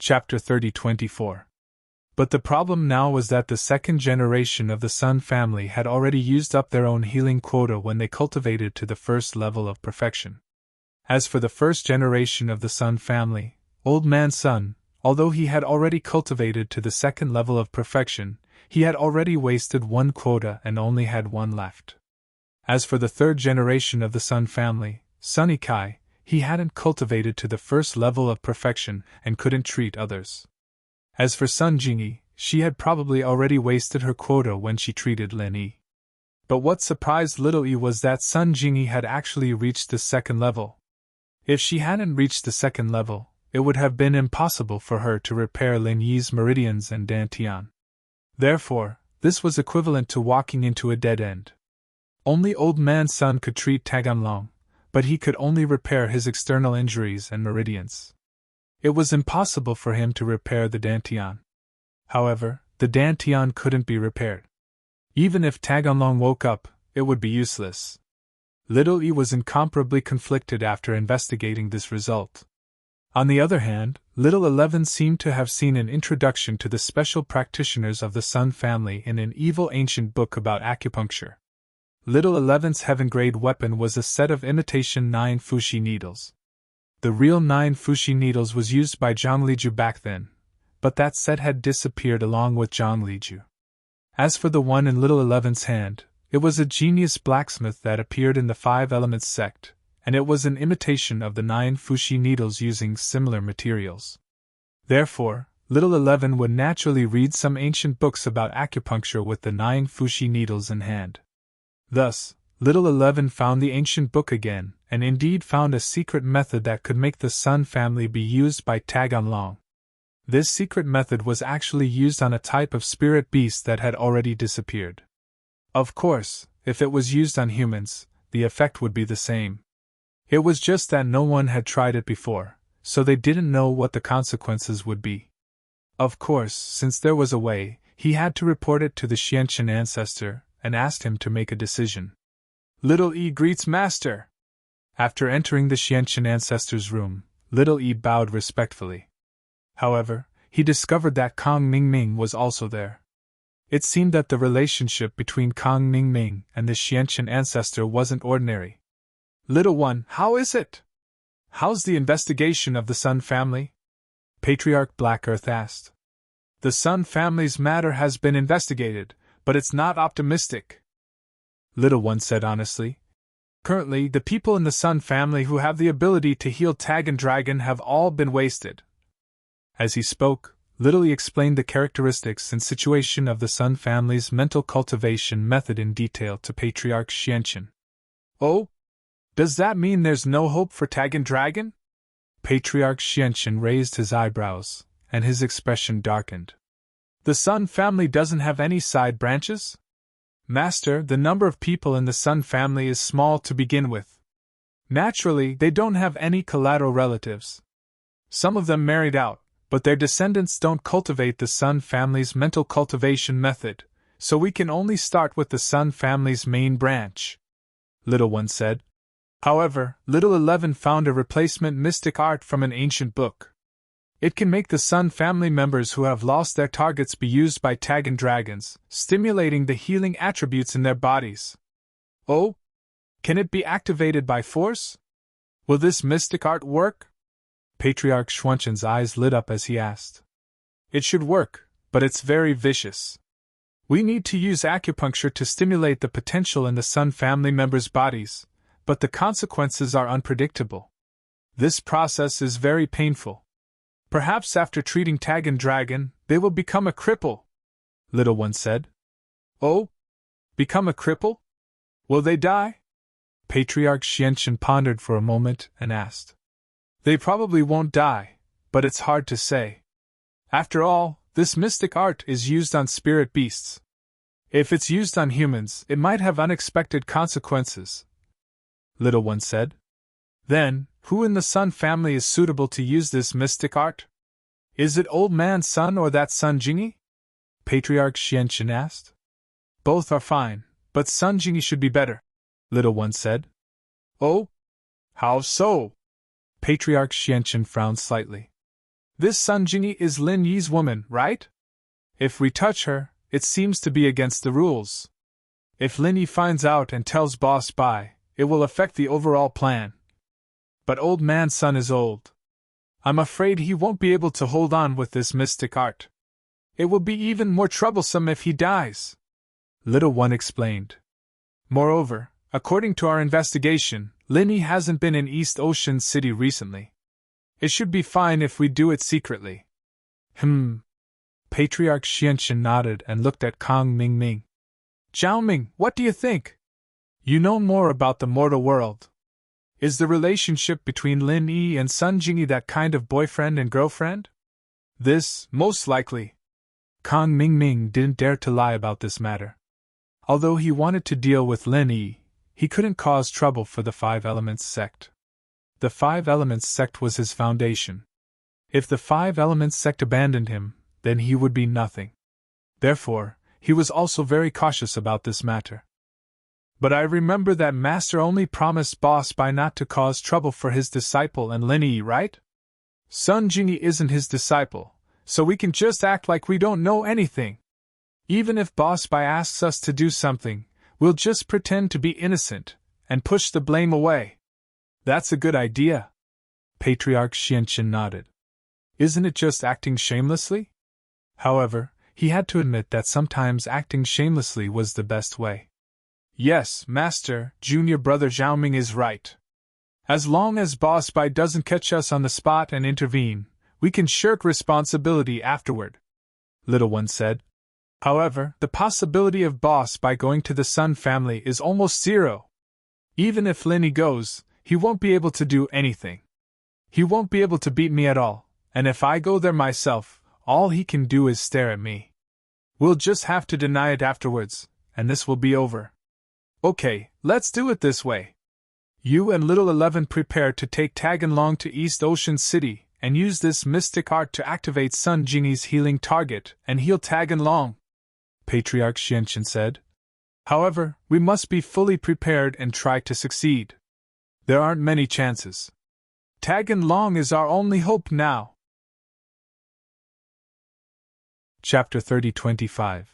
Chapter 30-24. But the problem now was that the second generation of the Sun family had already used up their own healing quota when they cultivated to the first level of perfection. As for the first generation of the Sun family, Old Man Sun, although he had already cultivated to the second level of perfection, he had already wasted one quota and only had one left. As for the third generation of the Sun family, Sun Ikai, he hadn't cultivated to the first level of perfection and couldn't treat others. As for Sun Jingyi, she had probably already wasted her quota when she treated Lin Yi. But what surprised Little Yi was that Sun Jingyi had actually reached the second level. If she hadn't reached the second level, it would have been impossible for her to repair Lin Yi's meridians and dantian. Therefore, this was equivalent to walking into a dead end. Only Old Man Sun could treat Taganlong, but he could only repair his external injuries and meridians. It was impossible for him to repair the dantian. However, the dantian couldn't be repaired. Even if Taganlong woke up, it would be useless. Little Yi was incomparably conflicted after investigating this result. On the other hand, Little 11 seemed to have seen an introduction to the special practitioners of the Sun family in an evil ancient book about acupuncture. Little 11's heaven-grade weapon was a set of imitation 9 fushi needles. The real 9 fushi needles was used by Zhongliju back then, but that set had disappeared along with Zhongliju. As for the one in Little 11's hand, it was a genius blacksmith that appeared in the 5 Elements sect, and it was an imitation of the 9 fushi needles using similar materials. Therefore, Little 11 would naturally read some ancient books about acupuncture with the 9 fushi needles in hand. Thus, Little 11 found the ancient book again, and indeed found a secret method that could make the Sun family be used by Taganlong. This secret method was actually used on a type of spirit beast that had already disappeared. Of course, if it was used on humans, the effect would be the same. It was just that no one had tried it before, so they didn't know what the consequences would be. Of course, since there was a way, he had to report it to the Xianqian ancestor, and asked him to make a decision. Little Yi greets Master! After entering the Xianqian ancestor's room, Little Yi bowed respectfully. However, he discovered that Kong Mingming was also there. It seemed that the relationship between Kong Mingming and the Xianqian ancestor wasn't ordinary. Little one, how is it? How's the investigation of the Sun family? Patriarch Black Earth asked. The Sun family's matter has been investigated, but it's not optimistic. Little one said honestly. Currently, the people in the Sun family who have the ability to heal Tag and Dragon have all been wasted. As he spoke, Little Yi explained the characteristics and situation of the Sun family's mental cultivation method in detail to Patriarch Xianqian. Oh? Does that mean there's no hope for Tag and Dragon? Patriarch Xianqian raised his eyebrows, and his expression darkened. The Sun family doesn't have any side branches? Master, the number of people in the Sun family is small to begin with. Naturally, they don't have any collateral relatives. Some of them married out, but their descendants don't cultivate the Sun family's mental cultivation method, so we can only start with the Sun family's main branch. Little one said. However, Little 11 found a replacement mystic art from an ancient book. It can make the Sun family members who have lost their targets be used by Tag and Dragons, stimulating the healing attributes in their bodies. Oh? Can it be activated by force? Will this mystic art work? Patriarch Xuanqian's eyes lit up as he asked. It should work, but it's very vicious. We need to use acupuncture to stimulate the potential in the Sun family members' bodies, but the consequences are unpredictable. This process is very painful. Perhaps after treating Tag and Dragon, they will become a cripple, Little one said. Oh? Become a cripple? Will they die? Patriarch Xianqian pondered for a moment and asked. They probably won't die, but it's hard to say. After all, this mystic art is used on spirit beasts. If it's used on humans, it might have unexpected consequences, Little one said. Then, who in the Sun family is suitable to use this mystic art? Is it Old Man Sun or that Sun Jingyi? Patriarch Xianqian asked. Both are fine, but Sun Jingyi should be better, Little one said. Oh? How so? Patriarch Xianqian frowned slightly. This Sun Jingyi is Lin Yi's woman, right? If we touch her, it seems to be against the rules. If Lin Yi finds out and tells Boss Bai, it will affect the overall plan. But old man Sun is old. I'm afraid he won't be able to hold on with this mystic art. It will be even more troublesome if he dies, Little One explained. Moreover, according to our investigation, Lin Yi hasn't been in East Ocean City recently. It should be fine if we do it secretly. Patriarch Xianxin nodded and looked at Kang Mingming. Zhao Ming, what do you think? You know more about the mortal world. Is the relationship between Lin Yi and Sun Jingyi that kind of boyfriend and girlfriend? This, most likely. Kang Mingming didn't dare to lie about this matter. Although he wanted to deal with Lin Yi, he couldn't cause trouble for the Five Elements sect. The Five Elements sect was his foundation. If the Five Elements sect abandoned him, then he would be nothing. Therefore, he was also very cautious about this matter. But I remember that Master only promised Boss Bai not to cause trouble for his disciple and Lin Yi, right? Sun Jingyi isn't his disciple, so we can just act like we don't know anything. Even if Boss Bai asks us to do something, we'll just pretend to be innocent and push the blame away. That's a good idea. Patriarch Xianxin nodded. Isn't it just acting shamelessly? However, he had to admit that sometimes acting shamelessly was the best way. Yes, Master, Junior Brother Zhao Ming is right. As long as Boss Bai doesn't catch us on the spot and intervene, we can shirk responsibility afterward, Little One said. However, the possibility of Boss Bai going to the Sun family is almost zero. Even if Lin Yi goes, he won't be able to do anything. He won't be able to beat me at all, and if I go there myself, all he can do is stare at me. We'll just have to deny it afterwards, and this will be over. Okay, let's do it this way. You and Little 11 prepare to take Taganlong to East Ocean City and use this mystic art to activate Sun Jingyi's healing target and heal Taganlong, Patriarch Xianxin said. However, we must be fully prepared and try to succeed. There aren't many chances. Taganlong is our only hope now. Chapter 30-25.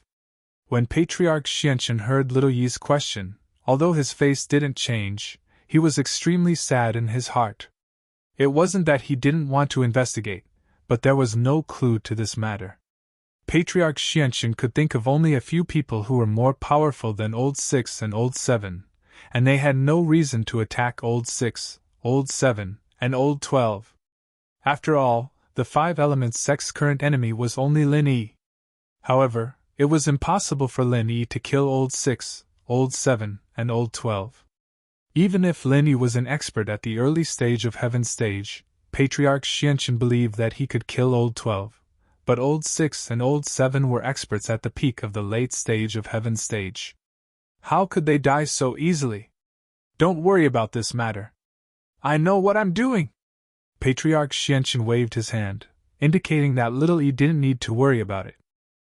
When Patriarch Xianxin heard Little Yi's question, although his face didn't change, he was extremely sad in his heart. It wasn't that he didn't want to investigate, but there was no clue to this matter. Patriarch Xianxin could think of only a few people who were more powerful than Old 6 and Old 7, and they had no reason to attack Old 6, Old 7, and Old 12. After all, the Five Elements sect's current enemy was only Lin Yi. However, it was impossible for Lin Yi to kill Old 6, Old 7, and Old 12. Even if Lin Yi was an expert at the early stage of Heaven stage, Patriarch Xianxin believed that he could kill Old 12, but Old 6 and Old 7 were experts at the peak of the late stage of Heaven stage. How could they die so easily? Don't worry about this matter. I know what I'm doing! Patriarch Xianxin waved his hand, indicating that Little Yi didn't need to worry about it.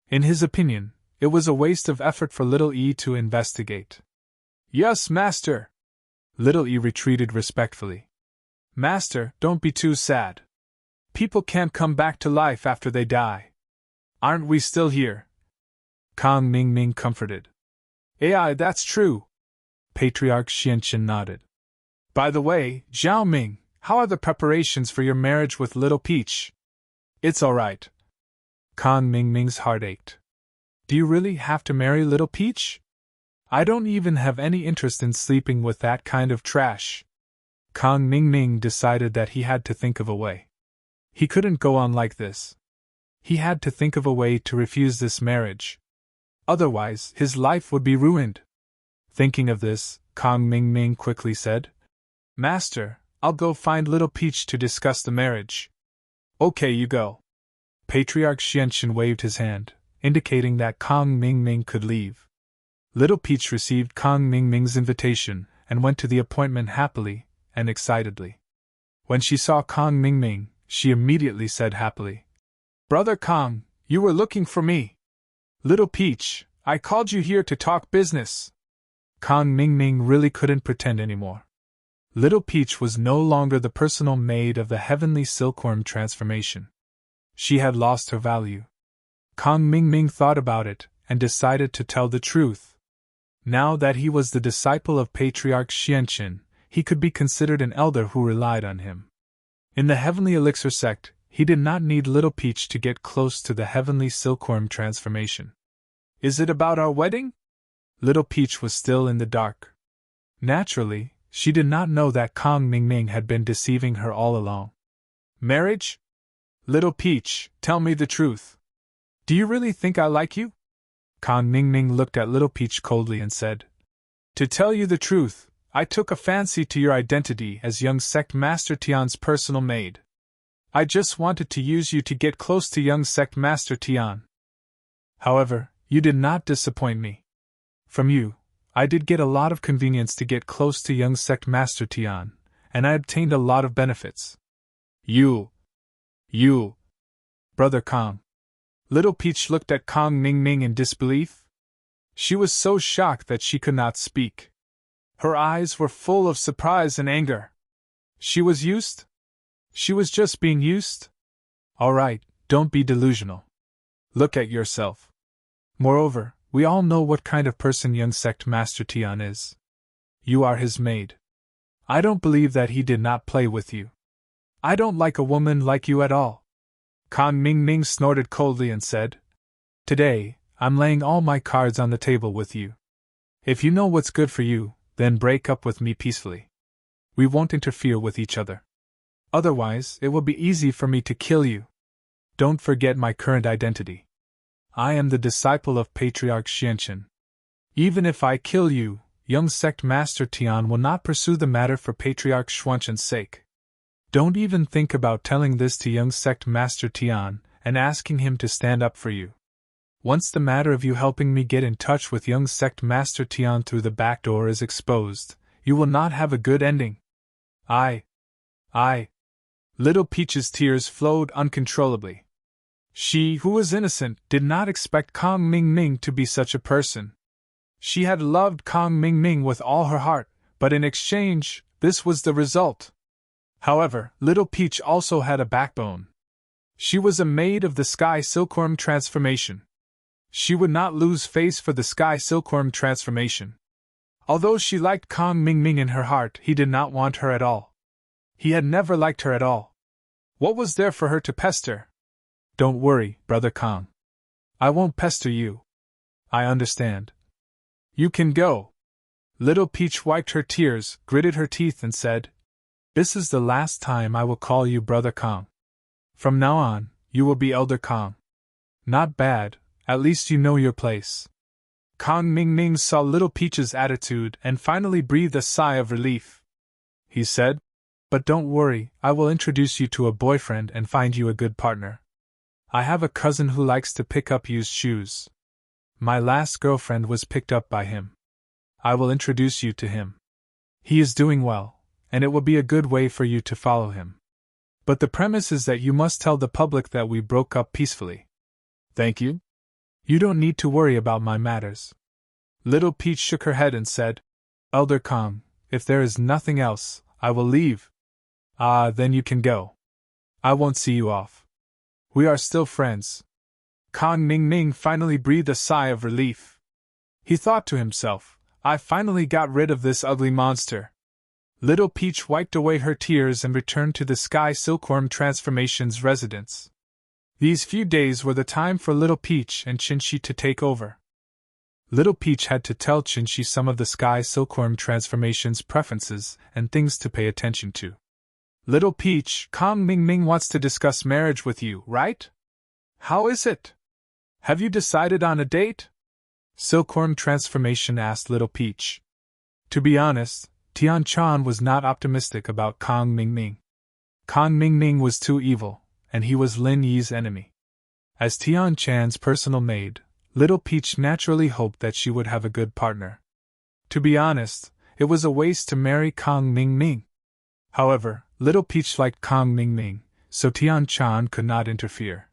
In his opinion, it was a waste of effort for Little Yi to investigate. Yes, Master! Little Yi retreated respectfully. Master, don't be too sad. People can't come back to life after they die. Aren't we still here? Kang Mingming comforted. AI, that's true. Patriarch Xianxin nodded. By the way, Zhao Ming, how are the preparations for your marriage with Little Peach? It's all right. Kang Mingming's heart ached. Do you really have to marry Little Peach? I don't even have any interest in sleeping with that kind of trash. Kang Mingming decided that he had to think of a way. He couldn't go on like this. He had to think of a way to refuse this marriage. Otherwise, his life would be ruined. Thinking of this, Kang Mingming quickly said, Master, I'll go find Little Peach to discuss the marriage. Okay, you go. Patriarch Xianxin waved his hand, indicating that Kang Mingming could leave. Little Peach received Kang Mingming's invitation and went to the appointment happily and excitedly. When she saw Kang Mingming, she immediately said happily, Brother Kang, you were looking for me. Little Peach, I called you here to talk business. Kang Mingming really couldn't pretend anymore. Little Peach was no longer the personal maid of the heavenly silkworm transformation. She had lost her value. Kang Mingming thought about it and decided to tell the truth. Now that he was the disciple of Patriarch Xianqin, he could be considered an elder who relied on him. In the Heavenly Elixir sect, he did not need Little Peach to get close to the Heavenly Silkworm transformation. Is it about our wedding? Little Peach was still in the dark. Naturally, she did not know that Kang Mingming had been deceiving her all along. Marriage? Little Peach, tell me the truth. Do you really think I like you? Kang Mingming looked at Little Peach coldly and said, To tell you the truth, I took a fancy to your identity as young Sect Master Tian's personal maid. I just wanted to use you to get close to young Sect Master Tian. However, you did not disappoint me. From you, I did get a lot of convenience to get close to young Sect Master Tian, and I obtained a lot of benefits. You, Brother Kang. Little Peach looked at Kang Mingming in disbelief. She was so shocked that she could not speak. Her eyes were full of surprise and anger. She was used? She was just being used? All right, don't be delusional. Look at yourself. Moreover, we all know what kind of person young Sect Master Tian is. You are his maid. I don't believe that he did not play with you. I don't like a woman like you at all. Kang Mingming snorted coldly and said, Today, I'm laying all my cards on the table with you. If you know what's good for you, then break up with me peacefully. We won't interfere with each other. Otherwise, it will be easy for me to kill you. Don't forget my current identity. I am the disciple of Patriarch Xianqin. Even if I kill you, young Sect Master Tian will not pursue the matter for Patriarch Xianqin's sake. Don't even think about telling this to young Sect Master Tian and asking him to stand up for you. Once the matter of you helping me get in touch with young Sect Master Tian through the back door is exposed, you will not have a good ending. I. Little Peach's tears flowed uncontrollably. She, who was innocent, did not expect Kang Mingming to be such a person. She had loved Kang Mingming with all her heart, but in exchange, this was the result. However, Little Peach also had a backbone. She was a maid of the Sky Silkworm transformation. She would not lose face for the Sky Silkworm transformation. Although she liked Kang Mingming in her heart, he did not want her at all. He had never liked her at all. What was there for her to pester? Don't worry, Brother Kang. I won't pester you. I understand. You can go. Little Peach wiped her tears, gritted her teeth and said, This is the last time I will call you Brother Kang. From now on, you will be Elder Kang. Not bad, at least you know your place. Kang Mingming saw Little Peach's attitude and finally breathed a sigh of relief. He said, But don't worry, I will introduce you to a boyfriend and find you a good partner. I have a cousin who likes to pick up used shoes. My last girlfriend was picked up by him. I will introduce you to him. He is doing well, and it will be a good way for you to follow him. But the premise is that you must tell the public that we broke up peacefully. Thank you. You don't need to worry about my matters. Little Peach shook her head and said, Elder Kang, if there is nothing else, I will leave. Ah, then you can go. I won't see you off. We are still friends. Kang Mingming finally breathed a sigh of relief. He thought to himself, I finally got rid of this ugly monster. Little Peach wiped away her tears and returned to the Sky Silkworm Transformation's residence. These few days were the time for Little Peach and Qinshi to take over. Little Peach had to tell Qinshi some of the Sky Silkworm Transformation's preferences and things to pay attention to. Little Peach, Kang Mingming wants to discuss marriage with you, right? How is it? Have you decided on a date? Silkworm Transformation asked Little Peach. To be honest, Tian Chan was not optimistic about Kang Mingming. Kang Mingming was too evil, and he was Lin Yi's enemy. As Tian Chan's personal maid, Little Peach naturally hoped that she would have a good partner. To be honest, it was a waste to marry Kang Mingming. However, Little Peach liked Kang Mingming, so Tian Chan could not interfere.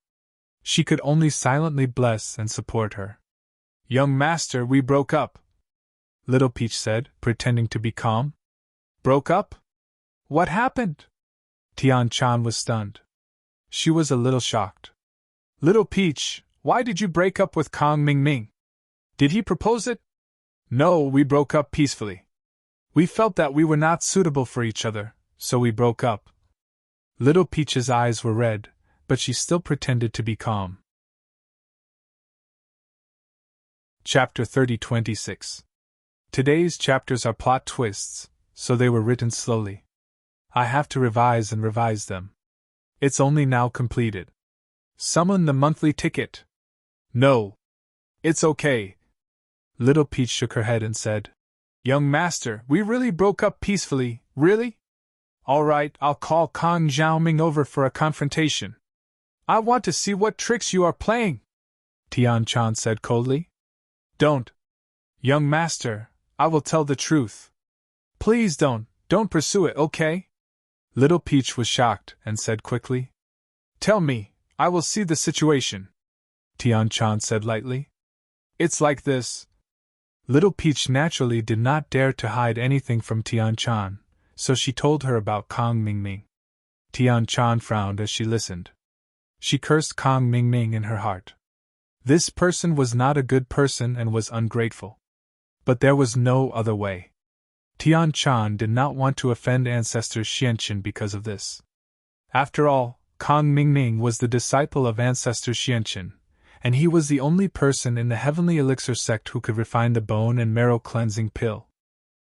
She could only silently bless and support her. Young master, we broke up, Little Peach said, pretending to be calm. Broke up? What happened? Tian Chan was stunned. She was a little shocked. Little Peach, why did you break up with Kong Ming Ming? Did he propose it? No, we broke up peacefully. We felt that we were not suitable for each other, so we broke up. Little Peach's eyes were red, but she still pretended to be calm. Chapter 30-26. Today's chapters are plot twists, so they were written slowly. I have to revise and revise them. It's only now completed. Summon the monthly ticket. No. It's okay. Little Peach shook her head and said, Young master, we really broke up peacefully, really? All right, I'll call Kong Xiaoming over for a confrontation. I want to see what tricks you are playing, Tian Chan said coldly. Don't. Young master, I will tell the truth. Please don't pursue it, okay? Little Peach was shocked and said quickly. Tell me, I will see the situation, Tian Chan said lightly. It's like this. Little Peach naturally did not dare to hide anything from Tian Chan, so she told her about Kong Ming Ming. Tian Chan frowned as she listened. She cursed Kong Ming Ming in her heart. This person was not a good person and was ungrateful. But there was no other way. Tian Chan did not want to offend ancestor Xianqin because of this. After all, Kong Ming Ming was the disciple of ancestor Xianqin, and he was the only person in the heavenly elixir sect who could refine the bone and marrow cleansing pill.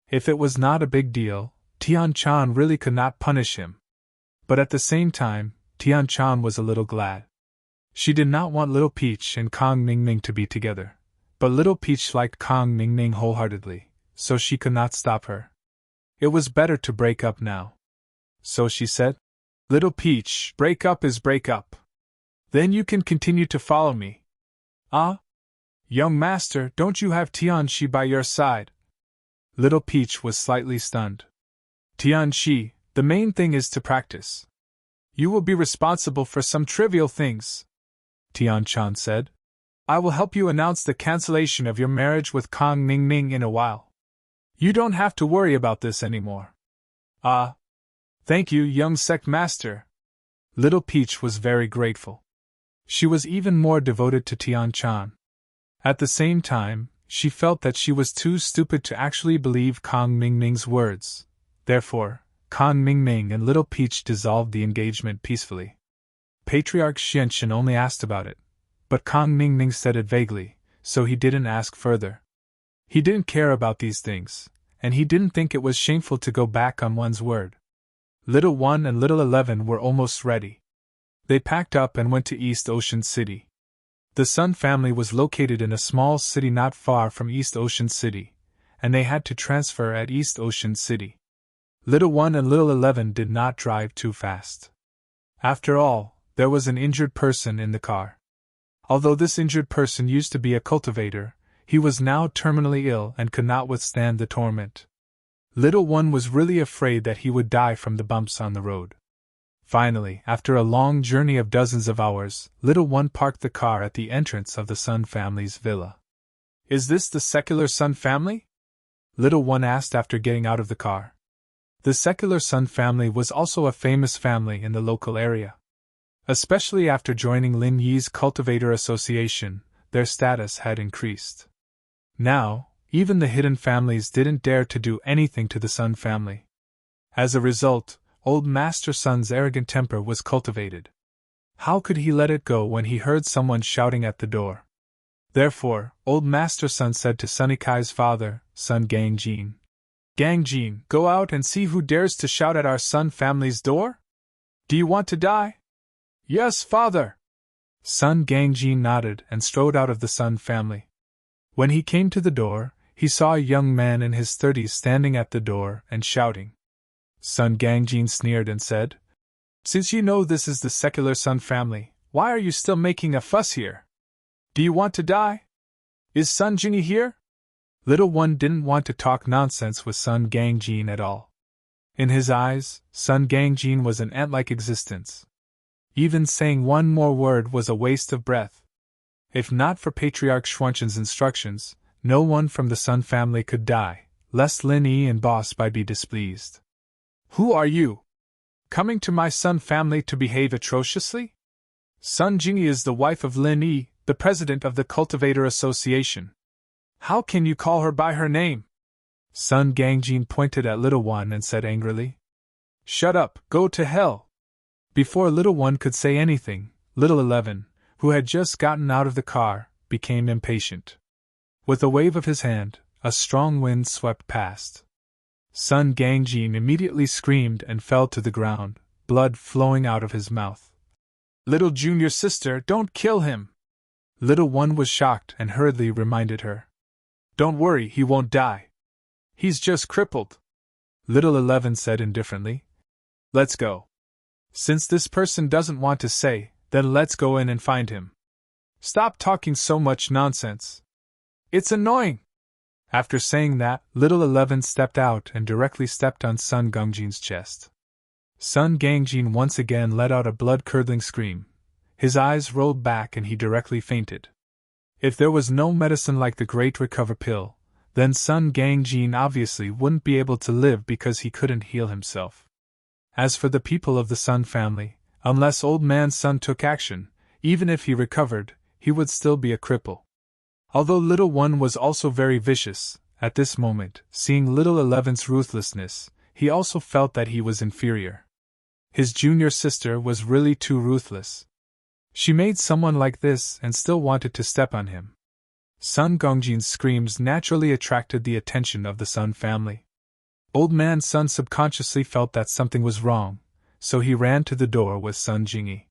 If it was not a big deal, Tian Chan really could not punish him. But at the same time, Tian Chan was a little glad. She did not want Little Peach and Kong Ming Ming to be together, but Little Peach liked Kong Ming Ming wholeheartedly, so she could not stop her. It was better to break up now. So she said, Little Peach, break up is break up. Then you can continue to follow me. Ah? Young master, don't you have Tianxi by your side? Little Peach was slightly stunned. Tianxi, the main thing is to practice. You will be responsible for some trivial things, Tian Chan said. I will help you announce the cancellation of your marriage with Kong Ming Ming in a while. You don't have to worry about this anymore. Ah. Thank you, young sect master. Little Peach was very grateful. She was even more devoted to Tian Chan. At the same time, she felt that she was too stupid to actually believe Kong Ming Ming's words. Therefore, Kong Ming Ming and Little Peach dissolved the engagement peacefully. Patriarch Xianqin only asked about it, but Kong Ming Ming said it vaguely, so he didn't ask further. He didn't care about these things, and he didn't think it was shameful to go back on one's word. Little 1 and Little 11 were almost ready. They packed up and went to East Ocean City. The Sun family was located in a small city not far from East Ocean City, and they had to transfer at East Ocean City. Little 1 and Little 11 did not drive too fast. After all, there was an injured person in the car. Although this injured person used to be a cultivator, he was now terminally ill and could not withstand the torment. Little 1 was really afraid that he would die from the bumps on the road. Finally, after a long journey of dozens of hours, Little 1 parked the car at the entrance of the Sun family's villa. Is this the secular Sun family? Little 1 asked after getting out of the car. The secular Sun family was also a famous family in the local area. Especially after joining Lin Yi's Cultivator Association, their status had increased. Now, even the hidden families didn't dare to do anything to the Sun family. As a result, Old Master Sun's arrogant temper was cultivated. How could he let it go when he heard someone shouting at the door? Therefore, Old Master Sun said to Sunny Kai's father, Sun Gangjin, Gangjin, go out and see who dares to shout at our Sun family's door? Do you want to die? Yes, father. Sun Gangjin nodded and strode out of the Sun family. When he came to the door, he saw a young man in his 30s standing at the door and shouting. Sun Gangjin sneered and said, Since you know this is the secular Sun family, why are you still making a fuss here? Do you want to die? Is Sun Jinny here? Little 1 didn't want to talk nonsense with Sun Gangjin at all. In his eyes, Sun Gangjin was an ant-like existence. Even saying one more word was a waste of breath. If not for Patriarch Xuanqin's instructions, no one from the Sun family could die, lest Lin Yi and Boss Bai be displeased. Who are you? Coming to my Sun family to behave atrociously? Sun Jingyi is the wife of Lin Yi, the president of the Cultivator Association. How can you call her by her name? Sun Gangjin pointed at little one and said angrily. Shut up, go to hell. Before little one could say anything, little 11, who had just gotten out of the car, became impatient. With a wave of his hand, a strong wind swept past. Sun Gangjin immediately screamed and fell to the ground, blood flowing out of his mouth. Little junior sister, don't kill him! Little one was shocked and hurriedly reminded her. Don't worry, he won't die. He's just crippled. Little 11 said indifferently. Let's go. Since this person doesn't want to say, then let's go in and find him. Stop talking so much nonsense. It's annoying. After saying that, little 11 stepped out and directly stepped on Sun Gangjin's chest. Sun Gangjin once again let out a blood-curdling scream. His eyes rolled back and he directly fainted. If there was no medicine like the Great Recover Pill, then Sun Gangjin obviously wouldn't be able to live because he couldn't heal himself. As for the people of the Sun family, unless Old Man Sun took action, even if he recovered, he would still be a cripple. Although little one was also very vicious, at this moment, seeing little 11's ruthlessness, he also felt that he was inferior. His junior sister was really too ruthless. She made someone like this and still wanted to step on him. Sun Gangjin's screams naturally attracted the attention of the Sun family. Old Man Sun subconsciously felt that something was wrong, so he ran to the door with Sun Jingyi.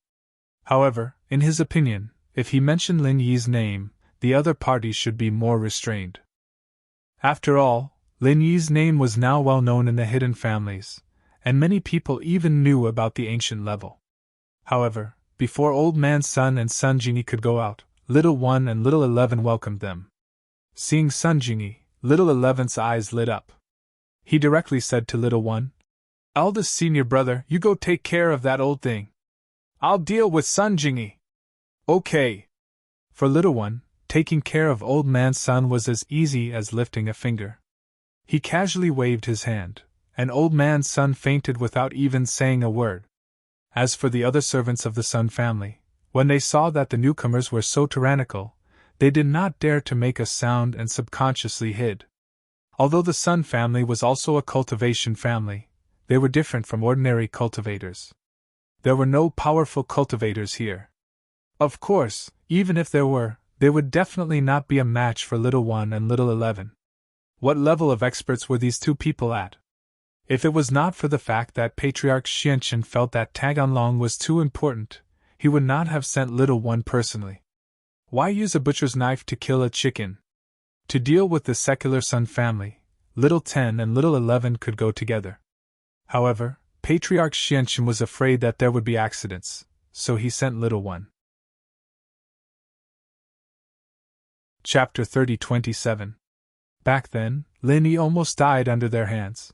However, in his opinion, if he mentioned Lin Yi's name, the other party should be more restrained. After all, Lin Yi's name was now well known in the hidden families, and many people even knew about the ancient level. However, before Old Man Sun and Sun Jingyi could go out, little one and little 11 welcomed them. Seeing Sun Jingyi, little 11's eyes lit up. He directly said to little one, Eldest senior brother, you go take care of that old thing. I'll deal with Sun Jingyi. Okay. For little one, taking care of Old Man Sun was as easy as lifting a finger. He casually waved his hand, and Old Man Sun fainted without even saying a word. As for the other servants of the Sun family, when they saw that the newcomers were so tyrannical, they did not dare to make a sound and subconsciously hid. Although the Sun family was also a cultivation family, they were different from ordinary cultivators. There were no powerful cultivators here. Of course, even if there were, they would definitely not be a match for little one and little 11. What level of experts were these two people at? If it was not for the fact that Patriarch Xianchen felt that Taganlong was too important, he would not have sent little one personally. Why use a butcher's knife to kill a chicken? To deal with the secular Sun family, little 10 and little 11 could go together. However, Patriarch Xianchen was afraid that there would be accidents, so he sent little one. Chapter 30:27. Back then, Lin Yi almost died under their hands.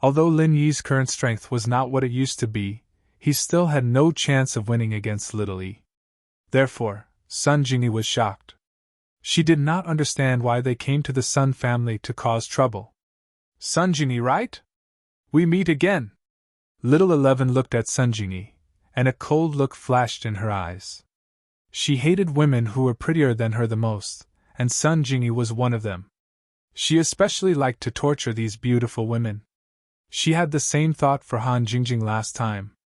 Although Lin Yi's current strength was not what it used to be, he still had no chance of winning against little Yi. Therefore, Sun Jingyi was shocked. She did not understand why they came to the Sun family to cause trouble. Sun Jingyi, right? We meet again. Little 11 looked at Sun Jingyi, and a cold look flashed in her eyes. She hated women who were prettier than her the most, and Sun Jingyi was one of them. She especially liked to torture these beautiful women. She had the same thought for Han Jingjing last time.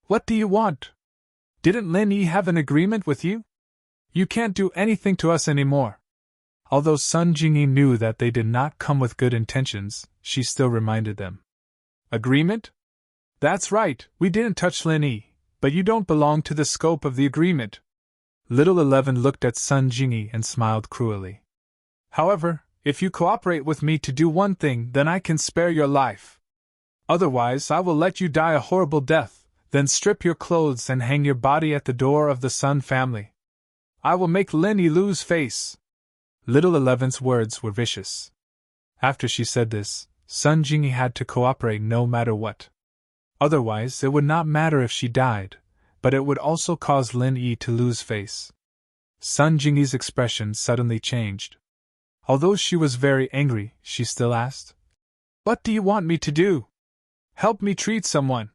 What do you want? Didn't Lin Yi have an agreement with you? You can't do anything to us anymore. Although Sun Jingyi knew that they did not come with good intentions, she still reminded them. Agreement? That's right, we didn't touch Lin Yi, but you don't belong to the scope of the agreement. Little 11 looked at Sun Jingyi and smiled cruelly. However, if you cooperate with me to do one thing, then I can spare your life. Otherwise, I will let you die a horrible death, then strip your clothes and hang your body at the door of the Sun family. I will make Lin Yi lose face. Little 11's words were vicious. After she said this, Sun Jingyi had to cooperate no matter what. Otherwise, it would not matter if she died, but it would also cause Lin Yi to lose face. Sun Jingyi's expression suddenly changed. Although she was very angry, she still asked, What do you want me to do? Help me treat someone.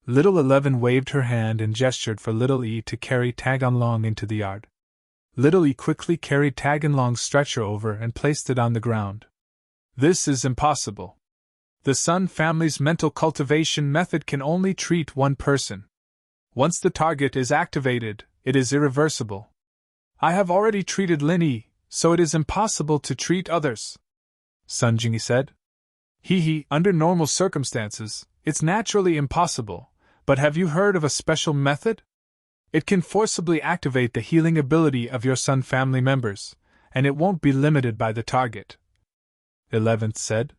Little 11 waved her hand and gestured for Little E to carry Tag-along into the yard. Little E quickly carried Tag-along's stretcher over and placed it on the ground. This is impossible. The Sun family's mental cultivation method can only treat one person. Once the target is activated, it is irreversible. I have already treated Lin Yi, so it is impossible to treat others, Sun Jingyi said. Under normal circumstances, it's naturally impossible, but have you heard of a special method? It can forcibly activate the healing ability of your Sun family members, and it won't be limited by the target, 11th said.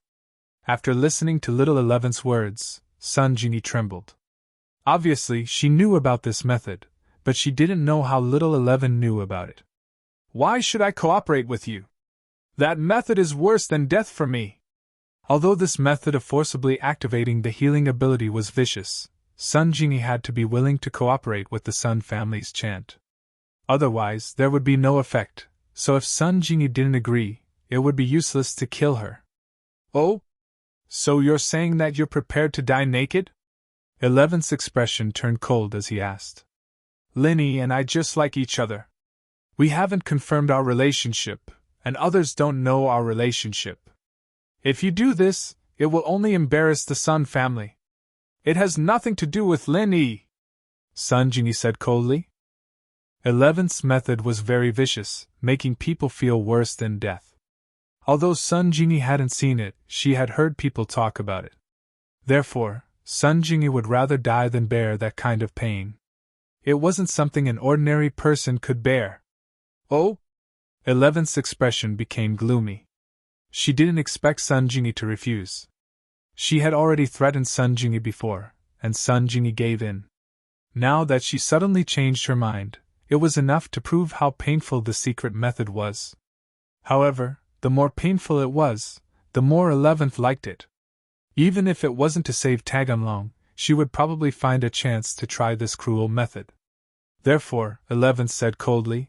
After listening to little 11th's words, Sun Jingyi trembled. Obviously, she knew about this method, but she didn't know how little 11 knew about it. Why should I cooperate with you? That method is worse than death for me. Although this method of forcibly activating the healing ability was vicious, Sun Jingyi had to be willing to cooperate with the Sun family's chant. Otherwise, there would be no effect, so if Sun Jingyi didn't agree, it would be useless to kill her. Oh? So you're saying that you're prepared to die naked? 11th's expression turned cold as he asked. Lin Yi and I just like each other. We haven't confirmed our relationship, and others don't know our relationship. If you do this, it will only embarrass the Sun family. It has nothing to do with Lin Yi, Sun Jingyi said coldly. 11th's method was very vicious, making people feel worse than death. Although Sun Jingyi hadn't seen it, she had heard people talk about it. Therefore, Sun Jingyi would rather die than bear that kind of pain. It wasn't something an ordinary person could bear. Oh? 11th's expression became gloomy. She didn't expect Sun Jingyi to refuse. She had already threatened Sun Jingyi before, and Sun Jingyi gave in. Now that she suddenly changed her mind, it was enough to prove how painful the secret method was. However, the more painful it was, the more 11th liked it. Even if it wasn't to save Tag-along, she would probably find a chance to try this cruel method. Therefore, 11th said coldly,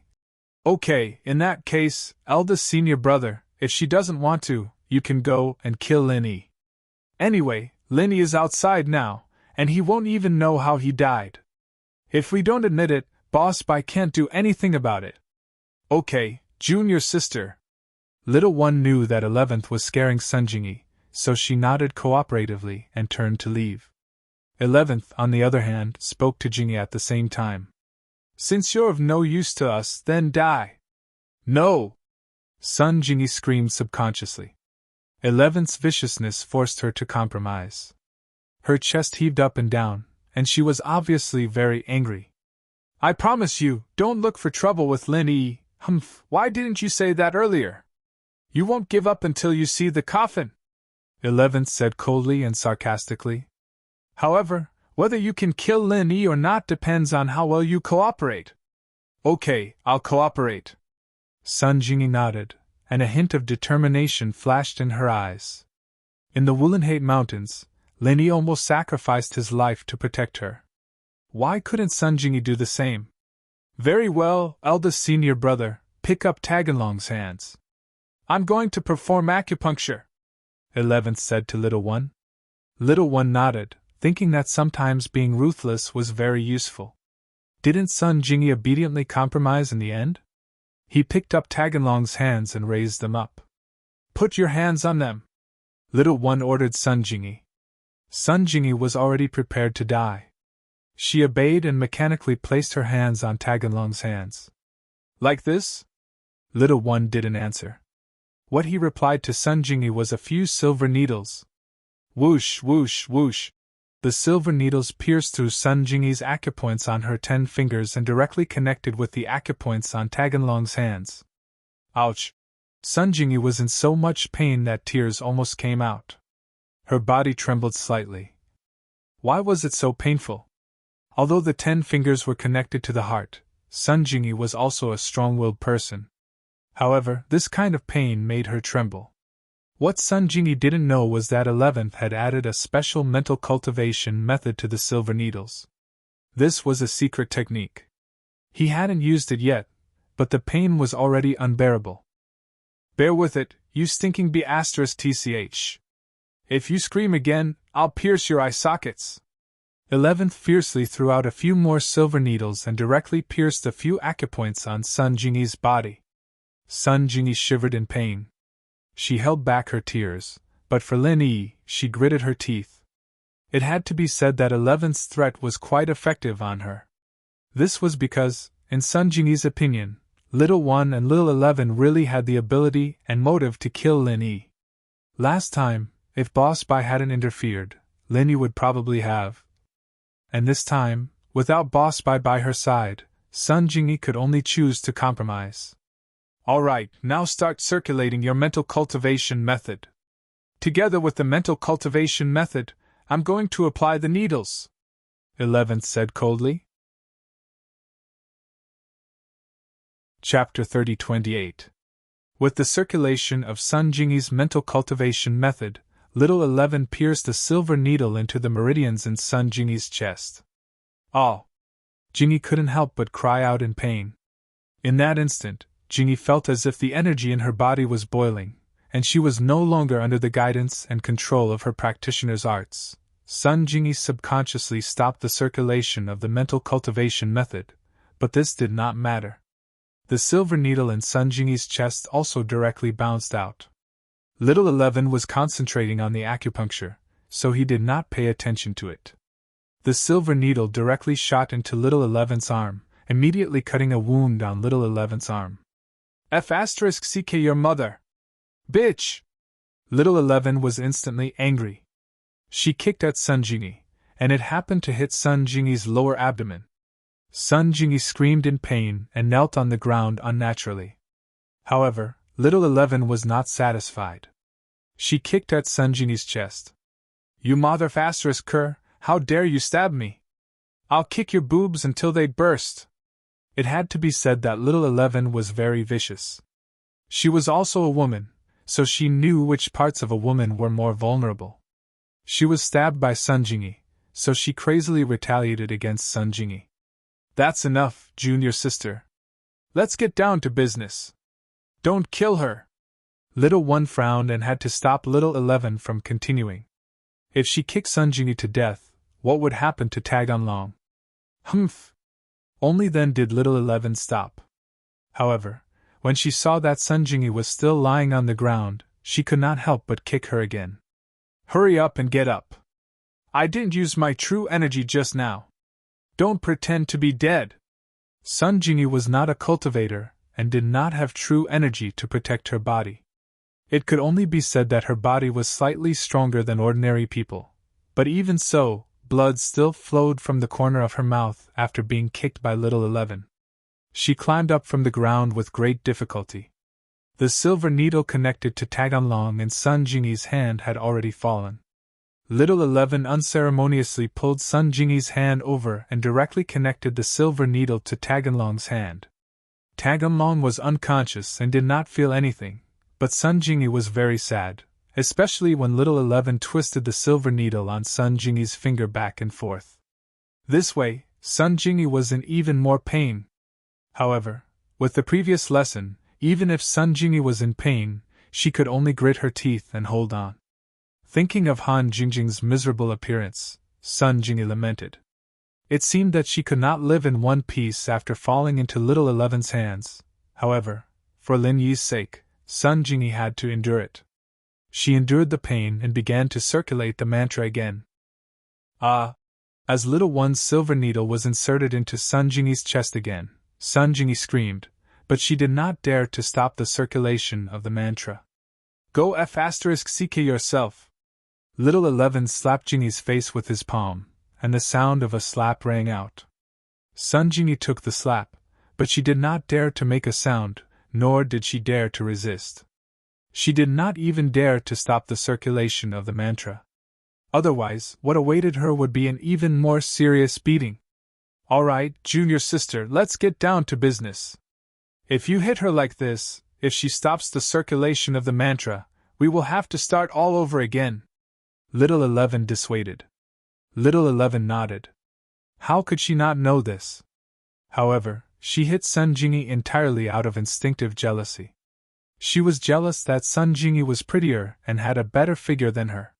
Okay, in that case, eldest senior brother, if she doesn't want to, you can go and kill Lin Yi. Anyway, Lin Yi is outside now, and he won't even know how he died. If we don't admit it, Boss Bai can't do anything about it. Okay, junior sister. Little one knew that 11th was scaring Sun Jingyi, so she nodded cooperatively and turned to leave. 11th, on the other hand, spoke to Jingyi at the same time. Since you're of no use to us, then die. No! Sun Jingyi screamed subconsciously. 11th's viciousness forced her to compromise. Her chest heaved up and down, and she was obviously very angry. I promise you, don't look for trouble with Lin Yi. Why didn't you say that earlier? You won't give up until you see the coffin, 11th said coldly and sarcastically. However, whether you can kill Lin Yi or not depends on how well you cooperate. Okay, I'll cooperate. Sun Jingyi nodded, and a hint of determination flashed in her eyes. In the Wulanhate Mountains, Lin Yi almost sacrificed his life to protect her. Why couldn't Sun Jingyi do the same? Very well, eldest senior brother, pick up Tag-along's hands. I'm going to perform acupuncture, 11th said to Little One. Little One nodded, thinking that sometimes being ruthless was very useful. Didn't Sun Jingyi obediently compromise in the end? He picked up Tag-along's hands and raised them up. Put your hands on them, Little One ordered Sun Jingyi. Sun Jingyi was already prepared to die. She obeyed and mechanically placed her hands on Tag-along's hands. Like this? Little One didn't answer. What he replied to Sun Jingyi was a few silver needles. Whoosh, whoosh, whoosh. The silver needles pierced through Sun Jingyi's acupoints on her 10 fingers and directly connected with the acupoints on Tag-along's hands. Ouch! Sun Jingyi was in so much pain that tears almost came out. Her body trembled slightly. Why was it so painful? Although the 10 fingers were connected to the heart, Sun Jingyi was also a strong-willed person. However, this kind of pain made her tremble. What Sun Jingyi didn't know was that 11th had added a special mental cultivation method to the silver needles. This was a secret technique. He hadn't used it yet, but the pain was already unbearable. Bear with it, you stinking B***tch. If you scream again, I'll pierce your eye sockets. 11th fiercely threw out a few more silver needles and directly pierced a few acupoints on Sun Jingyi's body. Sun Jingyi shivered in pain. She held back her tears, but for Lin Yi, she gritted her teeth. It had to be said that 11th's threat was quite effective on her. This was because, in Sun Jingyi's opinion, Little 1 and Little 11 really had the ability and motive to kill Lin Yi. Last time, if Boss Bai hadn't interfered, Lin Yi would probably have. And this time, without Boss Bai by her side, Sun Jingyi could only choose to compromise. Alright, now start circulating your mental cultivation method. Together with the mental cultivation method, I'm going to apply the needles, 11th said coldly. Chapter 30-28. With the circulation of Sun Jingyi's mental cultivation method, Little 11 pierced a silver needle into the meridians in Sun Jingyi's chest. Oh! Jingyi couldn't help but cry out in pain. In that instant, Jingyi felt as if the energy in her body was boiling, and she was no longer under the guidance and control of her practitioner's arts. Sun Jingyi subconsciously stopped the circulation of the mental cultivation method, but this did not matter. The silver needle in Sun Jingyi's chest also directly bounced out. Little 11 was concentrating on the acupuncture, so he did not pay attention to it. The silver needle directly shot into Little 11's arm, immediately cutting a wound on Little 11's arm. F***ck your mother! Bitch! Little 11 was instantly angry. She kicked at Sun Jingyi, and it happened to hit Sun Jingyi's lower abdomen. Sun Jingyi screamed in pain and knelt on the ground unnaturally. However, Little 11 was not satisfied. She kicked at Sun Jingyi's chest. You mother***er, how dare you stab me? I'll kick your boobs until they burst. It had to be said that Little 11 was very vicious. She was also a woman, so she knew which parts of a woman were more vulnerable. She was stabbed by Sun Jingyi, so she crazily retaliated against Sun Jingyi. That's enough, junior sister. Let's get down to business. Don't kill her. Little 1 frowned and had to stop Little 11 from continuing. If she kicked Sun Jingyi to death, what would happen to Taganlong? Humph! Only then did Little 11 stop. However, when she saw that Sun Jingyi was still lying on the ground, she could not help but kick her again. Hurry up and get up. I didn't use my true energy just now. Don't pretend to be dead. Sun Jingyi was not a cultivator and did not have true energy to protect her body. It could only be said that her body was slightly stronger than ordinary people, but even so, blood still flowed from the corner of her mouth after being kicked by Little 11. She climbed up from the ground with great difficulty. The silver needle connected to Taganlong in Sun Jingyi's hand had already fallen. Little 11 unceremoniously pulled Sun Jingyi's hand over and directly connected the silver needle to Taganlong's hand. Taganlong was unconscious and did not feel anything, but Sun Jingyi was very sad, especially when Little 11 twisted the silver needle on Sun Jingyi's finger back and forth. This way, Sun Jingyi was in even more pain. However, with the previous lesson, even if Sun Jingyi was in pain, she could only grit her teeth and hold on. Thinking of Han Jingjing's miserable appearance, Sun Jingyi lamented. It seemed that she could not live in one piece after falling into Little 11's hands. However, for Lin Yi's sake, Sun Jingyi had to endure it. She endured the pain and began to circulate the mantra again. As Little 1's silver needle was inserted into Sun Jingyi's chest again, Sun Jingyi screamed, but she did not dare to stop the circulation of the mantra. Go ***ck yourself. Little 11 slapped Jingyi's face with his palm, and the sound of a slap rang out. Sun Jingyi took the slap, but she did not dare to make a sound, nor did she dare to resist. She did not even dare to stop the circulation of the mantra. Otherwise, what awaited her would be an even more serious beating. All right, junior sister, let's get down to business. If you hit her like this, if she stops the circulation of the mantra, we will have to start all over again. Little 11 dissuaded. Little 11 nodded. How could she not know this? However, she hit Sun Jingyi entirely out of instinctive jealousy. She was jealous that Sun Jingyi was prettier and had a better figure than her.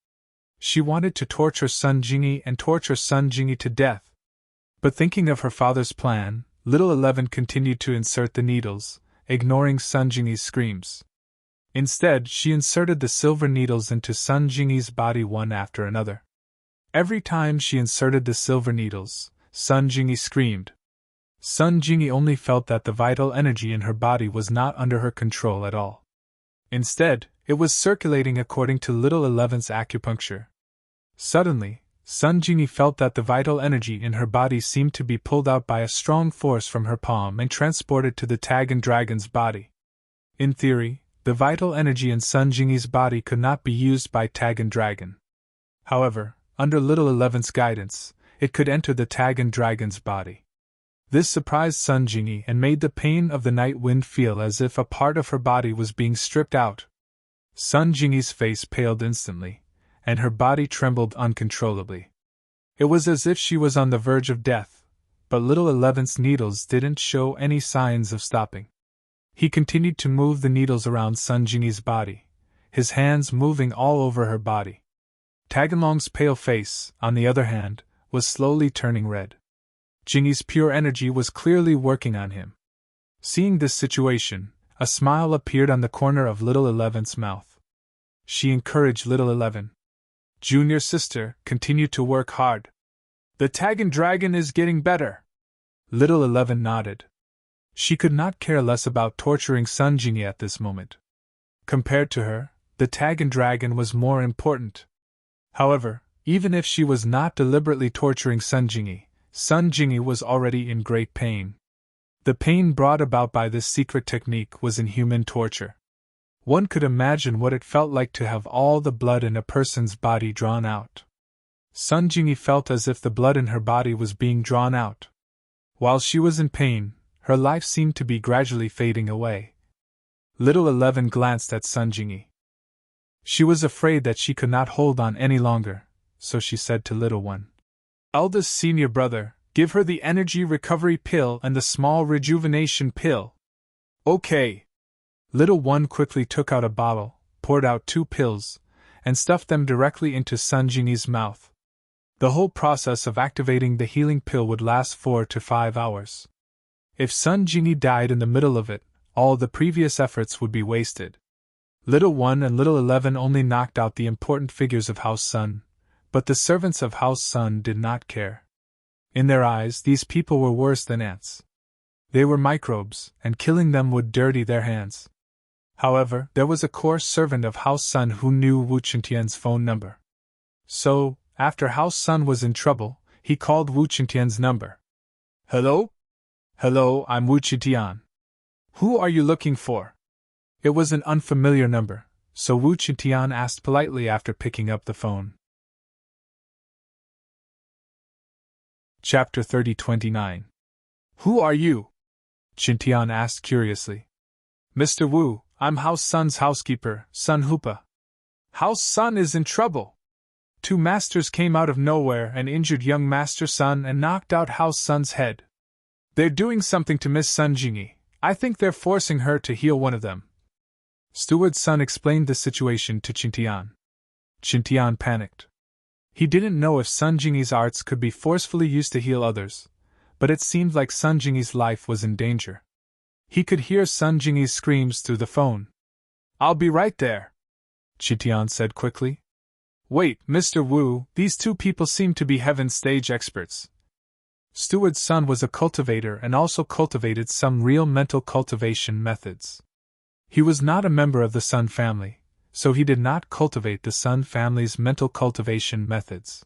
She wanted to torture Sun Jingyi and torture Sun Jingyi to death. But thinking of her father's plan, little 11 continued to insert the needles, ignoring Sun Jingyi's screams. Instead, she inserted the silver needles into Sun Jingyi's body one after another. Every time she inserted the silver needles, Sun Jingyi screamed. Sun Jingyi only felt that the vital energy in her body was not under her control at all. Instead, it was circulating according to little 11's acupuncture. Suddenly, Sun Jingyi felt that the vital energy in her body seemed to be pulled out by a strong force from her palm and transported to the Tagan Dragon's body. In theory, the vital energy in Sun Jingyi's body could not be used by Tagan Dragon. However, under little 11's guidance, it could enter the Tagan Dragon's body. This surprised Sun Jingyi and made the pain of the night wind feel as if a part of her body was being stripped out. Sun Jingyi's face paled instantly, and her body trembled uncontrollably. It was as if she was on the verge of death, but little 11's needles didn't show any signs of stopping. He continued to move the needles around Sun Jingyi's body, his hands moving all over her body. Taganlong's pale face, on the other hand, was slowly turning red. Jingyi's pure energy was clearly working on him. Seeing this situation, a smile appeared on the corner of little 11's mouth. She encouraged little 11. Junior sister, continue to work hard. The Tagan Dragon is getting better. Little 11 nodded. She could not care less about torturing Sun Jingyi at this moment. Compared to her, the Tagan Dragon was more important. However, even if she was not deliberately torturing Sun Jingyi was already in great pain. The pain brought about by this secret technique was inhuman torture. One could imagine what it felt like to have all the blood in a person's body drawn out. Sun Jingyi felt as if the blood in her body was being drawn out. While she was in pain, her life seemed to be gradually fading away. Little 11 glanced at Sun Jingyi. She was afraid that she could not hold on any longer, so she said to little one, "Eldest senior brother, give her the energy recovery pill and the small rejuvenation pill." "Okay." Little one quickly took out a bottle, poured out 2 pills, and stuffed them directly into Sun Jingyi's mouth. The whole process of activating the healing pill would last 4 to 5 hours. If Sun Jingyi died in the middle of it, all the previous efforts would be wasted. Little 1 and little 11 only knocked out the important figures of House Sun, but the servants of House Sun did not care. In their eyes, these people were worse than ants. They were microbes, and killing them would dirty their hands. However, there was a core servant of House Sun who knew Wu Qintian's phone number. So, after House Sun was in trouble, he called Wu Qintian's number. "Hello? Hello, I'm Wu Qintian. Who are you looking for?" It was an unfamiliar number, so Wu Qintian asked politely after picking up the phone. Chapter 30-29. "Who are you?" Qintian asked curiously. "Mr. Wu, I'm House Sun's housekeeper, Sun Hoopa. House Sun is in trouble. 2 masters came out of nowhere and injured young Master Sun and knocked out House Sun's head. They're doing something to Miss Sun Jingyi. I think they're forcing her to heal one of them." Steward Sun explained the situation to Qintian. Qintian panicked. He didn't know if Sun Jingyi's arts could be forcefully used to heal others, but it seemed like Sun Jingyi's life was in danger. He could hear Sun Jingyi's screams through the phone. "I'll be right there," Qintian said quickly. "Wait, Mr. Wu, these 2 people seem to be heaven stage experts." Steward Sun was a cultivator and also cultivated some real mental cultivation methods. He was not a member of the Sun family, so he did not cultivate the Sun family's mental cultivation methods.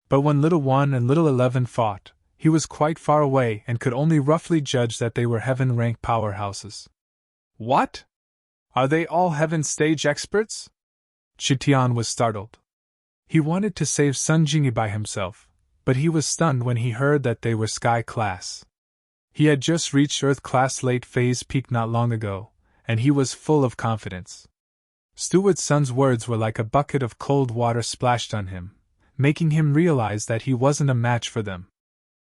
But when little 1 and little 11 fought, he was quite far away and could only roughly judge that they were heaven-rank powerhouses. "What? Are they all heaven-stage experts?" Qintian was startled. He wanted to save Sun Jingyi by himself, but he was stunned when he heard that they were Sky Class. He had just reached Earth Class late phase peak not long ago, and he was full of confidence. Steward Sun's words were like a bucket of cold water splashed on him, making him realize that he wasn't a match for them.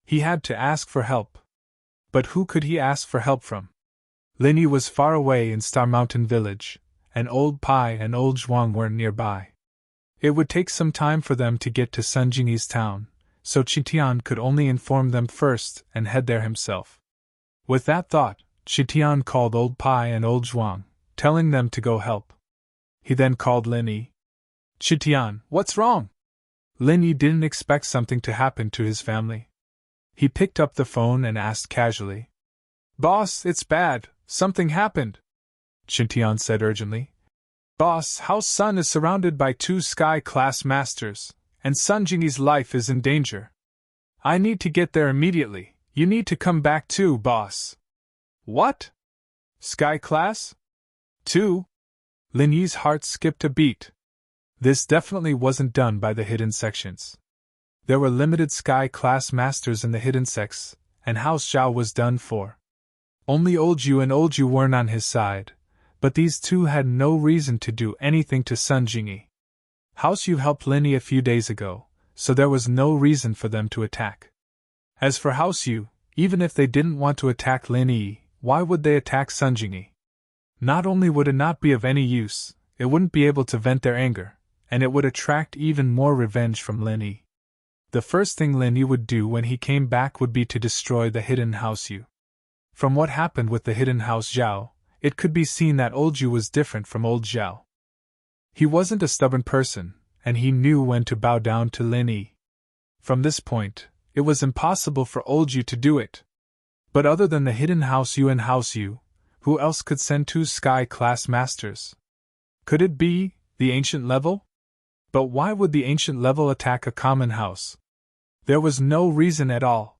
He had to ask for help. But who could he ask for help from? Linny was far away in Star Mountain Village, and Old Pai and Old Zhuang weren't nearby. It would take some time for them to get to Sunjingi's town, so Chitian could only inform them first and head there himself. With that thought, Chitian called Old Pai and Old Zhuang, telling them to go help. He then called Lin Yi. Chitian, what's wrong? Lin Yi didn't expect something to happen to his family. He picked up the phone and asked casually. Boss, it's bad, something happened. Chitian said urgently. Boss, House Sun is surrounded by 2 sky-class masters, and Sunjingi's life is in danger. I need to get there immediately. You need to come back too, boss. What? Sky-class? 2? Lin Yi's heart skipped a beat. This definitely wasn't done by the hidden sections. There were limited sky-class masters in the hidden sects, and House Zhao was done for. Only Old Yu and Old Yu weren't on his side, but these two had no reason to do anything to Sun Jingyi. House Yu helped Lin Yi a few days ago, so there was no reason for them to attack. As for House Yu, even if they didn't want to attack Lin Yi, why would they attack Sun Jingyi? Not only would it not be of any use, it wouldn't be able to vent their anger, and it would attract even more revenge from Lin Yi. The first thing Lin Yi would do when he came back would be to destroy the hidden House Yu. From what happened with the hidden House Zhao, it could be seen that Old Yu was different from Old Zhao. He wasn't a stubborn person, and he knew when to bow down to Lin Yi. From this point, it was impossible for Old Yu to do it. But other than the hidden House Yu and House Yu, who else could send 2 sky-class masters? Could it be the ancient level? But why would the ancient level attack a common house? There was no reason at all.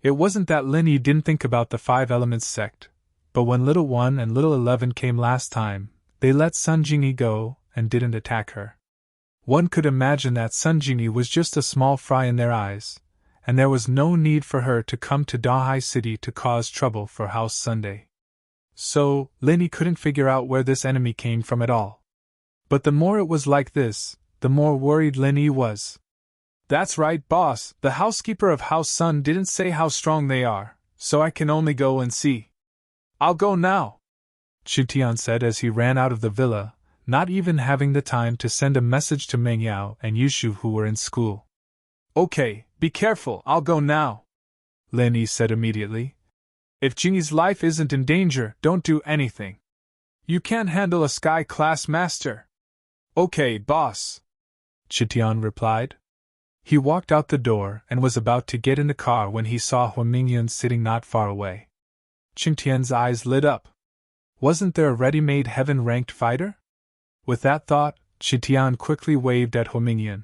It wasn't that Lin Yi didn't think about the 5 Elements sect, but when Little 1 and Little 11 came last time, they let Sun Jingyi go and didn't attack her. One could imagine that Sun Jingyi was just a small fry in their eyes, and there was no need for her to come to Dahai City to cause trouble for House Sunday. So, Lin Yi couldn't figure out where this enemy came from at all. But the more it was like this, the more worried Lin Yi was. That's right, boss, the housekeeper of House Sun didn't say how strong they are, so I can only go and see. I'll go now, Chutian said as he ran out of the villa, not even having the time to send a message to Meng Yao and Yushu who were in school. Okay, be careful, I'll go now, Lin Yi said immediately. If Jingyi's life isn't in danger, don't do anything. You can't handle a sky-class master. Okay, boss, Chutian replied. He walked out the door and was about to get in the car when he saw Hua Mingyun sitting not far away. Qingtian's eyes lit up. Wasn't there a ready-made heaven-ranked fighter? With that thought, Qingtian quickly waved at Hua Mingyun.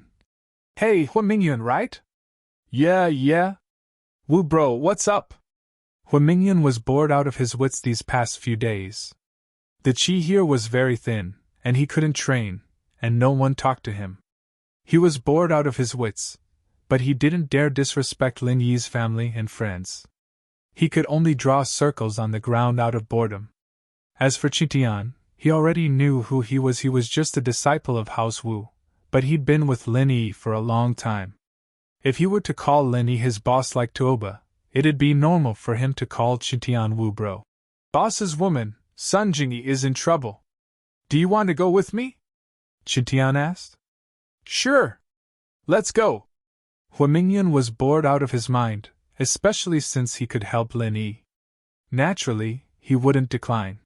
Hey, Hua Mingyun, right? Yeah. Wu bro, what's up? Hua Mingyun was bored out of his wits these past few days. The chi here was very thin, and he couldn't train, and no one talked to him. He was bored out of his wits, but he didn't dare disrespect Lin Yi's family and friends. He could only draw circles on the ground out of boredom. As for Qingtian, he already knew who he was just a disciple of House Wu, but he'd been with Lin Yi for a long time. If he were to call Lin Yi his boss like Tuoba, it'd be normal for him to call Qingtian Wu bro. Boss's woman, Sun Jingyi, is in trouble. Do you want to go with me? Qingtian asked. Sure. Let's go. Hua Mingyun was bored out of his mind, especially since he could help Lin Yi. Naturally, he wouldn't decline.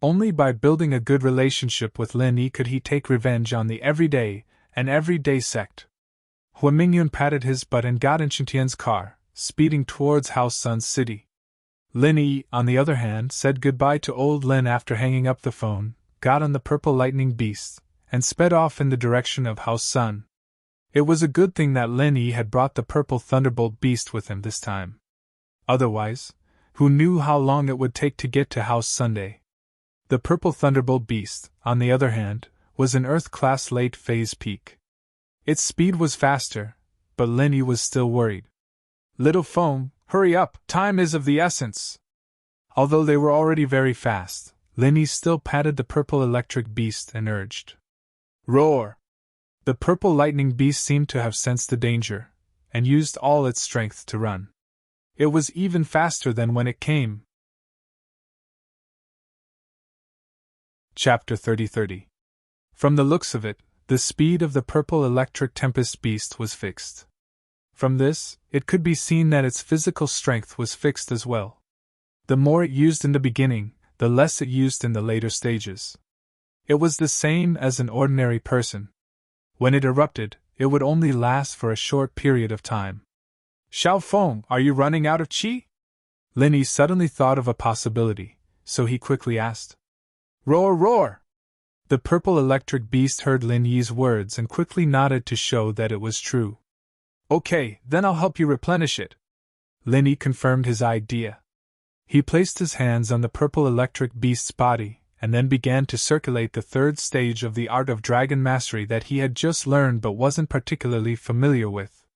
Only by building a good relationship with Lin Yi could he take revenge on the everyday sect. Hua Mingyun patted his butt and got in Qingtian's car, speeding towards House Sun's city. Lin Yi, on the other hand, said goodbye to old Lin after hanging up the phone, got on the purple lightning beast, and sped off in the direction of House Sun. It was a good thing that Lin Yi had brought the purple thunderbolt beast with him this time. Otherwise, who knew how long it would take to get to House Sunday? The purple thunderbolt beast, on the other hand, was an Earth-class late-phase peak. Its speed was faster, but Lin Yi was still worried. Little foam, hurry up, time is of the essence. Although they were already very fast, Lin Yi still patted the purple electric beast and urged. Roar! The purple lightning beast seemed to have sensed the danger, and used all its strength to run. It was even faster than when it came. Chapter 30. From the looks of it, The speed of the purple electric tempest beast was fixed. From this, it could be seen that its physical strength was fixed as well. The more it used in the beginning, the less it used in the later stages. It was the same as an ordinary person. When it erupted, it would only last for a short period of time. Xiao Feng, are you running out of qi? Lin Yi suddenly thought of a possibility, so he quickly asked. Roar, roar! The purple electric beast heard Lin Yi's words and quickly nodded to show that it was true. Okay, then I'll help you replenish it. Lin Yi confirmed his idea. He placed his hands on the purple electric beast's body, and then began to circulate the third stage of the art of dragon mastery that he had just learned but wasn't particularly familiar with.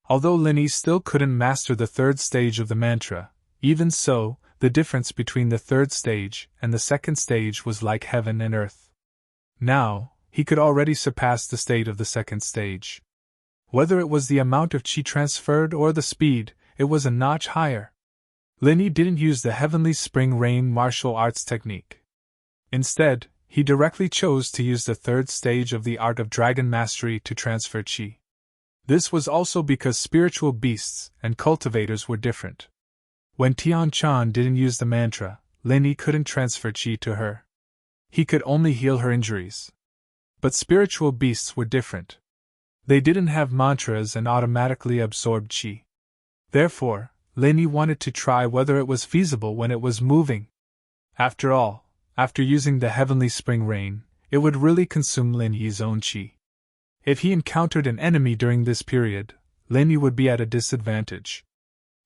Although Lin Yi still couldn't master the third stage of the mantra, even so, the difference between the third stage and the second stage was like heaven and earth. Now, he could already surpass the state of the second stage. Whether it was the amount of qi transferred or the speed, it was a notch higher. Lin Yi didn't use the heavenly spring rain martial arts technique. Instead, he directly chose to use the third stage of the art of dragon mastery to transfer qi. This was also because spiritual beasts and cultivators were different. When Tian Chan didn't use the mantra, Lin Yi couldn't transfer qi to her. He could only heal her injuries. But spiritual beasts were different. They didn't have mantras and automatically absorbed qi. Therefore, Lin Yi wanted to try whether it was feasible when it was moving. After all, after using the heavenly spring rain, it would really consume Lin Yi's own qi. If he encountered an enemy during this period, Lin Yi would be at a disadvantage.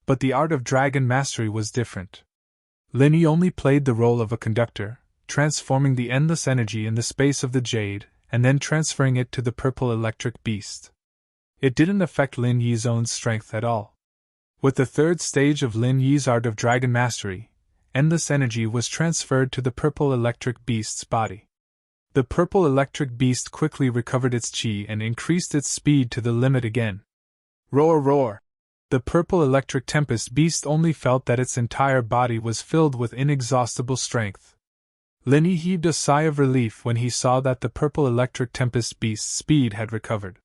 But the art of dragon mastery was different. Lin Yi only played the role of a conductor, transforming the endless energy in the space of the jade, and then transferring it to the purple electric beast. It didn't affect Lin Yi's own strength at all. With the third stage of Lin Yi's art of dragon mastery, endless energy was transferred to the purple electric beast's body. The purple electric beast quickly recovered its qi and increased its speed to the limit again. Roar, roar! The purple electric tempest beast only felt that its entire body was filled with inexhaustible strength. Lin Yi heaved a sigh of relief when he saw that the purple electric tempest beast's speed had recovered.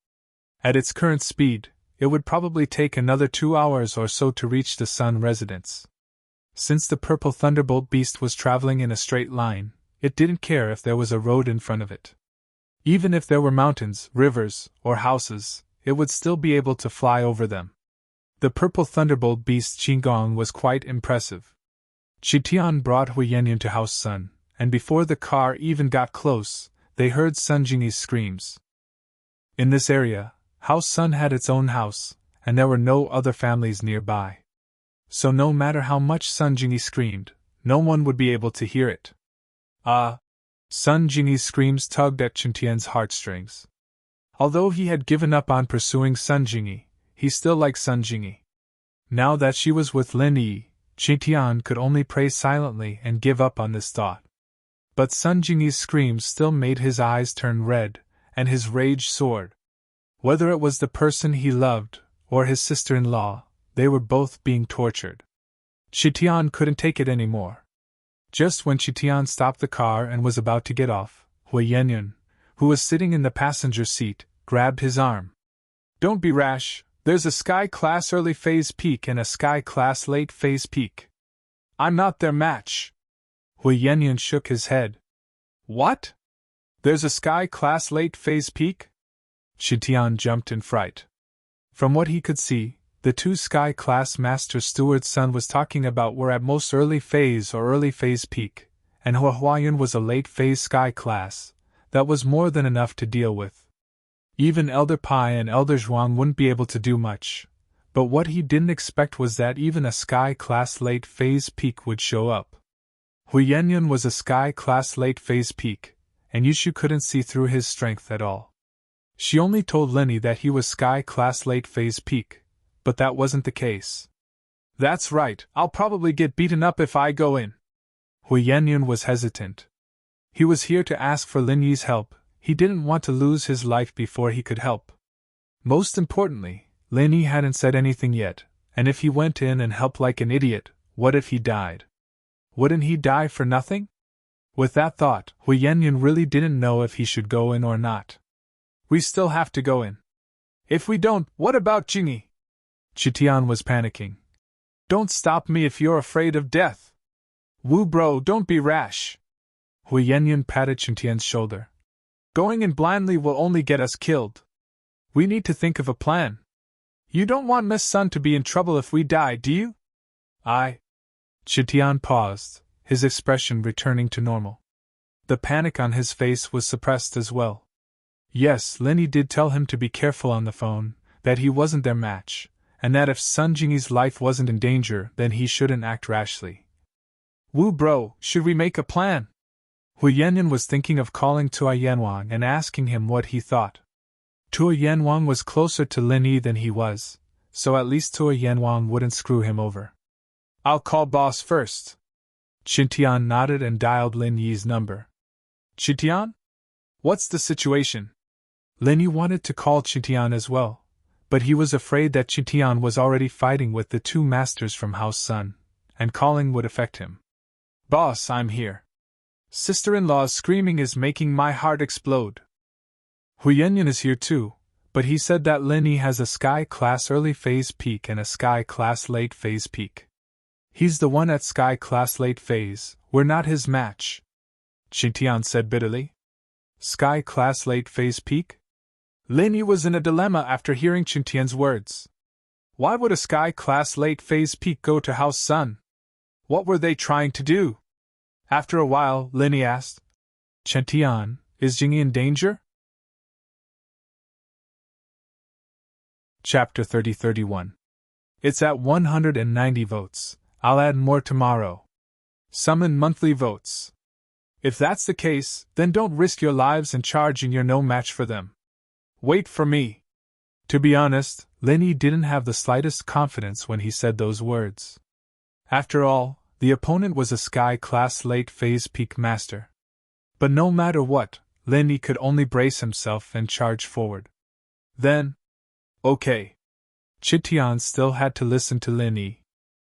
At its current speed, it would probably take another 2 hours or so to reach the sun residence. Since the purple thunderbolt beast was traveling in a straight line, it didn't care if there was a road in front of it. Even if there were mountains, rivers, or houses, it would still be able to fly over them. The purple thunderbolt beast's qigong was quite impressive. Qitian brought Hu Yanyan to House Sun, and before the car even got close, they heard Sun Jingyi's screams. In this area, House Sun had its own house, and there were no other families nearby. So no matter how much Sun Jingyi screamed, no one would be able to hear it. Sun Jingyi's screams tugged at Qitian's heartstrings. Although he had given up on pursuing Sun Jingyi, he still liked Sun Jingyi. Now that she was with Lin Yi, Qitian could only pray silently and give up on this thought. But Sun Jingyi's screams still made his eyes turn red, and his rage soared. Whether it was the person he loved, or his sister-in-law, they were both being tortured. Qitian couldn't take it anymore. Just when Qitian stopped the car and was about to get off, Hu Yanyan, who was sitting in the passenger seat, grabbed his arm. Don't be rash, there's a Sky-class early phase peak and a Sky-class late phase peak. I'm not their match. Hu Yanyan shook his head. What? There's a Sky-class late phase peak? Qitian jumped in fright. From what he could see, the two Sky-class Master Steward's son was talking about were at most early phase or early phase peak, and Hu Huayan was a late phase Sky-class. That was more than enough to deal with. Even Elder Pai and Elder Zhuang wouldn't be able to do much, but what he didn't expect was that even a Sky-class late phase peak would show up. Hu Yanyan was a Sky-class late phase peak, and Yushu couldn't see through his strength at all. She only told Lenny that he was Sky-class late phase peak, but that wasn't the case. That's right, I'll probably get beaten up if I go in. Hu Yanyan was hesitant. He was here to ask for Lin Yi's help. He didn't want to lose his life before he could help. Most importantly, Lin Yi hadn't said anything yet, and if he went in and helped like an idiot, what if he died? Wouldn't he die for nothing? With that thought, Hu Yanyan really didn't know if he should go in or not. We still have to go in. If we don't, what about Jingy? Chitian was panicking. Don't stop me if you're afraid of death. Wu bro, don't be rash. Hui Yanyan patted Chitian's shoulder. Going in blindly will only get us killed. We need to think of a plan. You don't want Miss Sun to be in trouble if we die, do you? Chitian paused, his expression returning to normal. The panic on his face was suppressed as well. Yes, Linny did tell him to be careful on the phone, that he wasn't their match, and that if Sun Jingyi's life wasn't in danger, then he shouldn't act rashly. Wu bro, should we make a plan? Hui Yanyan was thinking of calling Tua Yanwang and asking him what he thought. Tua Yanwang was closer to Linny than he was, so at least Tua Yanwang wouldn't screw him over. I'll call boss first. Chitian nodded and dialed Lin Yi's number. Chitian? What's the situation? Lin Yi wanted to call Chitian as well, but he was afraid that Chitian was already fighting with the two masters from House Sun, and calling would affect him. Boss, I'm here. Sister-in-law's screaming is making my heart explode. Hui Yanyan is here too, but he said that Lin Yi has a Sky Class early phase peak and a Sky Class late phase peak. He's the one at Sky Class late phase, we're not his match. Chitian said bitterly. Sky Class late phase peak? Lin Yi was in a dilemma after hearing Chitian's words. Why would a Sky Class late phase peak go to House Sun? What were they trying to do? After a while, Lin Yi asked, Chitian, is Jingyi in danger? Chapter 30-31. It's at 190 votes. I'll add more tomorrow. Summon monthly votes. If that's the case, then don't risk your lives and charge in you're no match for them. Wait for me. To be honest, Lin Yi didn't have the slightest confidence when he said those words. After all, the opponent was a Sky Class late phase peak master. But no matter what, Lin Yi could only brace himself and charge forward. Then, okay. Chitian still had to listen to Lin Yi.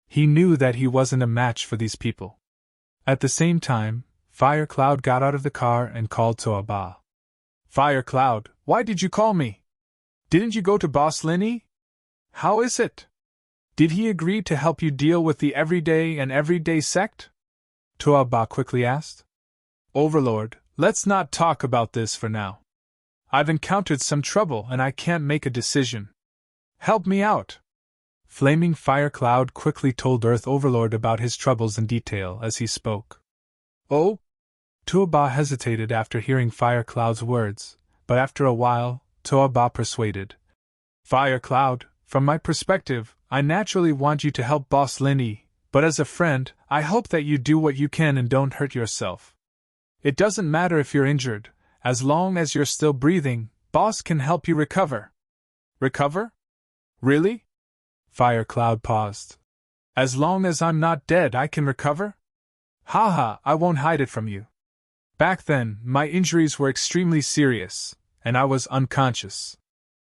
He knew that he wasn't a match for these people. At the same time, Fire Cloud got out of the car and called to Abba. Fire Cloud, why did you call me? Didn't you go to Boss Lin Yi? How is it? Did he agree to help you deal with the everyday sect? Tuaba quickly asked. Overlord, let's not talk about this for now. I've encountered some trouble and I can't make a decision. Help me out. Flaming Fire Cloud quickly told Earth Overlord about his troubles in detail as he spoke. Oh? Tuaba hesitated after hearing Fire Cloud's words, but after a while, Tuaba persuaded. Fire Cloud, from my perspective, I naturally want you to help Boss Lin Yi, but as a friend, I hope that you do what you can and don't hurt yourself. It doesn't matter if you're injured, as long as you're still breathing, Boss can help you recover. Recover? Really? Fire Cloud paused. As long as I'm not dead, I can recover? Haha, I won't hide it from you. Back then, my injuries were extremely serious, and I was unconscious.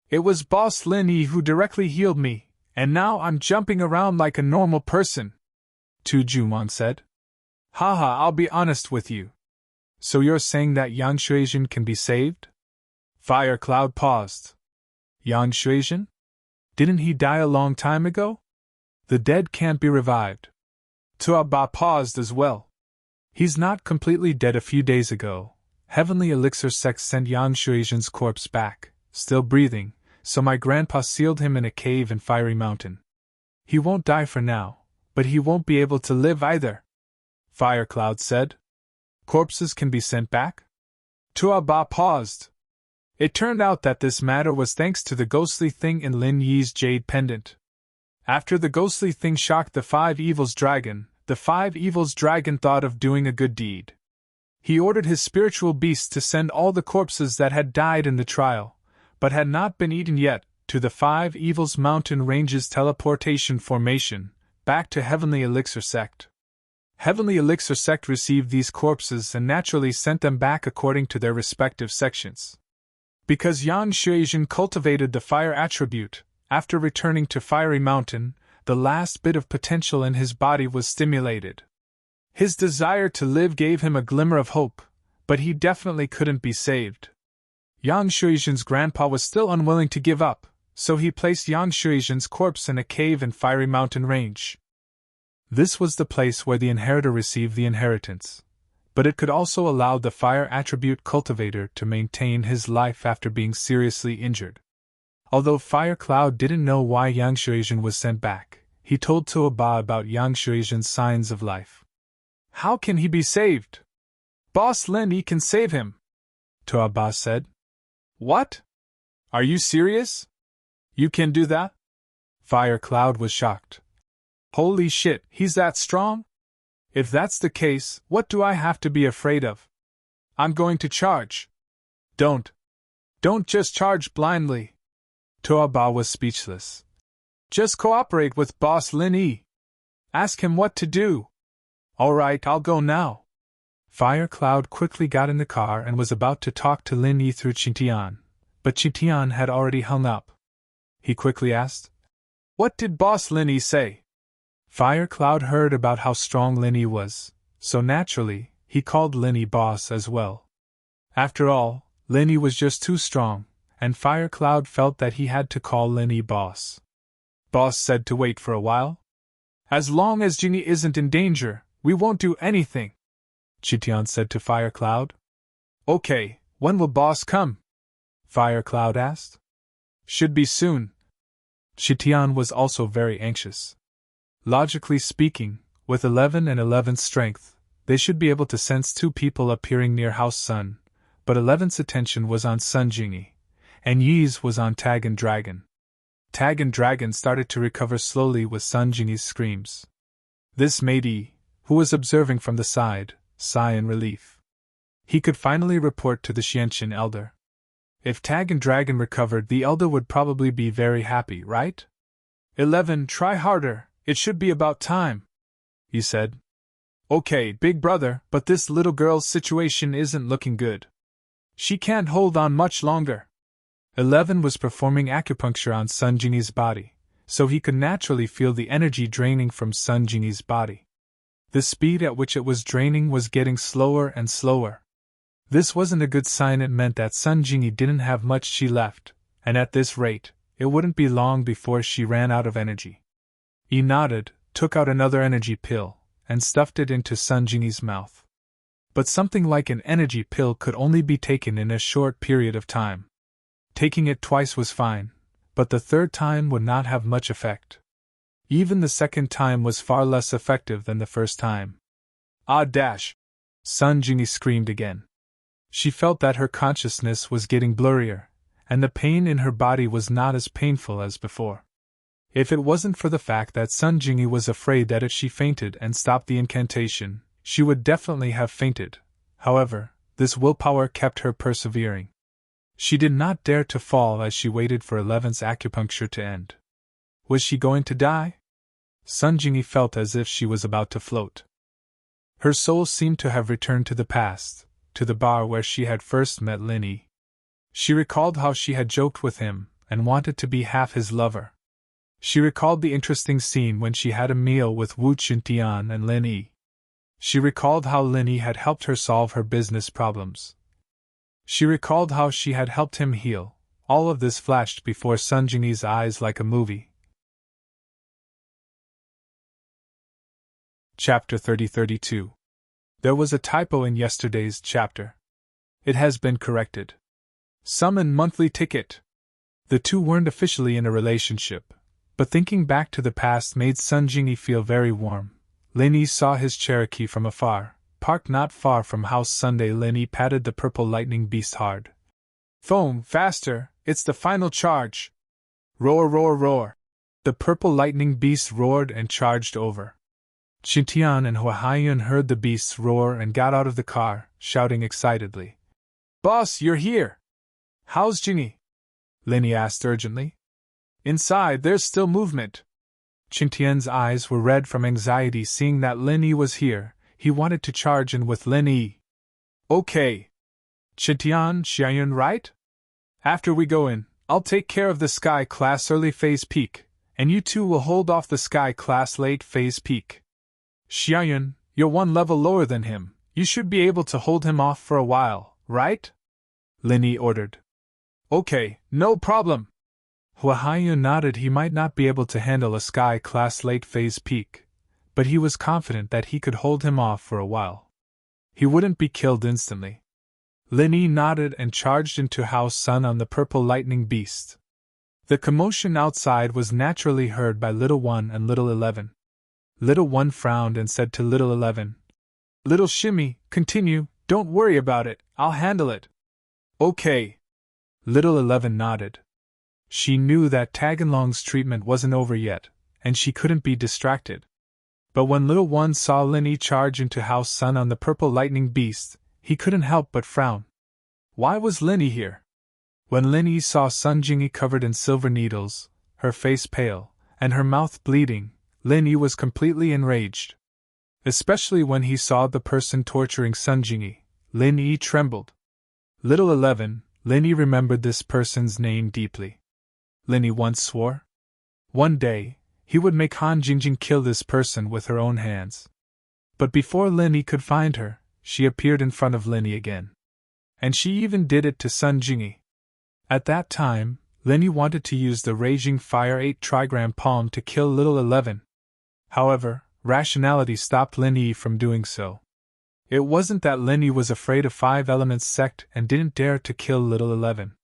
It was Boss Lin Yi who directly healed me, and now I'm jumping around like a normal person. Tu Jumon said. Haha, I'll be honest with you. So you're saying that Yang Shuizhen can be saved? Fire Cloud paused. Yang Shuizhen? Didn't he die a long time ago? The dead can't be revived. Tuaba paused as well. He's not completely dead. A few days ago, Heavenly Elixir Sect sent Yang Shuizhen's corpse back, still breathing, so my grandpa sealed him in a cave in Fiery Mountain. He won't die for now, but he won't be able to live either. Fire Cloud said. Corpses can be sent back? Tuaba paused. It turned out that this matter was thanks to the ghostly thing in Lin Yi's jade pendant. After the ghostly thing shocked the Five Evils Dragon, the Five Evils Dragon thought of doing a good deed. He ordered his spiritual beasts to send all the corpses that had died in the trial, but had not been eaten yet, to the Five Evils Mountain Ranges teleportation formation, back to Heavenly Elixir Sect. Heavenly Elixir Sect received these corpses and naturally sent them back according to their respective sections. Because Yang Shuizhen cultivated the fire attribute, after returning to Fiery Mountain, the last bit of potential in his body was stimulated. His desire to live gave him a glimmer of hope, but he definitely couldn't be saved. Yang Shuizhen's grandpa was still unwilling to give up, so he placed Yang Shuizhen's corpse in a cave in Fiery Mountain Range. This was the place where the inheritor received the inheritance, but it could also allow the fire attribute cultivator to maintain his life after being seriously injured. Although Fire Cloud didn't know why Yang Shuizhen was sent back, he told Tuoba about Yang Shuizhen's signs of life. How can he be saved? Boss Lin Yi can save him, Tuoba said. What? Are you serious? You can do that? Fire Cloud was shocked. Holy shit, he's that strong? If that's the case, what do I have to be afraid of? I'm going to charge. Don't just charge blindly. Tuoba was speechless. Just cooperate with Boss Lin Yi. Ask him what to do. Alright, I'll go now. Fire Cloud quickly got in the car and was about to talk to Lin Yi through Qingtian, but Qingtian had already hung up. He quickly asked, What did Boss Lin Yi say? Fire Cloud heard about how strong Lin Yi was, so naturally, he called Lin Yi boss as well. After all, Lin Yi was just too strong, and Fire Cloud felt that he had to call Lin Yi boss. Boss said to wait for a while. As long as Jingyi isn't in danger, we won't do anything, Qingtian said to Fire Cloud. Okay, when will boss come? Fire Cloud asked. Should be soon. Qingtian was also very anxious. Logically speaking, with 11 and 11's strength, they should be able to sense two people appearing near House Sun, but 11's attention was on Sun Jingyi, and Yi's was on Tag and Dragon. Tag and Dragon started to recover slowly with Sun Jingyi's screams. This made Yi, who was observing from the side, sigh in relief. He could finally report to the Xianxin elder. If Tag and Dragon recovered, the elder would probably be very happy, right? 11, try harder, it should be about time, he said. Okay, big brother, but this little girl's situation isn't looking good. She can't hold on much longer. 11 was performing acupuncture on Sun Jingyi's body, so he could naturally feel the energy draining from Sun Jingyi's body. The speed at which it was draining was getting slower and slower. This wasn't a good sign. It meant that Sun Jingyi didn't have much chi left, and at this rate, it wouldn't be long before she ran out of energy. He nodded, took out another energy pill, and stuffed it into Sun Jingyi's mouth. But something like an energy pill could only be taken in a short period of time. Taking it twice was fine, but the third time would not have much effect. Even the second time was far less effective than the first time. Ah dash! Sun Jingyi screamed again. She felt that her consciousness was getting blurrier, and the pain in her body was not as painful as before. If it wasn't for the fact that Sun Jingyi was afraid that if she fainted and stopped the incantation, she would definitely have fainted. However, this willpower kept her persevering. She did not dare to fall as she waited for 11's acupuncture to end. Was she going to die? Sun Jingyi felt as if she was about to float. Her soul seemed to have returned to the past, to the bar where she had first met Lin Yi. She recalled how she had joked with him and wanted to be half his lover. She recalled the interesting scene when she had a meal with Wu Qingtian and Lin Yi. She recalled how Lin Yi had helped her solve her business problems. She recalled how she had helped him heal. All of this flashed before Sun Jingyi's eyes like a movie. Chapter 30-32. There was a typo in yesterday's chapter. It has been corrected. Summon monthly ticket. The two weren't officially in a relationship, but thinking back to the past made Sun Jingyi feel very warm. Lin Yi saw his Cherokee from afar, parked not far from House Sunday. Lin Yi patted the purple lightning beast hard. Foam, faster, it's the final charge. Roar, roar, roar. The purple lightning beast roared and charged over. Qingtian and Huahaiyun heard the beasts roar and got out of the car, shouting excitedly. Boss, you're here! How's Jingyi? Lin Yi asked urgently. Inside, there's still movement. Qingtian's eyes were red from anxiety seeing that Lin Yi was here. He wanted to charge in with Lin Yi. Okay. Qingtian, Xianyun, right? After we go in, I'll take care of the Sky Class early phase peak, and you two will hold off the Sky Class late phase peak. Xianyun, you're one level lower than him. You should be able to hold him off for a while, right? Lin Yi ordered. Okay, no problem. Huahayu nodded. He might not be able to handle a Sky-class late-phase peak, but he was confident that he could hold him off for a while. He wouldn't be killed instantly. Lin Yi nodded and charged into House Sun on the purple lightning beast. The commotion outside was naturally heard by Little One and Little 11. Little One frowned and said to Little 11, "Little Shimmy, continue, don't worry about it, I'll handle it." "Okay." Little 11 nodded. She knew that Taganlong's treatment wasn't over yet, and she couldn't be distracted. But when Little One saw Lin Yi charge into House Sun on the purple lightning beast, he couldn't help but frown. Why was Lin Yi here? When Lin Yi saw Sun Jingyi covered in silver needles, her face pale, and her mouth bleeding, Lin Yi was completely enraged. Especially when he saw the person torturing Sun Jingyi, Lin Yi trembled. Little 11, Lin Yi remembered this person's name deeply. Lin Yi once swore one day he would make Han Jingjing kill this person with her own hands. But before Lin Yi could find her, she appeared in front of Lin Yi again. And she even did it to Sun Jingyi. At that time, Lin Yi wanted to use the Raging Fire 8 trigram palm to kill Little 11. However, rationality stopped Lin Yi from doing so. It wasn't that Lin Yi was afraid of Five Elements sect and didn't dare to kill Little 11.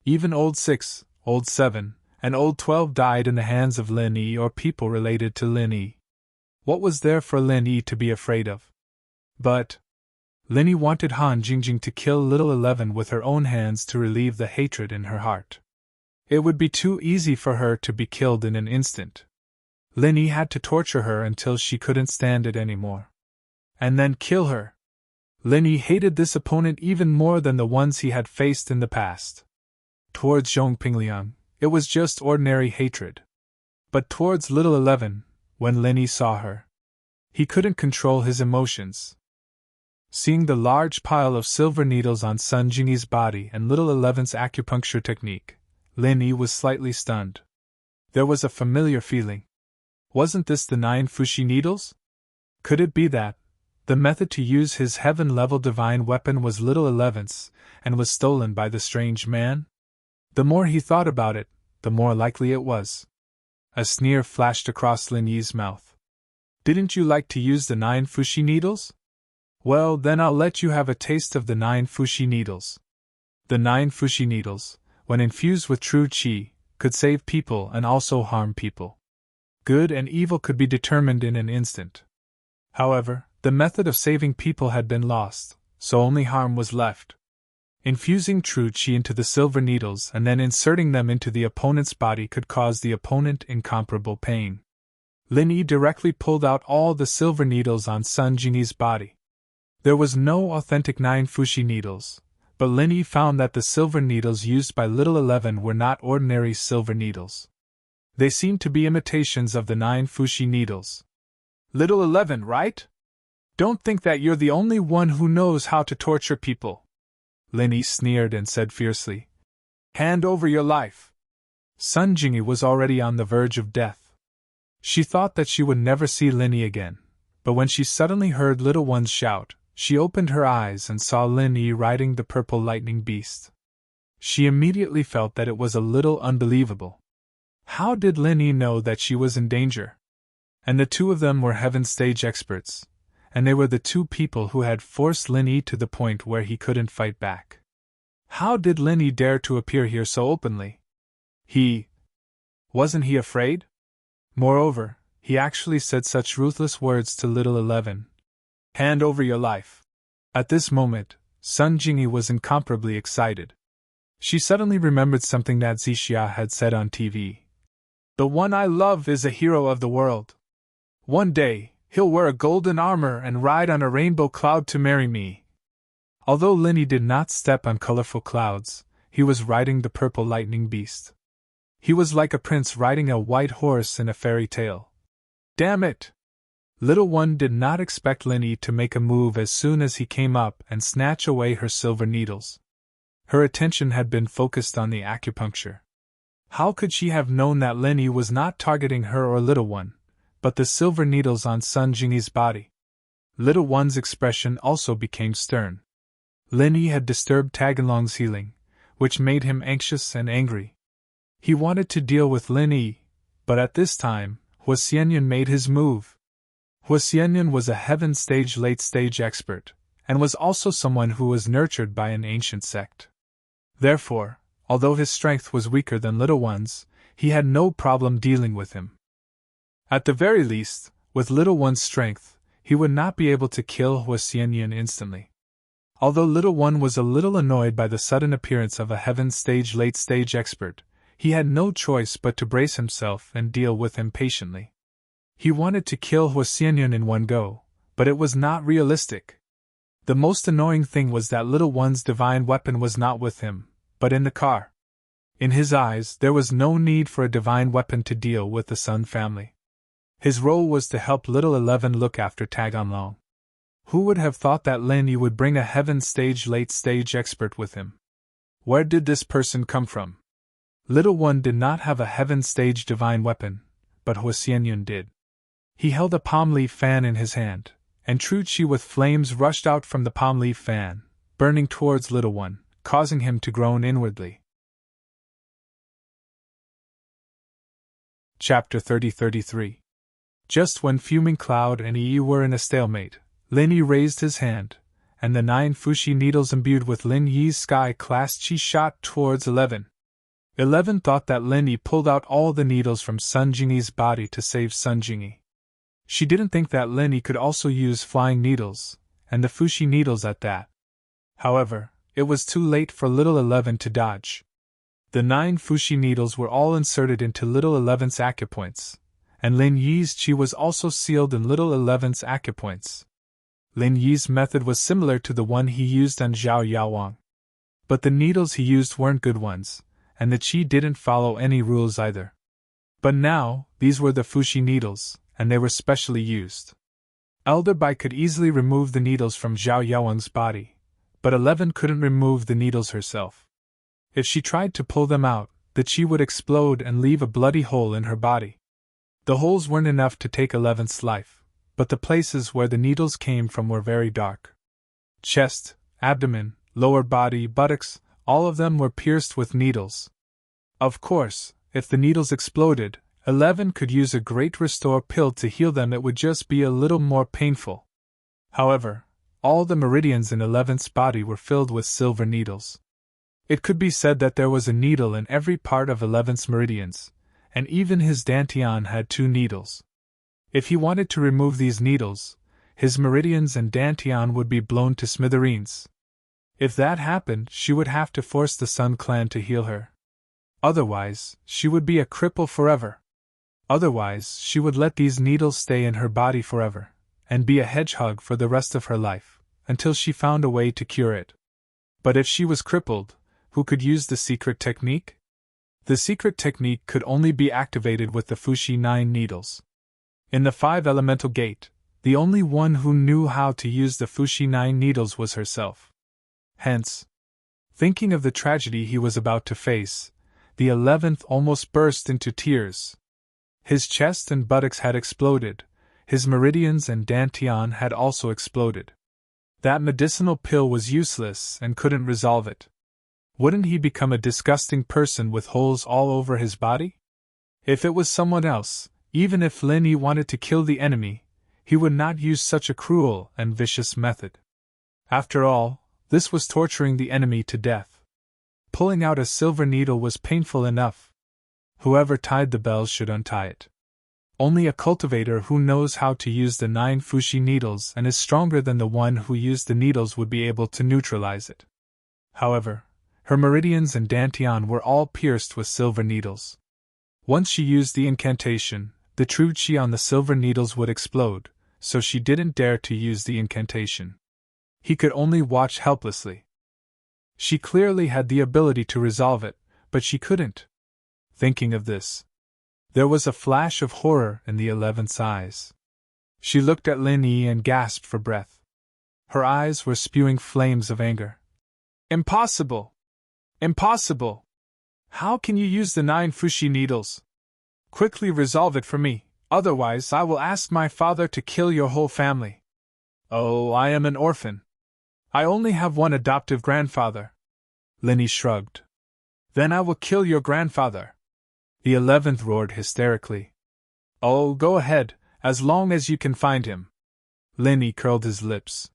Even Old 6, Old 7, and Old 12 died in the hands of Lin Yi or people related to Lin Yi. What was there for Lin Yi to be afraid of? But Lin Yi wanted Han Jingjing to kill Little 11 with her own hands to relieve the hatred in her heart. It would be too easy for her to be killed in an instant. Lin Yi had to torture her until she couldn't stand it anymore. And then kill her. Lin Yi hated this opponent even more than the ones he had faced in the past. Towards Zhong Pingliang, it was just ordinary hatred. But towards Little 11, when Lin Yi saw her, he couldn't control his emotions. Seeing the large pile of silver needles on Sun Jingyi's body and Little 11's acupuncture technique, Lin Yi was slightly stunned. There was a familiar feeling. Wasn't this the 9 Fushi needles? Could it be that the method to use his heaven-level divine weapon was Little 11's, and was stolen by the strange man? The more he thought about it, the more likely it was. A sneer flashed across Lin Yi's mouth. "Didn't you like to use the 9 Fushi needles? Well, then I'll let you have a taste of the 9 Fushi needles." The 9 Fushi needles, when infused with true qi, could save people and also harm people. Good and evil could be determined in an instant. However, the method of saving people had been lost, so only harm was left. Infusing true qi into the silver needles and then inserting them into the opponent's body could cause the opponent incomparable pain. Lin Yi directly pulled out all the silver needles on Sun Jingyi's body. There was no authentic 9 Fushi needles, but Lin Yi found that the silver needles used by Little 11 were not ordinary silver needles. They seemed to be imitations of the 9 Fushi needles. "Little 11, right? Don't think that you're the only one who knows how to torture people." Lin Yi sneered and said fiercely, "Hand over your life." Sun Jingyi was already on the verge of death. She thought that she would never see Lin Yi again, but when she suddenly heard Little One's shout, she opened her eyes and saw Lin Yi riding the purple lightning beast. She immediately felt that it was a little unbelievable. How did Lin Yi know that she was in danger? And the two of them were heaven stage experts, and they were the two people who had forced Lin Yi to the point where he couldn't fight back. How did Lin Yi dare to appear here so openly? Wasn't he afraid? Moreover, he actually said such ruthless words to Little 11. "Hand over your life." At this moment, Sun Jingyi was incomparably excited. She suddenly remembered something that Zixia had said on TV. "The one I love is a hero of the world. One day, he'll wear a golden armor and ride on a rainbow cloud to marry me." Although Lin Yi did not step on colorful clouds, he was riding the purple lightning beast. He was like a prince riding a white horse in a fairy tale. Damn it! Little One did not expect Lin Yi to make a move as soon as he came up and snatch away her silver needles. Her attention had been focused on the acupuncture. How could she have known that Lin Yi was not targeting her or Little One, but the silver needles on Sun Jingyi's body? Little One's expression also became stern. Lin Yi had disturbed Taganlong's healing, which made him anxious and angry. He wanted to deal with Lin Yi, but at this time, Hua Xianyun made his move. Hua Xianyun was a heaven stage late stage expert, and was also someone who was nurtured by an ancient sect. Therefore, although his strength was weaker than Little One's, he had no problem dealing with him. At the very least, with Little One's strength, he would not be able to kill Hua Xianyun instantly. Although Little One was a little annoyed by the sudden appearance of a heaven stage late stage expert, he had no choice but to brace himself and deal with him patiently. He wanted to kill Hua Xianyun in one go, but it was not realistic. The most annoying thing was that Little One's divine weapon was not with him, but in the car. In his eyes, there was no need for a divine weapon to deal with the Sun family. His role was to help Little 11 look after Tag Long. Who would have thought that Lin Yi would bring a heaven stage late stage expert with him? Where did this person come from? Little One did not have a heaven stage divine weapon, but Hua Xianyun did. He held a palm leaf fan in his hand, and true chi with flames rushed out from the palm leaf fan, burning towards Little One, causing him to groan inwardly. Chapter 30-33. Just when Fuming Cloud and Yi were in a stalemate, Lin Yi raised his hand, and the 9 Fushi needles imbued with Lin Yi's sky-class chi shot towards 11. 11 thought that Lin Yi pulled out all the needles from Sun Jingyi's body to save Sun Jingyi. She didn't think that Lin Yi could also use flying needles, and the Fushi needles at that. However, it was too late for Little 11 to dodge. The 9 Fushi needles were all inserted into Little 11's acupoints, and Lin Yi's chi was also sealed in Little 11's acupoints. Lin Yi's method was similar to the one he used on Zhao Yaowang. But the needles he used weren't good ones, and the chi didn't follow any rules either. But now, these were the Fushi needles, and they were specially used. Elder Bai could easily remove the needles from Zhao Yaowang's body, but 11 couldn't remove the needles herself. If she tried to pull them out, the chi would explode and leave a bloody hole in her body. The holes weren't enough to take 11's life, but the places where the needles came from were very dark. Chest, abdomen, lower body, buttocks, all of them were pierced with needles. Of course, if the needles exploded, 11 could use a great restore pill to heal them. It would just be a little more painful. However, all the meridians in 11's body were filled with silver needles. It could be said that there was a needle in every part of 11's meridians, and even his dantian had 2 needles. If he wanted to remove these needles, his meridians and dantian would be blown to smithereens. If that happened, she would have to force the Sun clan to heal her. Otherwise, she would be a cripple forever. Otherwise, she would let these needles stay in her body forever, and be a hedgehog for the rest of her life, until she found a way to cure it. But if she was crippled, who could use the secret technique? The secret technique could only be activated with the Fushi 9 needles. In the 5 elemental gate, the only one who knew how to use the Fushi 9 needles was herself. Hence, thinking of the tragedy he was about to face, the 11th almost burst into tears. His chest and buttocks had exploded, his meridians and dantian had also exploded. That medicinal pill was useless and couldn't resolve it. Wouldn't he become a disgusting person with holes all over his body? If it was someone else, even if Lin Yi wanted to kill the enemy, he would not use such a cruel and vicious method. After all, this was torturing the enemy to death. Pulling out a silver needle was painful enough. Whoever tied the bells should untie it. Only a cultivator who knows how to use the 9 Fushi needles and is stronger than the one who used the needles would be able to neutralize it. However, her meridians and dantian were all pierced with silver needles. Once she used the incantation, the true chi on the silver needles would explode, so she didn't dare to use the incantation. He could only watch helplessly. She clearly had the ability to resolve it, but she couldn't. Thinking of this, there was a flash of horror in the 11th's eyes. She looked at Lin Yi and gasped for breath. Her eyes were spewing flames of anger. Impossible! Impossible! How can you use the 9 Fushi needles? Quickly resolve it for me, otherwise I will ask my father to kill your whole family. Oh, I am an orphan. I only have one adoptive grandfather. Lin Yi shrugged. Then I will kill your grandfather! The 11th roared hysterically. Oh, go ahead, as long as you can find him. Lin curled his lips.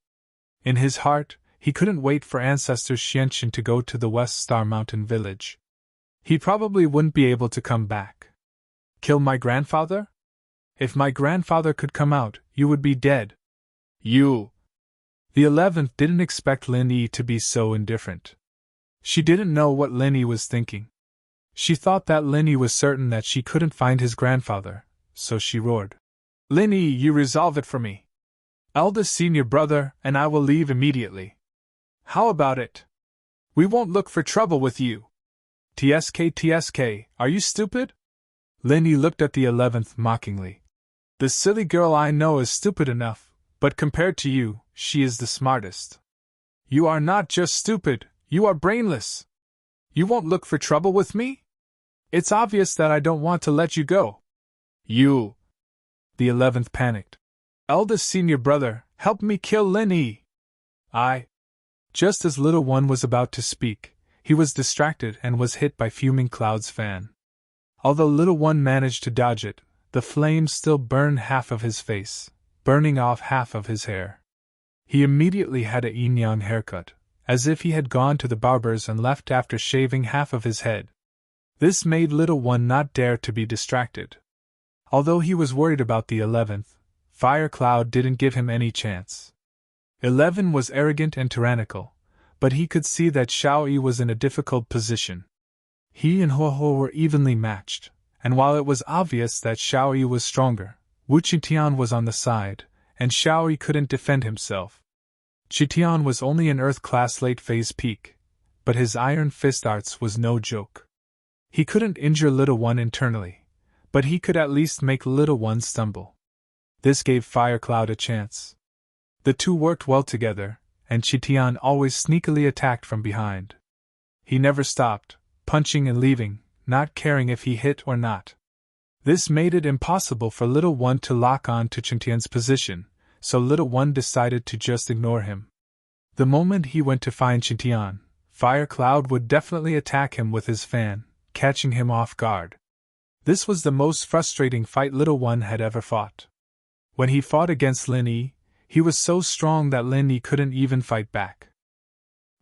In his heart, he couldn't wait for ancestor Xianqin to go to the West Star Mountain village. He probably wouldn't be able to come back. Kill my grandfather? If my grandfather could come out, you would be dead. You! The 11th didn't expect Lin Yi to be so indifferent. She didn't know what Lin Yi was thinking. She thought that Lin Yi was certain that she couldn't find his grandfather, so she roared. Lin Yi, you resolve it for me. Eldest senior brother, and I will leave immediately. How about it? We won't look for trouble with you. TSK, are you stupid? Lin Yi looked at the 11th mockingly. The silly girl I know is stupid enough, but compared to you, she is the smartest. You are not just stupid, you are brainless. You won't look for trouble with me? It's obvious that I don't want to let you go. You! The 11th panicked. Eldest senior brother, help me kill Lin Yi. Just as little one was about to speak, he was distracted and was hit by fuming Cloud's fan. Although little one managed to dodge it, the flames still burned half of his face, burning off half of his hair. He immediately had a yin-yang haircut, as if he had gone to the barber's and left after shaving half of his head. This made little one not dare to be distracted. Although he was worried about the 11th, Fire Cloud didn't give him any chance. 11 was arrogant and tyrannical, but he could see that Xiao Yi was in a difficult position. He and Huo Huo were evenly matched, and while it was obvious that Xiao Yi was stronger, Wu Qitian was on the side, and Xiao Yi couldn't defend himself. Qitian was only an Earth-class late-phase peak, but his iron fist arts was no joke. He couldn't injure little one internally, but he could at least make little one stumble. This gave Fire Cloud a chance. The two worked well together, and Qitian always sneakily attacked from behind. He never stopped, punching and leaving, not caring if he hit or not. This made it impossible for little one to lock on to Qitian's position, so little one decided to just ignore him. The moment he went to find Qitian, Fire Cloud would definitely attack him with his fan, catching him off guard. This was the most frustrating fight little one had ever fought. When he fought against Lin Yi, he was so strong that Lin Yi couldn't even fight back.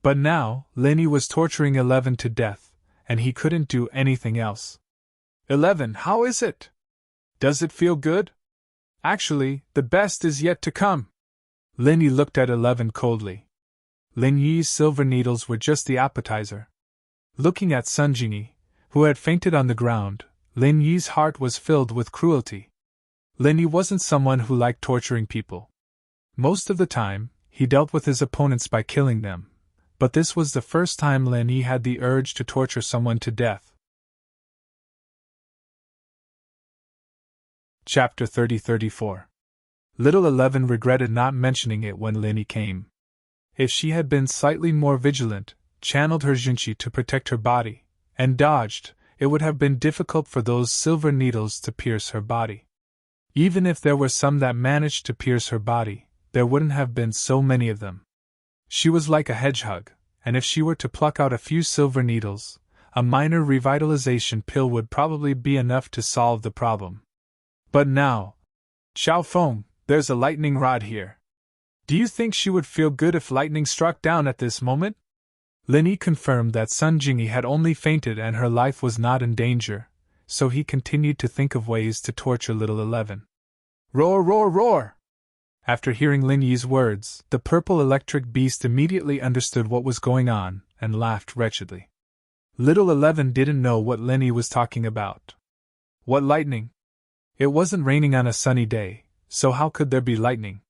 But now, Lin Yi was torturing 11 to death, and he couldn't do anything else. 11, how is it? Does it feel good? Actually, the best is yet to come. Lin Yi looked at 11 coldly. Lin Yi's silver needles were just the appetizer. Looking at Sun Jingyi, who had fainted on the ground, Lin Yi's heart was filled with cruelty. Lin Yi wasn't someone who liked torturing people. Most of the time, he dealt with his opponents by killing them, but this was the first time Lin Yi had the urge to torture someone to death. Chapter 30-34. Little 11 regretted not mentioning it when Lin Yi came. If she had been slightly more vigilant, channeled her Junqi to protect her body, and dodged, it would have been difficult for those silver needles to pierce her body. Even if there were some that managed to pierce her body, there wouldn't have been so many of them. She was like a hedgehog, and if she were to pluck out a few silver needles, a minor revitalization pill would probably be enough to solve the problem. But now, Xiao Feng, there's a lightning rod here. Do you think she would feel good if lightning struck down at this moment? Lin Yi confirmed that Sun Jingyi had only fainted and her life was not in danger, so he continued to think of ways to torture little 11. Roar, roar, roar! After hearing Lin Yi's words, the purple electric beast immediately understood what was going on and laughed wretchedly. Little 11 didn't know what Lin Yi was talking about. What lightning? It wasn't raining on a sunny day, so how could there be lightning?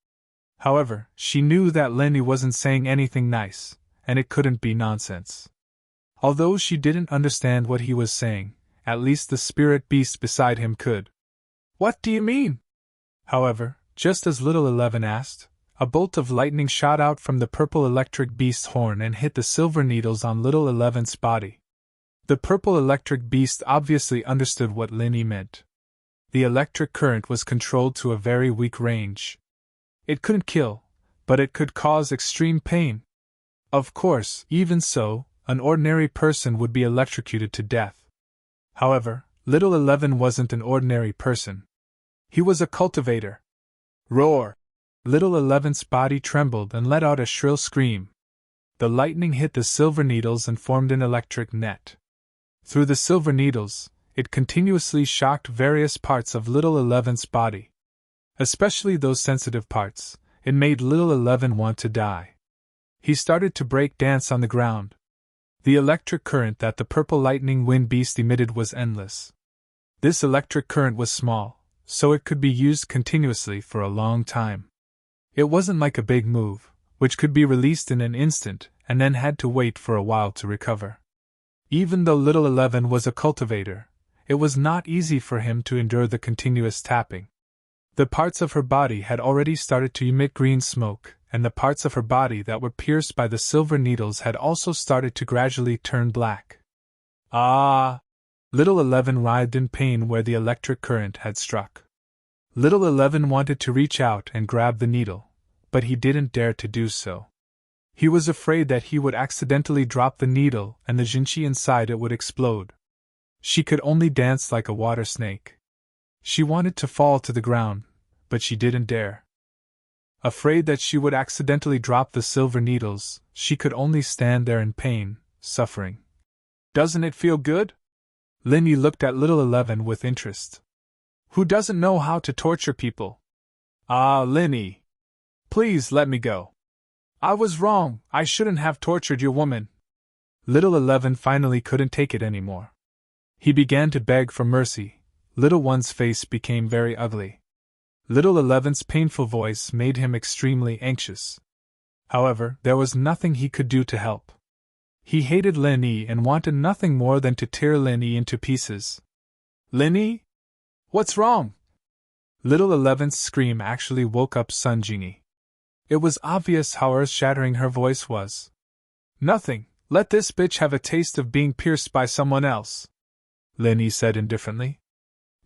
However, she knew that Lin Yi wasn't saying anything nice, and it couldn't be nonsense. Although she didn't understand what he was saying, at least the spirit beast beside him could. What do you mean? However, just as little 11 asked, a bolt of lightning shot out from the purple electric beast's horn and hit the silver needles on little 11's body. The purple electric beast obviously understood what Lin Yi meant. The electric current was controlled to a very weak range. It couldn't kill, but it could cause extreme pain. Of course, even so, an ordinary person would be electrocuted to death. However, Little 11 wasn't an ordinary person. He was a cultivator. Roar! Little 11's body trembled and let out a shrill scream. The lightning hit the silver needles and formed an electric net. Through the silver needles, it continuously shocked various parts of Little 11's body. Especially those sensitive parts. It made Little 11 want to die. He started to break dance on the ground. The electric current that the purple lightning wind beast emitted was endless. This electric current was small, so it could be used continuously for a long time. It wasn't like a big move, which could be released in an instant and then had to wait for a while to recover. Even though Little 11 was a cultivator, it was not easy for him to endure the continuous tapping. The parts of her body had already started to emit green smoke, and the parts of her body that were pierced by the silver needles had also started to gradually turn black. Ah! Little 11 writhed in pain where the electric current had struck. Little 11 wanted to reach out and grab the needle, but he didn't dare to do so. He was afraid that he would accidentally drop the needle and the Jinchi inside it would explode. She could only dance like a water snake. She wanted to fall to the ground, but she didn't dare. Afraid that she would accidentally drop the silver needles, she could only stand there in pain, suffering. Doesn't it feel good? Linny looked at Little 11 with interest. Who doesn't know how to torture people? Ah, Linny. Please let me go. I was wrong, I shouldn't have tortured your woman. Little 11 finally couldn't take it anymore. He began to beg for mercy. Little one's face became very ugly. Little 11's painful voice made him extremely anxious. However, there was nothing he could do to help. He hated Linny and wanted nothing more than to tear Linny into pieces. Linny? What's wrong? Little 11's scream actually woke up Sun Jingyi. It was obvious how earth-shattering her voice was. Nothing, let this bitch have a taste of being pierced by someone else, Linny said indifferently.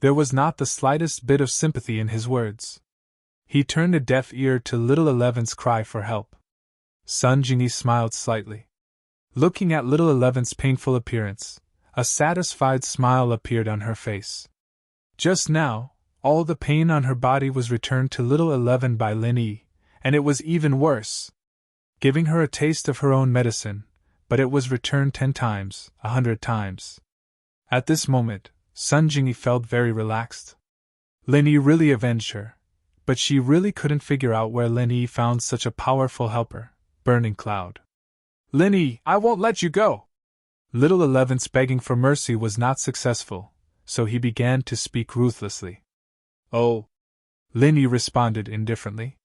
There was not the slightest bit of sympathy in his words. He turned a deaf ear to Little 11's cry for help. Sun Jingyi smiled slightly. Looking at Little 11's painful appearance, a satisfied smile appeared on her face. Just now, all the pain on her body was returned to Little 11 by Linny, and it was even worse. Giving her a taste of her own medicine, but it was returned 10 times, 100 times. At this moment, Sun Jingyi felt very relaxed. Linny really avenged her, but she really couldn't figure out where Linny found such a powerful helper, Burning Cloud. Linny, I won't let you go! Little 11's begging for mercy was not successful, so he began to speak ruthlessly. Oh! Linny responded indifferently.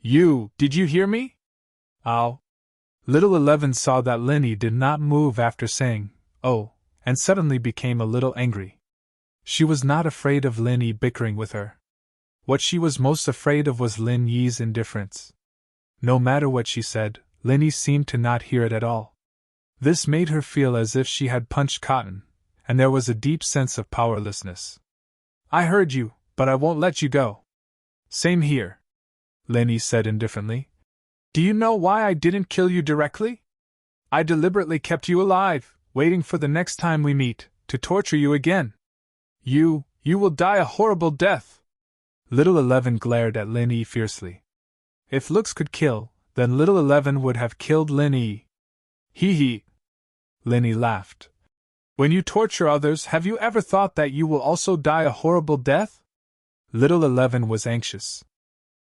Did you hear me? Ow! Little 11 saw that Linny did not move after saying, oh, and suddenly became a little angry. She was not afraid of Linny bickering with her. What she was most afraid of was Lin Yi's indifference. No matter what she said, Linny seemed to not hear it at all. This made her feel as if she had punched cotton, and there was a deep sense of powerlessness. I heard you, but I won't let you go. Same here, Linny said indifferently. Do you know why I didn't kill you directly? I deliberately kept you alive, waiting for the next time we meet, to torture you again. You will die a horrible death. Little 11 glared at Linny fiercely. If looks could kill, then Little 11 would have killed Linny. Hee hee. Linny laughed. When you torture others, have you ever thought that you will also die a horrible death? Little 11 was anxious.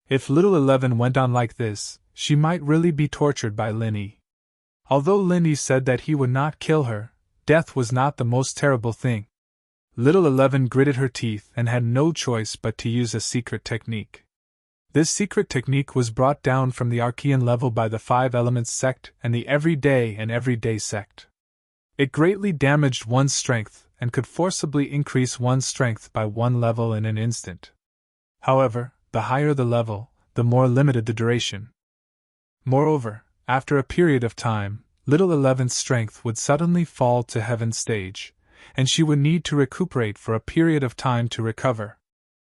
If Little 11 went on like this, she might really be tortured by Linny. Although Linny said that he would not kill her, death was not the most terrible thing. Little 11 gritted her teeth and had no choice but to use a secret technique. This secret technique was brought down from the Archean level by the 5 Elements sect and the Everyday sect. It greatly damaged one's strength and could forcibly increase one's strength by 1 level in an instant. However, the higher the level, the more limited the duration. Moreover, after a period of time, Little 11's strength would suddenly fall to heaven stage, and she would need to recuperate for a period of time to recover.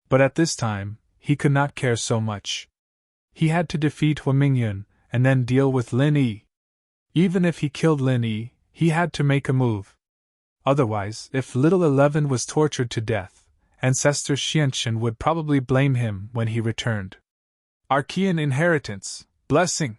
But at this time, he could not care so much. He had to defeat Huamingyun, and then deal with Lin Yi. Even if he killed Lin Yi, he had to make a move. Otherwise, if little 11 was tortured to death, Ancestor Xianxian would probably blame him when he returned. Archean inheritance, blessing!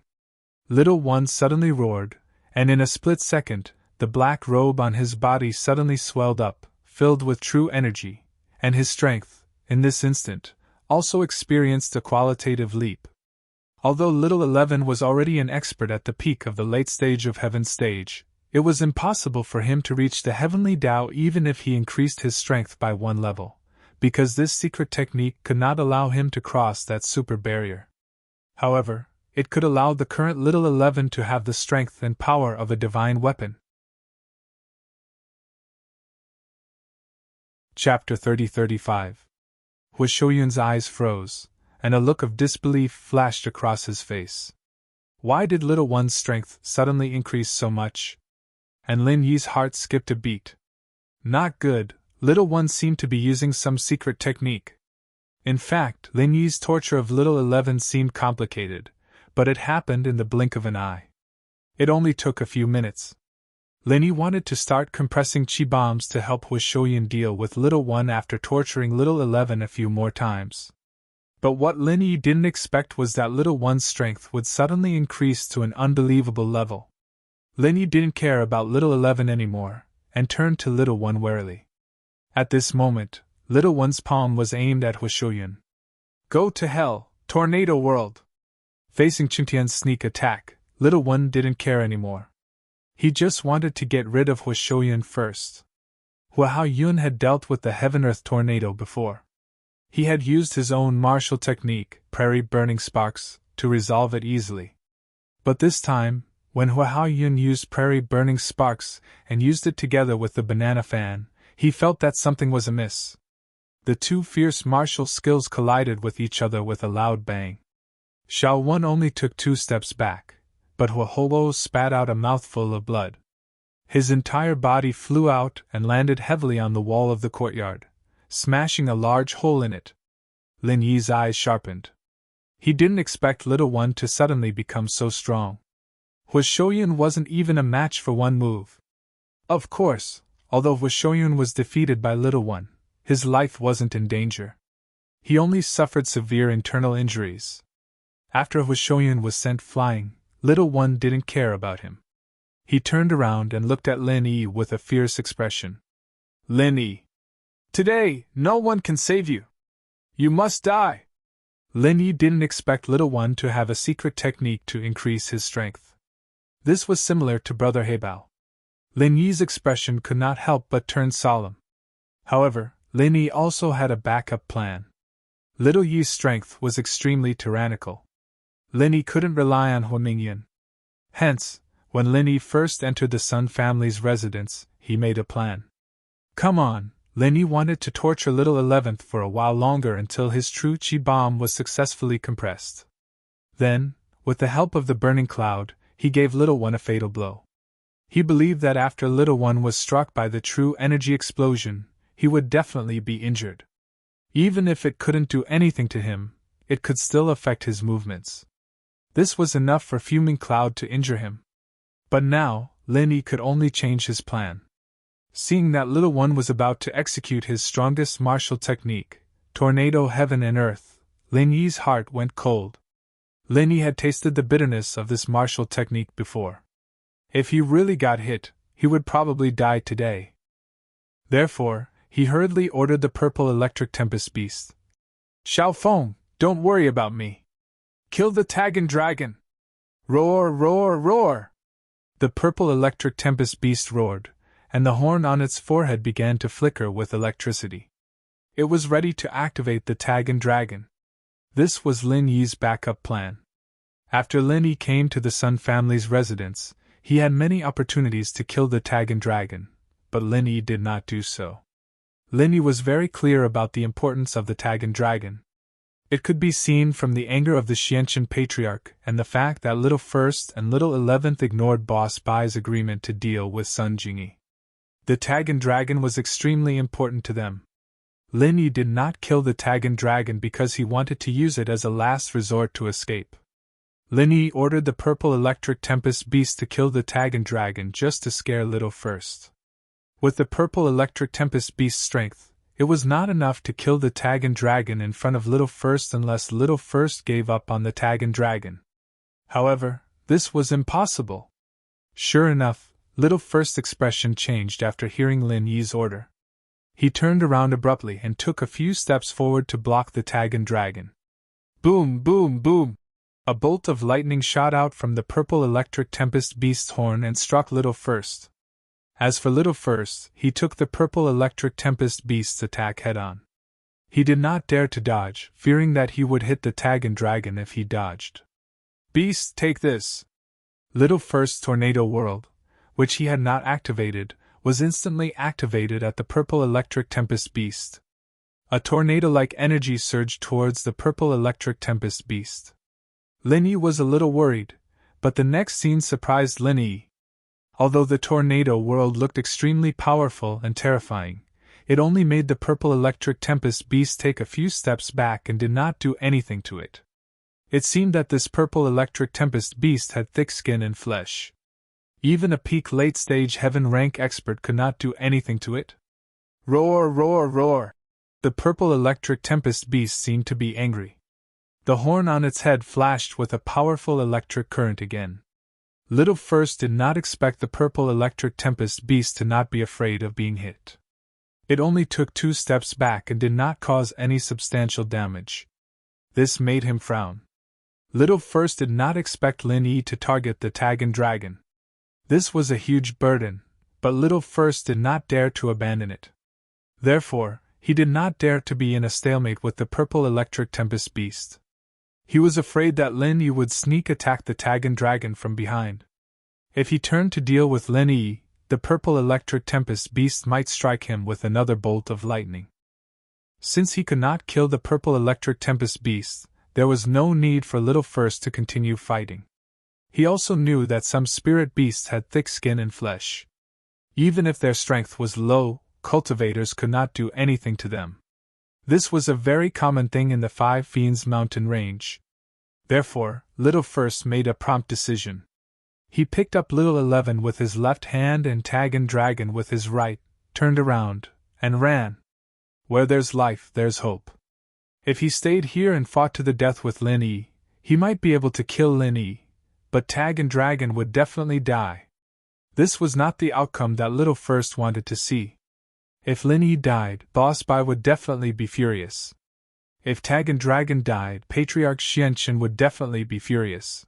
Little one suddenly roared, and in a split second, the black robe on his body suddenly swelled up, filled with true energy, and his strength, in this instant, also experienced a qualitative leap. Although little 11 was already an expert at the peak of the late stage of Heaven stage, it was impossible for him to reach the heavenly Tao even if he increased his strength by one level, because this secret technique could not allow him to cross that super barrier. However, it could allow the current little 11 to have the strength and power of a divine weapon. Chapter 30-35. Hu Shouyun's eyes froze, and a look of disbelief flashed across his face. Why did little one's strength suddenly increase so much? And Lin Yi's heart skipped a beat. Not good, little one seemed to be using some secret technique. In fact, Lin Yi's torture of little 11 seemed complicated, but it happened in the blink of an eye. It only took a few minutes. Lin Yi wanted to start compressing chi bombs to help Hu Shouyun deal with little one after torturing little 11 a few more times. But what Lin Yi didn't expect was that little one's strength would suddenly increase to an unbelievable level. Lin Yi didn't care about little 11 anymore, and turned to little one warily. At this moment, little one's palm was aimed at Hu Shouyun. Go to hell, Tornado World! Facing Qingtian's sneak attack, little one didn't care anymore. He just wanted to get rid of Hu Shouyun first. Hu Haoyun had dealt with the Heaven-Earth tornado before. He had used his own martial technique, Prairie Burning Sparks, to resolve it easily. But this time, when Hu Haoyun used Prairie Burning Sparks and used it together with the banana fan, he felt that something was amiss. The two fierce martial skills collided with each other with a loud bang. Xiao Wen only took 2 steps back, but Hu Houo spat out a mouthful of blood. His entire body flew out and landed heavily on the wall of the courtyard, smashing a large hole in it. Lin Yi's eyes sharpened. He didn't expect little one to suddenly become so strong. Hu Shouyun wasn't even a match for one move. Of course, although Hu Shouyun was defeated by little one, his life wasn't in danger. He only suffered severe internal injuries. After Hu Shouyun was sent flying, little one didn't care about him. He turned around and looked at Lin Yi with a fierce expression. Lin Yi, today, no one can save you. You must die. Lin Yi didn't expect little one to have a secret technique to increase his strength. This was similar to Brother Heibao. Lin Yi's expression could not help but turn solemn. However, Lin Yi also had a backup plan. Little Yi's strength was extremely tyrannical. Lin Yi couldn't rely on Hu Mingyan. Hence, when Lin Yi first entered the Sun family's residence, he made a plan. Come on, Lin Yi wanted to torture little 11th for a while longer until his true chi bomb was successfully compressed. Then, with the help of the burning cloud, he gave little one a fatal blow. He believed that after little one was struck by the true energy explosion, he would definitely be injured. Even if it couldn't do anything to him, it could still affect his movements. This was enough for fuming cloud to injure him. But now, Lin Yi could only change his plan. Seeing that little one was about to execute his strongest martial technique, Tornado Heaven and Earth, Lin Yi's heart went cold. Lin Yi had tasted the bitterness of this martial technique before. If he really got hit, he would probably die today. Therefore, he hurriedly ordered the purple electric tempest beast. Xiao Feng, don't worry about me. Kill the Tagan dragon! Roar, roar, roar! The purple electric tempest beast roared, and the horn on its forehead began to flicker with electricity. It was ready to activate the Tagan dragon. This was Lin Yi's backup plan. After Lin Yi came to the Sun family's residence, he had many opportunities to kill the Tagan dragon, but Lin Yi did not do so. Lin Yi was very clear about the importance of the Tagan dragon. It could be seen from the anger of the Xianxian patriarch and the fact that little first and little 11th ignored Boss Bai's agreement to deal with Sun Jingyi. The Tagan dragon was extremely important to them. Lin Yi did not kill the Tagan dragon because he wanted to use it as a last resort to escape. Lin Yi ordered the purple electric tempest beast to kill the Tagan dragon just to scare Little First. With the purple electric tempest beast's strength, it was not enough to kill the Tagan dragon in front of Little First unless Little First gave up on the Tagan dragon. However, this was impossible. Sure enough, Little First's expression changed after hearing Lin Yi's order. He turned around abruptly and took a few steps forward to block the Tagan dragon. Boom, boom, boom! A bolt of lightning shot out from the purple electric tempest beast's horn and struck Little First. As for Little First, he took the purple electric tempest beast's attack head-on. He did not dare to dodge, fearing that he would hit the Tagan dragon if he dodged. Beast, take this! Little First's tornado world, which he had not activated, was instantly activated at the purple electric tempest beast. A tornado-like energy surged towards the purple electric tempest beast. Lin Yi was a little worried, but the next scene surprised Lin Yi. Although the tornado world looked extremely powerful and terrifying, it only made the purple electric tempest beast take a few steps back and did not do anything to it. It seemed that this purple electric tempest beast had thick skin and flesh. Even a peak late-stage heaven rank expert could not do anything to it. Roar, roar, roar! The purple electric tempest beast seemed to be angry. The horn on its head flashed with a powerful electric current again. Little First did not expect the purple electric tempest beast to not be afraid of being hit. It only took 2 steps back and did not cause any substantial damage. This made him frown. Little First did not expect Lin Yi to target the Tagan dragon. This was a huge burden, but Little First did not dare to abandon it. Therefore, he did not dare to be in a stalemate with the purple electric tempest beast. He was afraid that Lin Yi would sneak attack the Tagan dragon from behind. If he turned to deal with Lin Yi, the purple electric tempest beast might strike him with another bolt of lightning. Since he could not kill the purple electric tempest beast, there was no need for Little First to continue fighting. He also knew that some spirit beasts had thick skin and flesh. Even if their strength was low, cultivators could not do anything to them. This was a very common thing in the Five Fiends mountain range. Therefore, Little First made a prompt decision. He picked up Little 11 with his left hand and Tagan Dragon with his right, turned around, and ran. Where there's life, there's hope. If he stayed here and fought to the death with Lin Yi, he might be able to kill Lin Yi, but Tagan Dragon would definitely die. This was not the outcome that Little First wanted to see. If Lin Yi died, Boss Bai would definitely be furious. If Tagan Dragon died, Patriarch Xianchen would definitely be furious.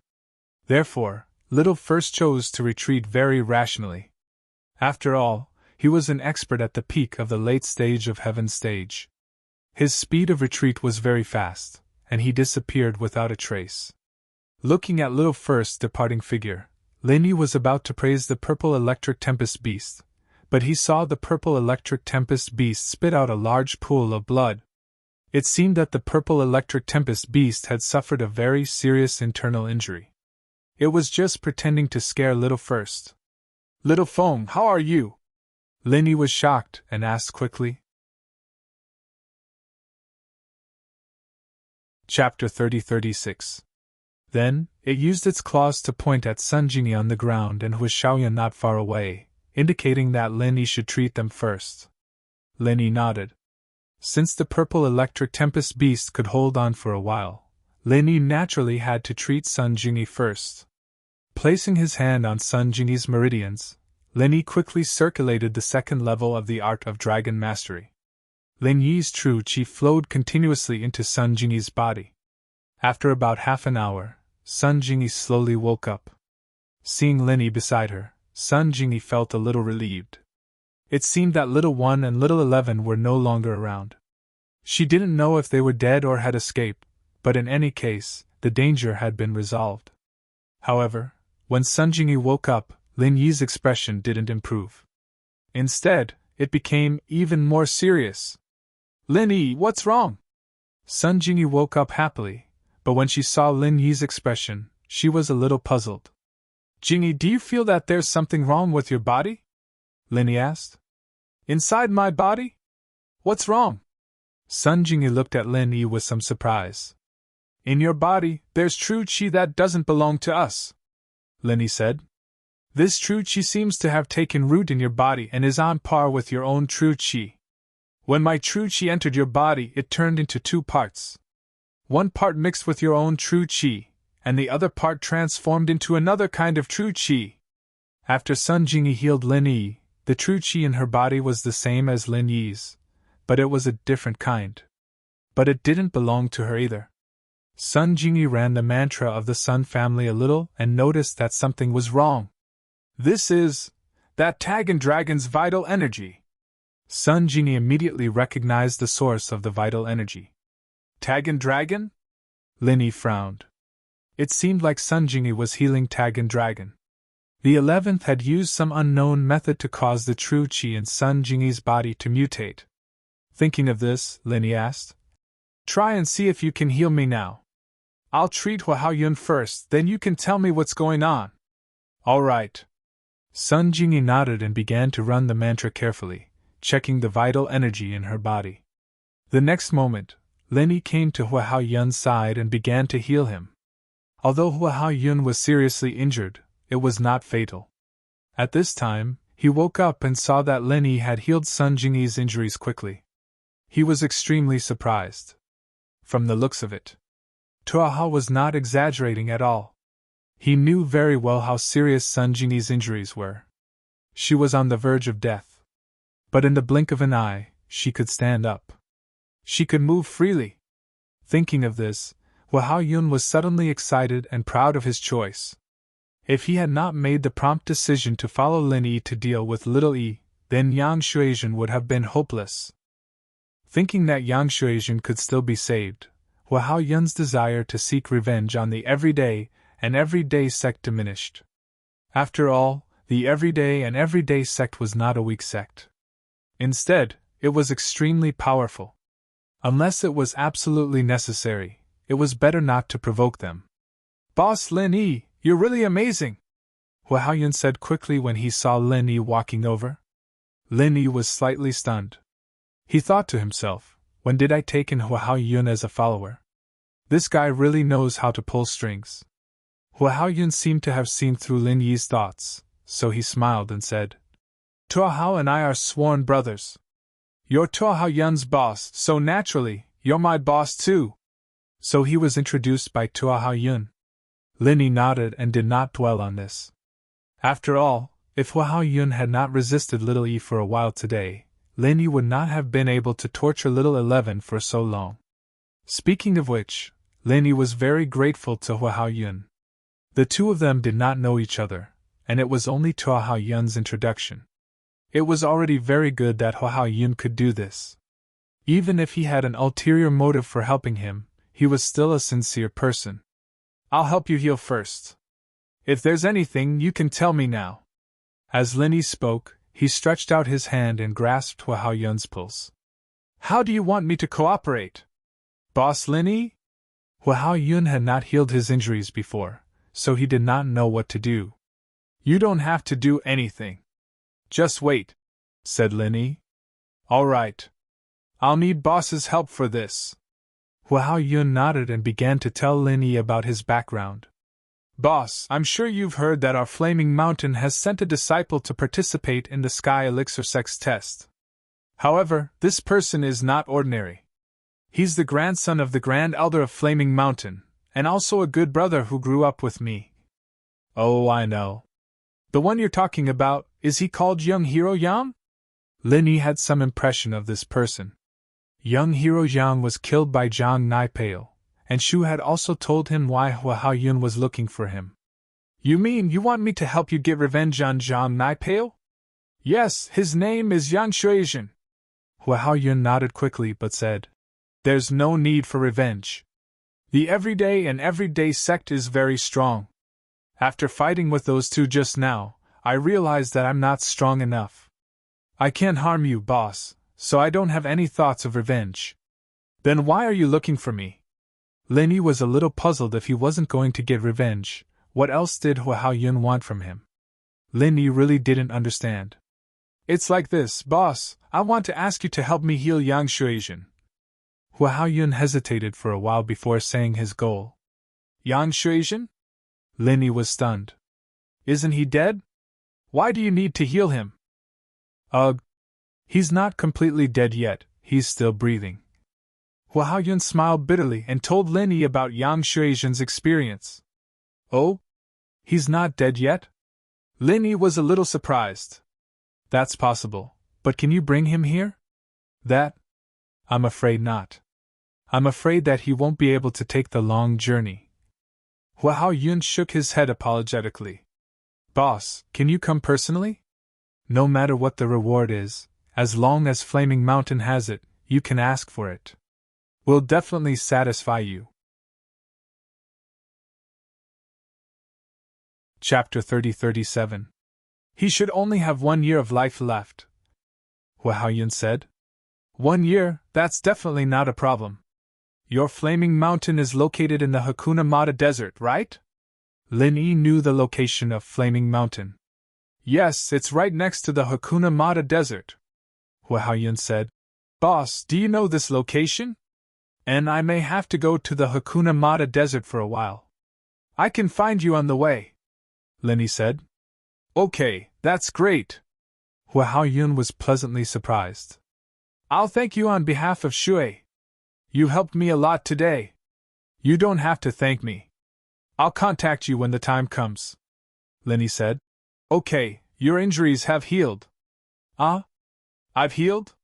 Therefore, Little First chose to retreat very rationally. After all, he was an expert at the peak of the late stage of Heaven stage. His speed of retreat was very fast, and he disappeared without a trace. Looking at Little First's departing figure, Lin Yi was about to praise the purple electric tempest beast, but he saw the purple electric tempest beast spit out a large pool of blood. It seemed that the purple electric tempest beast had suffered a very serious internal injury. It was just pretending to scare Little First. "Little Feng, how are you?" Lin Yi was shocked and asked quickly. Chapter 30-36. Then, it used its claws to point at Sun Jingyi on the ground and Hu Shaoyan not far away, indicating that Lin Yi should treat them first. Lin Yi nodded. Since the purple electric tempest beast could hold on for a while, Lin Yi naturally had to treat Sun Jingyi first. Placing his hand on Sun Jingyi's meridians, Lin Yi quickly circulated the second level of the art of dragon mastery. Lin Yi's true qi flowed continuously into Sun Jingyi's body. After about half an hour, Sun Jingyi slowly woke up. Seeing Lin Yi beside her, Sun Jingyi felt a little relieved. It seemed that Little 1 and Little 11 were no longer around. She didn't know if they were dead or had escaped, but in any case, the danger had been resolved. However, when Sun Jingyi woke up, Lin Yi's expression didn't improve. Instead, it became even more serious. "Lin Yi, what's wrong?" Sun Jingyi woke up happily, but when she saw Lin Yi's expression, she was a little puzzled. "Jingyi, do you feel that there's something wrong with your body?" Lin Yi asked. "Inside my body? What's wrong?" Sun Jingyi looked at Lin Yi with some surprise. In your body, there's true qi that doesn't belong to us, Linny said. This true qi seems to have taken root in your body and is on par with your own true qi. When my true qi entered your body, it turned into two parts. One part mixed with your own true qi, and the other part transformed into another kind of true qi. After Sun Jingyi healed Lin Yi, the true qi in her body was the same as Lin Yi's, but it was a different kind. But it didn't belong to her either. Sun Jingyi ran the mantra of the Sun family a little and noticed that something was wrong. This is that Tagan Dragon's vital energy. Sun Jingyi immediately recognized the source of the vital energy. Tagan Dragon? Lin Yi frowned. It seemed like Sun Jingyi was healing Tagan Dragon. The 11th had used some unknown method to cause the true qi in Sun Jingyi's body to mutate. Thinking of this, Lin Yi asked, "Try and see if you can heal me now. I'll treat Hua Hao Yun first, then you can tell me what's going on." "All right." Sun Jingyi nodded and began to run the mantra carefully, checking the vital energy in her body. The next moment, Lin Yi came to Hua Hao Yun's side and began to heal him. Although Hua Hao Yun was seriously injured, it was not fatal. At this time, he woke up and saw that Lin Yi had healed Sun Jingyi's injuries quickly. He was extremely surprised. From the looks of it, Hua Hao was not exaggerating at all. He knew very well how serious Sun Jingyi's injuries were. She was on the verge of death. But in the blink of an eye, she could stand up. She could move freely. Thinking of this, Hua Hao Yun was suddenly excited and proud of his choice. If he had not made the prompt decision to follow Lin Yi to deal with little Yi, then Yang Shuizhen would have been hopeless. Thinking that Yang Shuizhen could still be saved, Hua Hao Yun's desire to seek revenge on the everyday and everyday sect diminished. After all, the everyday and everyday sect was not a weak sect. Instead, it was extremely powerful. Unless it was absolutely necessary, it was better not to provoke them. "Boss Lin Yi, you're really amazing," Hua Hao Yun said quickly when he saw Lin Yi walking over. Lin Yi was slightly stunned. He thought to himself, when did I take in Hua Hao Yun as a follower? This guy really knows how to pull strings. Hua Hao Yun seemed to have seen through Lin Yi's thoughts, so he smiled and said, "Hua Hao and I are sworn brothers. You're Hua Hao Yun's boss, so naturally, you're my boss too." So he was introduced by Hua Hao Yun. Lin Yi nodded and did not dwell on this. After all, if Hua Hao Yun had not resisted little Yi for a while today, Lin Yi would not have been able to torture little 11 for so long. Speaking of which, Lin Yi was very grateful to Hua Hao Yun. The two of them did not know each other, and it was only Hua Hao Yun's introduction. It was already very good that Hua Hao Yun could do this. Even if he had an ulterior motive for helping him, he was still a sincere person. "I'll help you heal first. If there's anything, you can tell me now." As Lin Yi spoke, he stretched out his hand and grasped Hua Hao Yun's pulse. "How do you want me to cooperate, Boss Lin Yi?" Hua Hao Yun had not healed his injuries before, so he did not know what to do. "You don't have to do anything. Just wait," said Lin Yi. "All right. I'll need Boss's help for this." Hua Hao Yun nodded and began to tell Lin Yi about his background. "Boss, I'm sure you've heard that our Flaming Mountain has sent a disciple to participate in the Sky Elixir Sex test. However, this person is not ordinary. He's the grandson of the Grand Elder of Flaming Mountain, and also a good brother who grew up with me." "Oh, I know. The one you're talking about, is he called Young Hero Yang?" Lin Yi had some impression of this person. Young Hero Yang was killed by Zhang Naipale, and Shu had also told him why Hua Hao Yun was looking for him. "You mean you want me to help you get revenge on Zhang Naipale?" "Yes, his name is Yang Shuizhen." Hua Hao Yun nodded quickly but said, "There's no need for revenge. The everyday and everyday sect is very strong. After fighting with those two just now, I realized that I'm not strong enough. I can't harm you, boss, so I don't have any thoughts of revenge." "Then why are you looking for me?" Lin Yi was a little puzzled. If he wasn't going to get revenge, what else did Hua Hao Yun want from him? Lin Yi really didn't understand. "It's like this, boss, I want to ask you to help me heal Yang Shuizhen." Hua Haoyun hesitated for a while before saying his goal. Yang Shuizhen? Linny was stunned. Isn't he dead? Why do you need to heal him? Ugh. He's not completely dead yet, he's still breathing. Hua Haoyun smiled bitterly and told Linny about Yang Shuizhen's experience. Oh? He's not dead yet? Linny was a little surprised. That's possible, but can you bring him here? That? I'm afraid not. I'm afraid that he won't be able to take the long journey. Hua Haoyun shook his head apologetically. Boss, can you come personally? No matter what the reward is, as long as Flaming Mountain has it, you can ask for it. We'll definitely satisfy you. Chapter 30-37. He should only have 1 year of life left. Hua Haoyun said. 1 year, that's definitely not a problem. Your Flaming Mountain is located in the Hakuna Matata Desert, right? Lin Yi knew the location of Flaming Mountain. Yes, it's right next to the Hakuna Matata Desert. Hua Haoyun said. Boss, do you know this location? And I may have to go to the Hakuna Matata Desert for a while. I can find you on the way, Lin Yi said. Okay, that's great. Hua Haoyun was pleasantly surprised. I'll thank you on behalf of Shui. You helped me a lot today. You don't have to thank me. I'll contact you when the time comes, Lin Yi said. Okay, your injuries have healed. Ah? I've healed?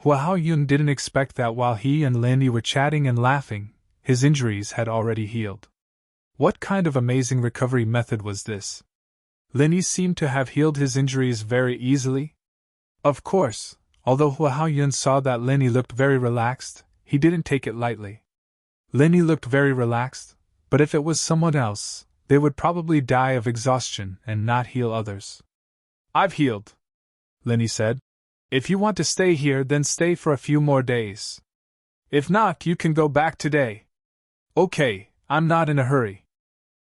Hua Haoyun didn't expect that while he and Lin Yi were chatting and laughing, his injuries had already healed. What kind of amazing recovery method was this? Lin Yi seemed to have healed his injuries very easily. Of course, although Hua Haoyun saw that Lin Yi looked very relaxed, he didn't take it lightly. Lin Yi looked very relaxed, but if it was someone else, they would probably die of exhaustion and not heal others. I've healed, Lin Yi said. If you want to stay here, then stay for a few more days. If not, you can go back today. Okay, I'm not in a hurry.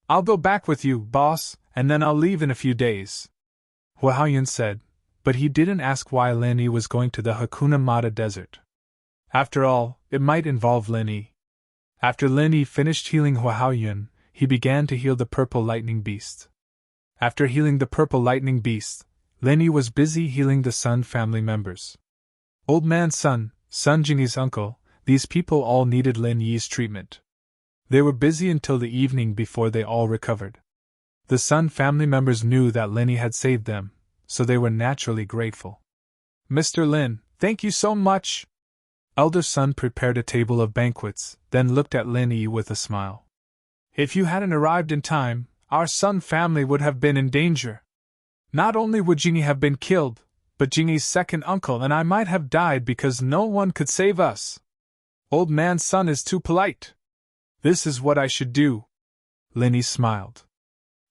I'll go back with you, boss, and then I'll leave in a few days, Hua Haoyun said, but he didn't ask why Lin Yi was going to the Hakuna Matata Desert. After all, it might involve Lin Yi. After Lin Yi finished healing Hua Haoyun, he began to heal the Purple Lightning Beast. After healing the Purple Lightning Beast, Lin Yi was busy healing the Sun family members. Old Man Sun, Sun Jingyi's uncle, these people all needed Lin Yi's treatment. They were busy until the evening before they all recovered. The Sun family members knew that Lin Yi had saved them, so they were naturally grateful. Mr. Lin, thank you so much. Elder Sun prepared a table of banquets, then looked at Lin Yi with a smile. If you hadn't arrived in time, our Sun family would have been in danger. Not only would Jingyi have been killed, but Jingyi's second uncle and I might have died because no one could save us. Old Man Sun is too polite. This is what I should do. Lin Yi smiled.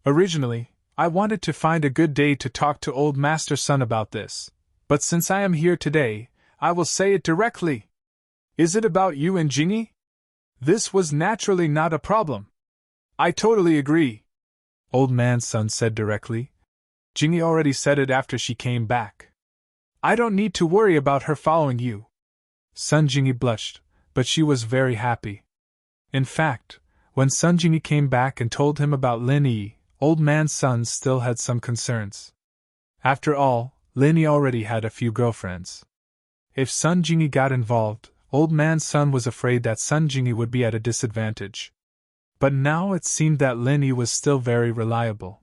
Originally, I wanted to find a good day to talk to Old Master Sun about this, but since I am here today, I will say it directly. Is it about you and Jingyi? This was naturally not a problem. I totally agree, Old Man Sun said directly. Jingyi already said it after she came back. I don't need to worry about her following you. Sun Jingyi blushed, but she was very happy. In fact, when Sun Jingyi came back and told him about Lin Yi, Old Man Sun still had some concerns. After all, Lin Yi already had a few girlfriends. If Sun Jingyi got involved, Old Man Sun was afraid that Sun Jingyi would be at a disadvantage. But now it seemed that Lin Yi was still very reliable.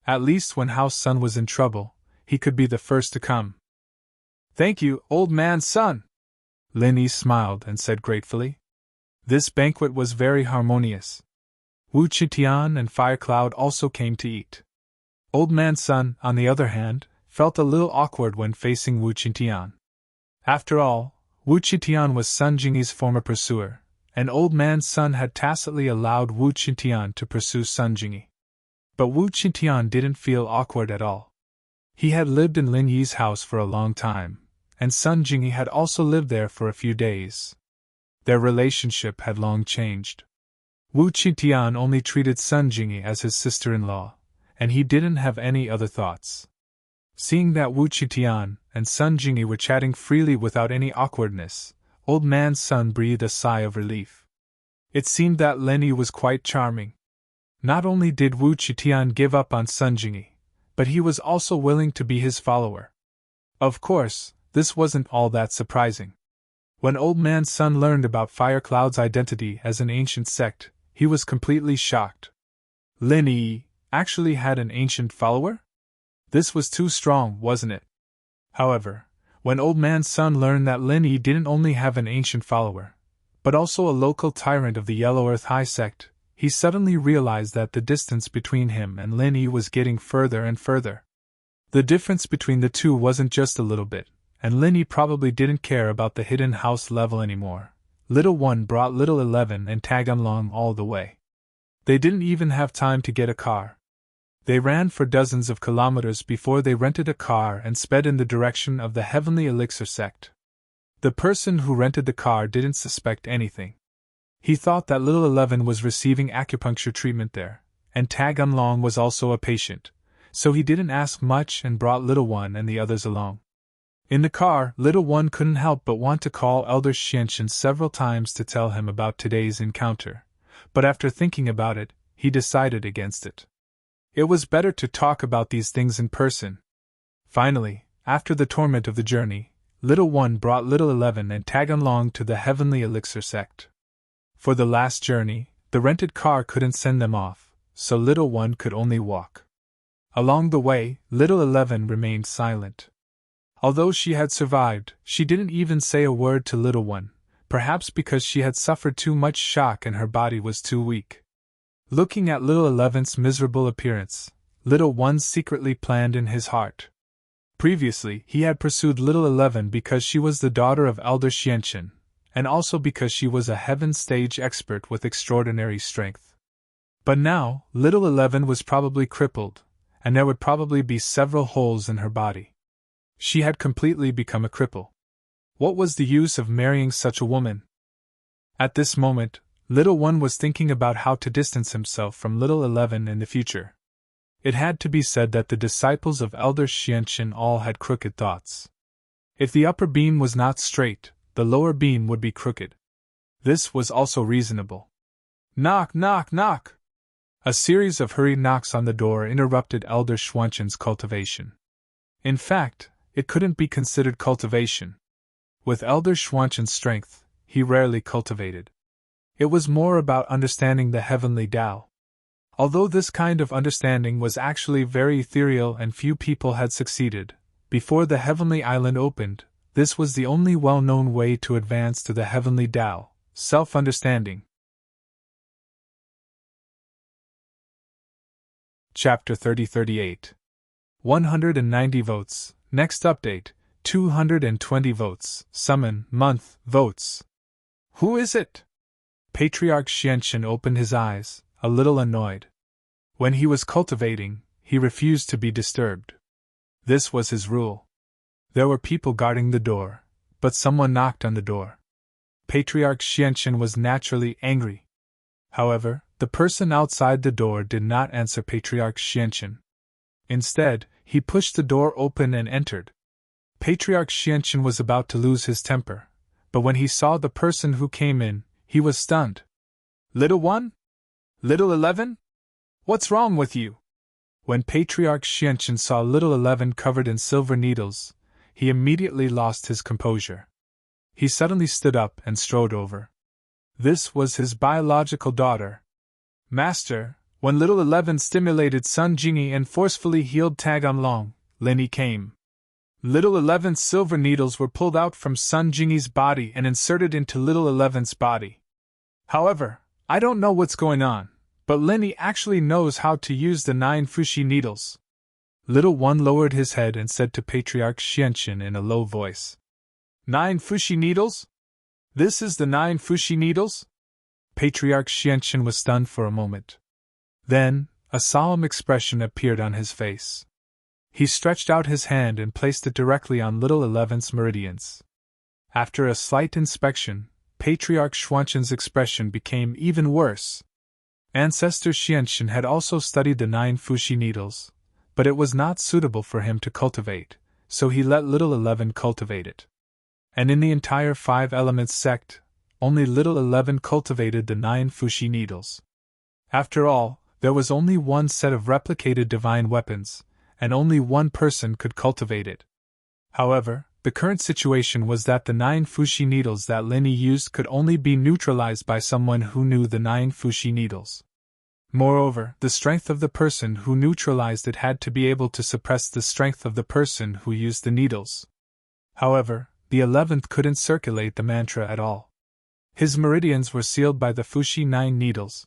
At least when House Sun was in trouble, he could be the first to come. Thank you, Old Man Sun. Lin Yi smiled and said gratefully. This banquet was very harmonious. Wu Qitian and Fire Cloud also came to eat. Old Man Sun, on the other hand, felt a little awkward when facing Wu Qitian. After all, Wu Qitian was Sun Jingyi's former pursuer, and Old Man Sun had tacitly allowed Wu Qitian to pursue Sun Jingyi. But Wu Qitian didn't feel awkward at all. He had lived in Lin Yi's house for a long time, and Sun Jingyi had also lived there for a few days. Their relationship had long changed. Wu Qitian only treated Sun Jingyi as his sister-in-law, and he didn't have any other thoughts. Seeing that Wu Qitian and Sun Jingyi were chatting freely without any awkwardness, Old Man's son breathed a sigh of relief. It seemed that Lenny was quite charming. Not only did Wu Qitian give up on Sun Jingyi, but he was also willing to be his follower. Of course, this wasn't all that surprising. When Old Man's son learned about Fire Cloud's identity as an ancient sect, he was completely shocked. Lenny actually had an ancient follower? This was too strong, wasn't it? However, when Old Man's son learned that Lenny didn't only have an ancient follower, but also a local tyrant of the Yellow Earth High sect, he suddenly realized that the distance between him and Lenny was getting further and further. The difference between the two wasn't just a little bit, and Lenny probably didn't care about the hidden house level anymore. Little One brought Little 11 and Tag along all the way. They didn't even have time to get a car. They ran for dozens of kilometers before they rented a car and sped in the direction of the Heavenly Elixir sect. The person who rented the car didn't suspect anything. He thought that Little 11 was receiving acupuncture treatment there, and Tag Unlong was also a patient, so he didn't ask much and brought Little One and the others along. In the car, Little One couldn't help but want to call Elder Xianxin several times to tell him about today's encounter, but after thinking about it, he decided against it. It was better to talk about these things in person. Finally, after the torment of the journey, Little One brought Little 11 and Tag along to the Heavenly Elixir sect. For the last journey, the rented car couldn't send them off, so Little One could only walk. Along the way, Little 11 remained silent. Although she had survived, she didn't even say a word to Little One, perhaps because she had suffered too much shock and her body was too weak. Looking at Little 11's miserable appearance, Little One secretly planned in his heart. Previously, he had pursued Little 11 because she was the daughter of Elder Xianxin, and also because she was a heaven stage expert with extraordinary strength. But now, Little 11 was probably crippled, and there would probably be several holes in her body. She had completely become a cripple. What was the use of marrying such a woman? At this moment, Little One was thinking about how to distance himself from Little 11 in the future. It had to be said that the disciples of Elder Xianxin all had crooked thoughts. If the upper beam was not straight, the lower beam would be crooked. This was also reasonable. Knock, knock, knock! A series of hurried knocks on the door interrupted Elder Xianxin's cultivation. In fact, it couldn't be considered cultivation. With Elder Xianxin's strength, he rarely cultivated. It was more about understanding the heavenly Tao. Although this kind of understanding was actually very ethereal and few people had succeeded, before the heavenly island opened, this was the only well-known way to advance to the heavenly Tao, self-understanding. Chapter 3038. 190 votes. Next update, 220 votes. Summon, month, votes. Who is it? Patriarch Xianxin opened his eyes, a little annoyed. When he was cultivating, he refused to be disturbed. This was his rule. There were people guarding the door, but someone knocked on the door. Patriarch Xianxin was naturally angry. However, the person outside the door did not answer Patriarch Xianxin. Instead, he pushed the door open and entered. Patriarch Xianxin was about to lose his temper, but when he saw the person who came in, he was stunned. Little One? Little 11? What's wrong with you? When Patriarch Xianxin saw Little 11 covered in silver needles, he immediately lost his composure. He suddenly stood up and strode over. This was his biological daughter. Master, when Little 11 stimulated Sun Jingyi and forcefully healed Tag Unlong, Lenny came. Little 11's silver needles were pulled out from Sun Jingyi's body and inserted into Little 11's body. However, I don't know what's going on, but Lenny actually knows how to use the 9 Fuxi needles. Little One lowered his head and said to Patriarch Xianxin in a low voice. 9 Fuxi needles? This is the 9 Fuxi needles? Patriarch Xianxin was stunned for a moment. Then, a solemn expression appeared on his face. He stretched out his hand and placed it directly on Little 11's meridians. After a slight inspection, Patriarch Xianxin's expression became even worse. Ancestor Xianxin had also studied the 9 Fuxi needles, but it was not suitable for him to cultivate, so he let Little 11 cultivate it. And in the entire 5 Elements sect, only little 11 cultivated the 9 Fushi needles. After all, there was only one set of replicated divine weapons, and only one person could cultivate it. However, the current situation was that the 9 Fushi needles that Linny used could only be neutralized by someone who knew the 9 Fushi needles. Moreover, the strength of the person who neutralized it had to be able to suppress the strength of the person who used the needles. However, the 11th couldn't circulate the mantra at all. His meridians were sealed by the Fushi 9 needles.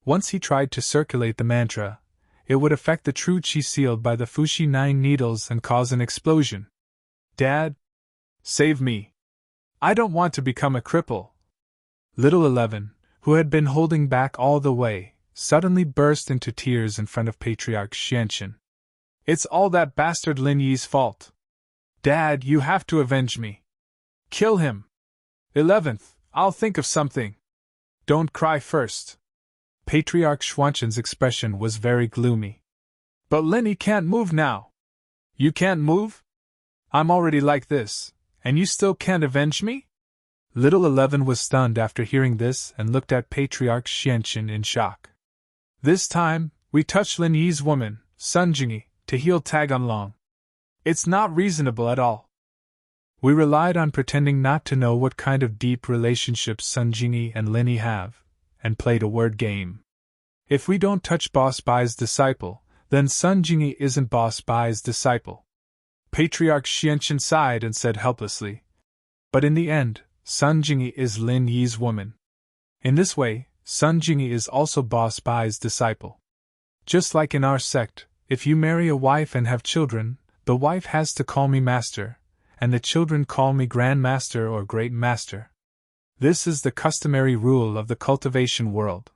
Once he tried to circulate the mantra, it would affect the true chi sealed by the Fushi 9 needles and cause an explosion. Dad? Save me. I don't want to become a cripple. Little 11, who had been holding back all the way, suddenly burst into tears in front of Patriarch Xianxin. It's all that bastard Lin Yi's fault. Dad, you have to avenge me. Kill him. 11th, I'll think of something. Don't cry first. Patriarch Xianxin's expression was very gloomy. But Linny can't move now. You can't move? I'm already like this, and you still can't avenge me? Little 11 was stunned after hearing this and looked at Patriarch Xianxin in shock. This time, we touched Lin Yi's woman, Sun Jingyi, to heal Taganlong. It's not reasonable at all. We relied on pretending not to know what kind of deep relationships Sun Jingyi and Linny have, and played a word game. If we don't touch Boss Bai's disciple, then Sun Jingyi isn't Boss Bai's disciple. Patriarch Xianxin sighed and said helplessly, but in the end, Sun Jingyi is Lin Yi's woman. In this way, Sun Jingyi is also Boss Bai's disciple. Just like in our sect, if you marry a wife and have children, the wife has to call me master, and the children call me Grand Master or Great Master. This is the customary rule of the cultivation world.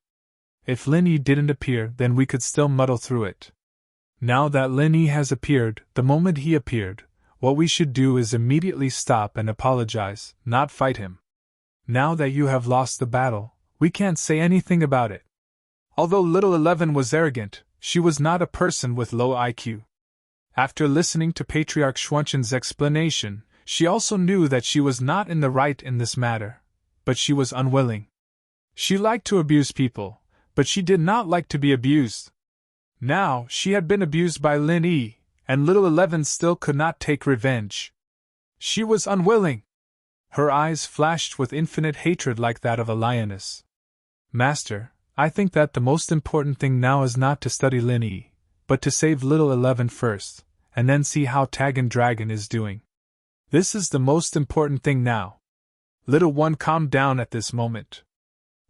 If Lin Yi didn't appear, then we could still muddle through it. Now that Lin Yi has appeared, the moment he appeared, what we should do is immediately stop and apologize, not fight him. Now that you have lost the battle, we can't say anything about it. Although little 11 was arrogant, she was not a person with low IQ. After listening to Patriarch Xianxin's explanation, she also knew that she was not in the right in this matter, but she was unwilling. She liked to abuse people, but she did not like to be abused. Now, she had been abused by Lin Yi, and little 11 still could not take revenge. She was unwilling. Her eyes flashed with infinite hatred like that of a lioness. Master, I think that the most important thing now is not to study Lin Yi, but to save little 11 first, and then see how Tagan Dragon is doing. This is the most important thing now. Little one calmed down at this moment.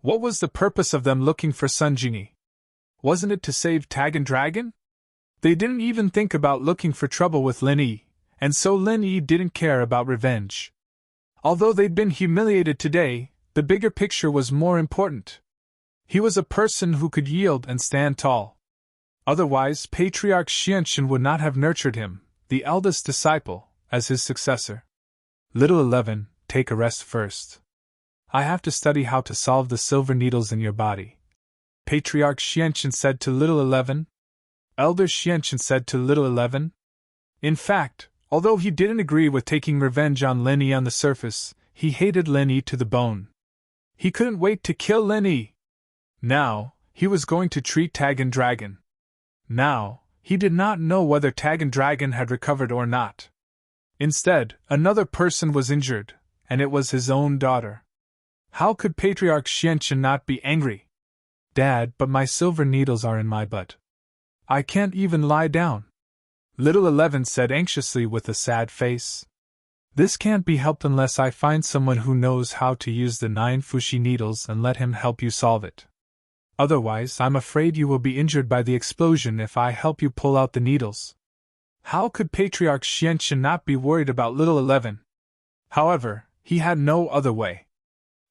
What was the purpose of them looking for Sun Jingyi? Wasn't it to save Tagan Dragon? They didn't even think about looking for trouble with Lin Yi, and so Lin Yi didn't care about revenge. Although they'd been humiliated today, the bigger picture was more important. He was a person who could yield and stand tall. Otherwise, Patriarch Xianxin would not have nurtured him, the eldest disciple, as his successor. Little 11, take a rest first. I have to study how to solve the silver needles in your body. Patriarch Xianxin said to little 11. Elder Xianxin said to little 11. In fact, although he didn't agree with taking revenge on Lin Yi on the surface, he hated Lin Yi to the bone. He couldn't wait to kill Lin Yi. Now, he was going to treat Tagan Dragon. Now, he did not know whether Tagan Dragon had recovered or not. Instead, another person was injured, and it was his own daughter. How could Patriarch Xianxin not be angry? Dad, but my silver needles are in my butt. I can't even lie down. Little 11 said anxiously with a sad face. This can't be helped unless I find someone who knows how to use the 9 Fushi needles and let him help you solve it. Otherwise, I'm afraid you will be injured by the explosion if I help you pull out the needles. How could Patriarch Xianxin not be worried about little 11? However, he had no other way.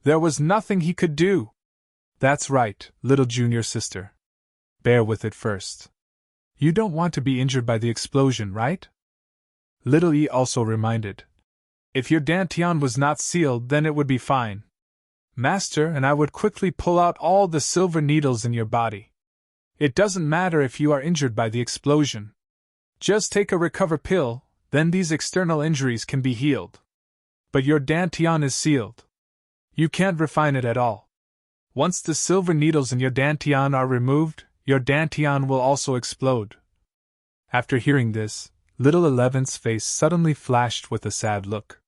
There was nothing he could do. That's right, little junior sister. Bear with it first. You don't want to be injured by the explosion, right? Little E also reminded. If your dantian was not sealed, then it would be fine. Master, and I would quickly pull out all the silver needles in your body. It doesn't matter if you are injured by the explosion. Just take a recover pill, then these external injuries can be healed. But your dantian is sealed. You can't refine it at all. Once the silver needles in your dantian are removed, your dantian will also explode. After hearing this, little Eleven's face suddenly flashed with a sad look.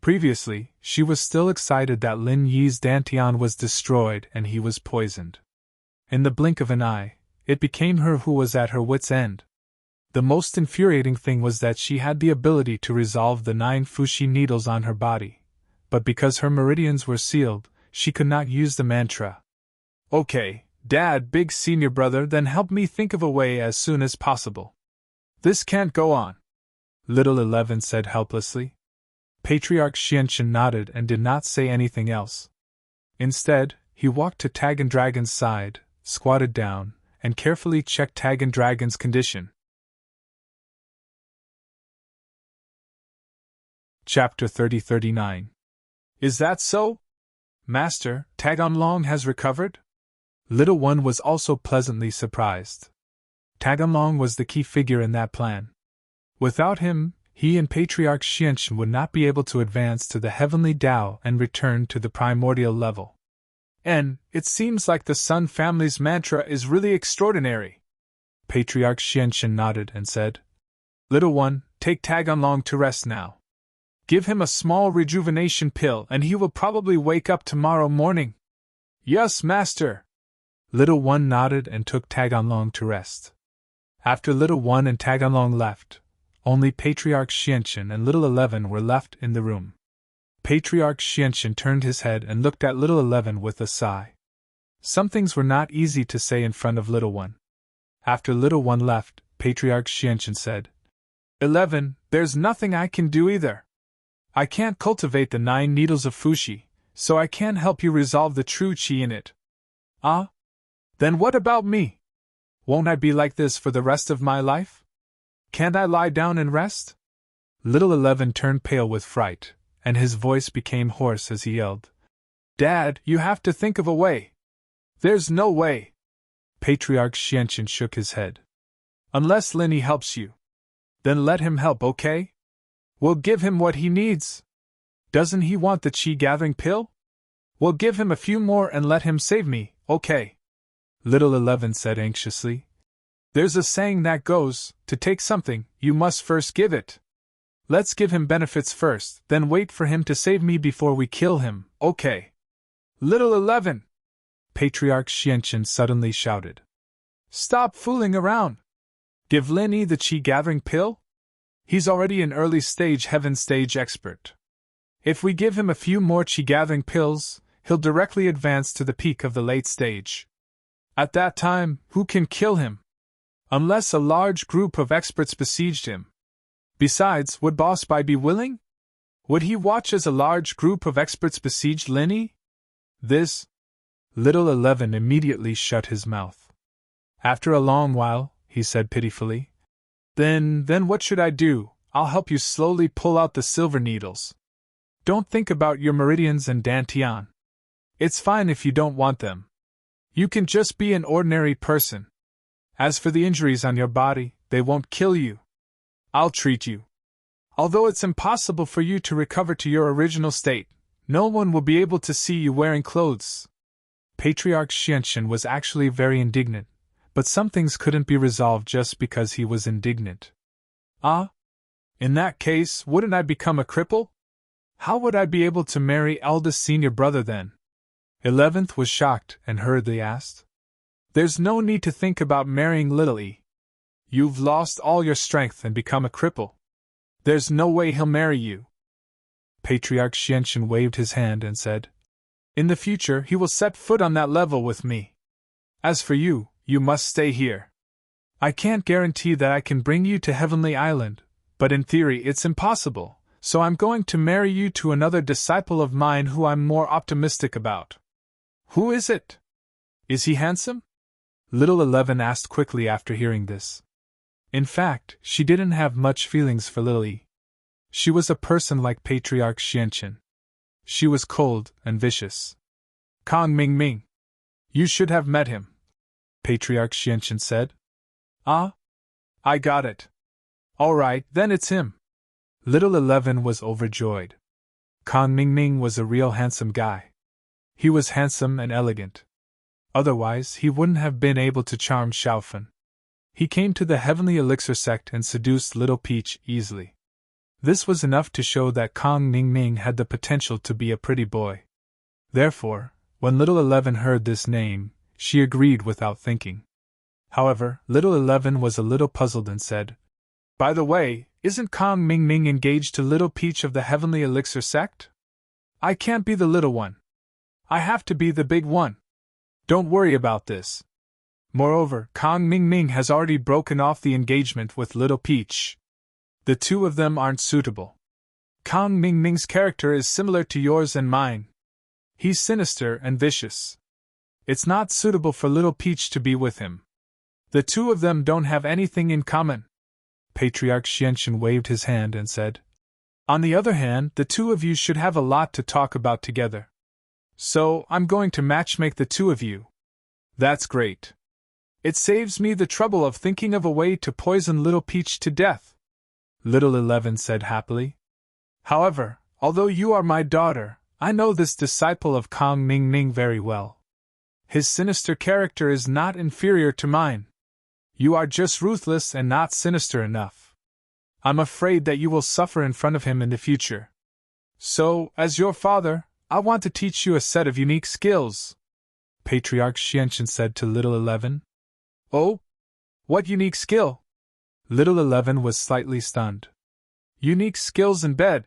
Previously, she was still excited that Lin Yi's dantian was destroyed and he was poisoned. In the blink of an eye, it became her who was at her wit's end. The most infuriating thing was that she had the ability to resolve the 9 fushi needles on her body, but because her meridians were sealed, she could not use the mantra. Okay, Dad, big senior brother, then help me think of a way as soon as possible. This can't go on, little 11 said helplessly. Patriarch Xianchen nodded and did not say anything else. Instead, he walked to Tag and Dragon's side, squatted down, and carefully checked Tag and Dragon's condition. Chapter 30-39. Is that so? Master, Taganlong has recovered? Little One was also pleasantly surprised. Taganlong was the key figure in that plan. Without him, he and Patriarch Xianchen would not be able to advance to the heavenly Tao and return to the primordial level. And it seems like the Sun family's mantra is really extraordinary. Patriarch Xianchen nodded and said, Little One, take Taganlong to rest now. Give him a small rejuvenation pill and he will probably wake up tomorrow morning. Yes, Master. Little One nodded and took Taganlong to rest. After Little One and Taganlong left, only Patriarch Xianchen and Little 11 were left in the room. Patriarch Xianchen turned his head and looked at Little 11 with a sigh. Some things were not easy to say in front of Little One. After Little One left, Patriarch Xianchen said, 11, there's nothing I can do either. I can't cultivate the 9 needles of Fushi, so I can't help you resolve the true qi in it. Ah? Then what about me? Won't I be like this for the rest of my life? Can't I lie down and rest? Little 11 turned pale with fright, and his voice became hoarse as he yelled, Dad, you have to think of a way. There's no way. Patriarch Xianchen shook his head. Unless Linny helps you. Then let him help, okay? We'll give him what he needs. Doesn't he want the qi-gathering pill? We'll give him a few more and let him save me, okay? Little 11 said anxiously. There's a saying that goes, to take something, you must first give it. Let's give him benefits first, then wait for him to save me before we kill him, okay? Little 11! Patriarch Xianchen suddenly shouted. Stop fooling around! Give Linny the qi-gathering pill? He's already an early-stage heaven-stage expert. If we give him a few more qi-gathering pills, he'll directly advance to the peak of the late stage. At that time, who can kill him? Unless a large group of experts besieged him. Besides, would Boss Bai be willing? Would he watch as a large group of experts besieged Linny? This? Little 11 immediately shut his mouth. After a long while, he said pitifully, Then what should I do? I'll help you slowly pull out the silver needles. Don't think about your meridians and dantian. It's fine if you don't want them. You can just be an ordinary person. As for the injuries on your body, they won't kill you. I'll treat you. Although it's impossible for you to recover to your original state, no one will be able to see you wearing clothes. Patriarch Xianchen was actually very indignant, but some things couldn't be resolved just because he was indignant. Ah? In that case, wouldn't I become a cripple? How would I be able to marry eldest senior brother then? 11th was shocked and hurriedly asked. There's no need to think about marrying little E. You've lost all your strength and become a cripple. There's no way he'll marry you. Patriarch Xianchen waved his hand and said, In the future he will set foot on that level with me. As for you, you must stay here. I can't guarantee that I can bring you to Heavenly Island, but in theory it's impossible, so I'm going to marry you to another disciple of mine who I'm more optimistic about. Who is it? Is he handsome? Little 11 asked quickly after hearing this. In fact, she didn't have much feelings for Lily. She was a person like Patriarch Xianchen. She was cold and vicious. Kong Ming. You should have met him, Patriarch Xianchen said. Ah? I got it. All right, then it's him. Little 11 was overjoyed. Kang Mingming was a real handsome guy. He was handsome and elegant. Otherwise, he wouldn't have been able to charm Xiaofan. He came to the Heavenly Elixir sect and seduced Little Peach easily. This was enough to show that Kang Mingming had the potential to be a pretty boy. Therefore, when Little 11 heard this name, she agreed without thinking. However, Little 11 was a little puzzled and said, "By the way, isn't Kang Mingming engaged to Little Peach of the Heavenly Elixir sect? I can't be the little one. I have to be the big one. Don't worry about this. Moreover, Kang Mingming has already broken off the engagement with Little Peach. The two of them aren't suitable. Kang Mingming's character is similar to yours and mine. He's sinister and vicious. It's not suitable for Little Peach to be with him. The two of them don't have anything in common." Patriarch Xianxian waved his hand and said, "On the other hand, the two of you should have a lot to talk about together. So, I'm going to matchmake the two of you. That's great. It saves me the trouble of thinking of a way to poison Little Peach to death," Little 11 said happily. "However, although you are my daughter, I know this disciple of Kang Mingming very well. His sinister character is not inferior to mine. You are just ruthless and not sinister enough. I'm afraid that you will suffer in front of him in the future. So, as your father, I want to teach you a set of unique skills," Patriarch Xianxian said to Little 11. "Oh? What unique skill?" Little 11 was slightly stunned. "Unique skills in bed."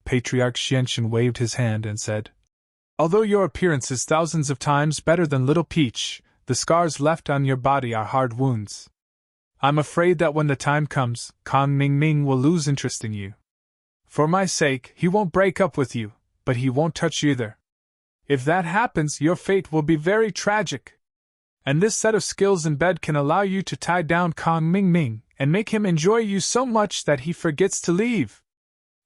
Patriarch Xianxian waved his hand and said, "Although your appearance is thousands of times better than Little Peach, the scars left on your body are hard wounds. I'm afraid that when the time comes, Kang Mingming will lose interest in you. For my sake, he won't break up with you, but he won't touch you either. If that happens, your fate will be very tragic. And this set of skills in bed can allow you to tie down Kang Mingming and make him enjoy you so much that he forgets to leave."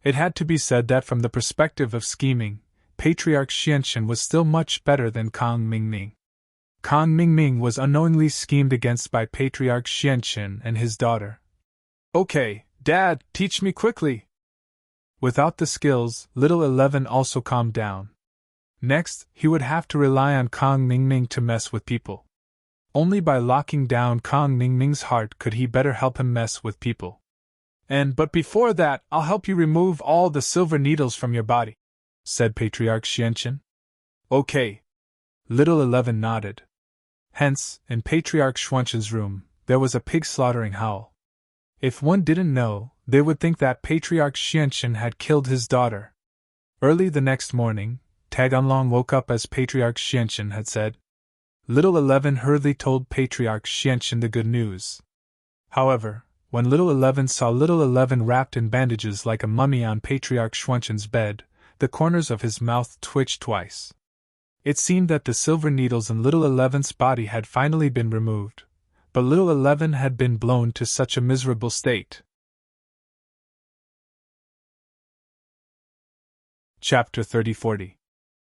It had to be said that from the perspective of scheming, Patriarch Xianxian was still much better than Kang Mingming. Kang Mingming was unknowingly schemed against by Patriarch Xianxian and his daughter. "Okay, Dad, teach me quickly." Without the skills, Little 11 also calmed down. Next, he would have to rely on Kang Mingming to mess with people. Only by locking down Kang Mingming's heart could he better help him mess with people. But before that, I'll help you remove all the silver needles from your body," said Patriarch Xianxian. "Okay." Little 11 nodded. Hence, in Patriarch Xianxian's room, there was a pig slaughtering howl. If one didn't know, they would think that Patriarch Xianxian had killed his daughter. Early the next morning, Taganlong woke up as Patriarch Xianxian had said. Little 11 hurriedly told Patriarch Xianxian the good news. However, when Little 11 saw Little 11 wrapped in bandages like a mummy on Patriarch Xianxian's bed, the corners of his mouth twitched twice. It seemed that the silver needles in Little 11's body had finally been removed, but Little 11 had been blown to such a miserable state. Chapter 30-40.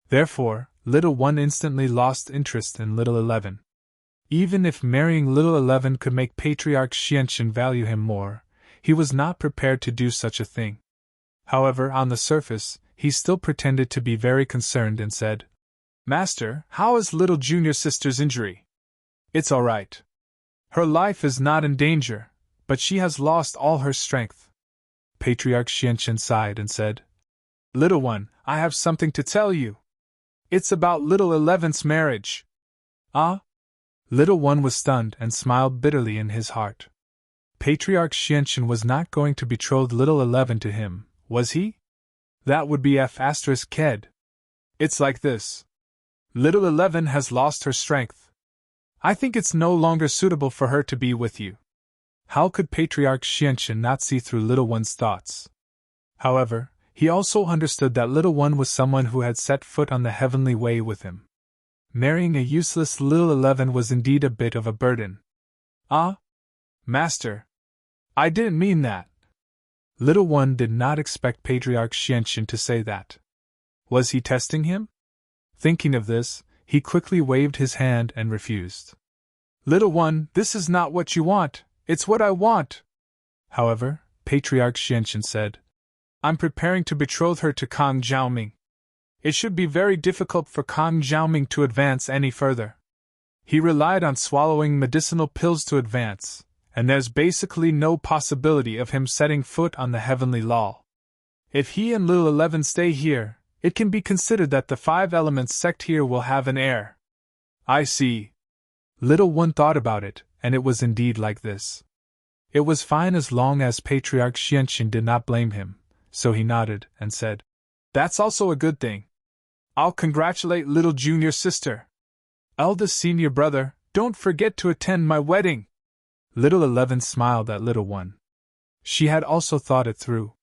Therefore, Little 1 instantly lost interest in Little 11. Even if marrying Little 11 could make Patriarch Xianxian value him more, he was not prepared to do such a thing. However, on the surface, he still pretended to be very concerned and said, "Master, how is little junior sister's injury?" "It's all right. Her life is not in danger, but she has lost all her strength." Patriarch Xianxian sighed and said, "Little one, I have something to tell you. It's about Little 11's marriage." "Ah?" Little 1 was stunned and smiled bitterly in his heart. Patriarch Xianxian was not going to betroth Little 11 to him, was he? That would be F***ked. It's like this. Little 11 has lost her strength. I think it's no longer suitable for her to be with you." How could Patriarch Xianxian not see through Little 1's thoughts? However, he also understood that Little 1 was someone who had set foot on the heavenly way with him. Marrying a useless Little 11 was indeed a bit of a burden. "Ah? Master. I didn't mean that." Little 1 did not expect Patriarch Xianxian to say that. Was he testing him? Thinking of this, he quickly waved his hand and refused. "Little 1, this is not what you want, it's what I want." However, Patriarch Xianxian said, I'm preparing to betroth her to Kang Xiaoming. It should be very difficult for Kang Xiaoming to advance any further. He relied on swallowing medicinal pills to advance, and there's basically no possibility of him setting foot on the heavenly law. If he and Little 11 stay here, it can be considered that the Five Elements sect here will have an heir. I see. Little One thought about it, and it was indeed like this. It was fine as long as Patriarch Xianxin did not blame him, so he nodded and said, "That's also a good thing. I'll congratulate little junior sister. Eldest senior brother, don't forget to attend my wedding." Little 11 smiled at Little One. She had also thought it through.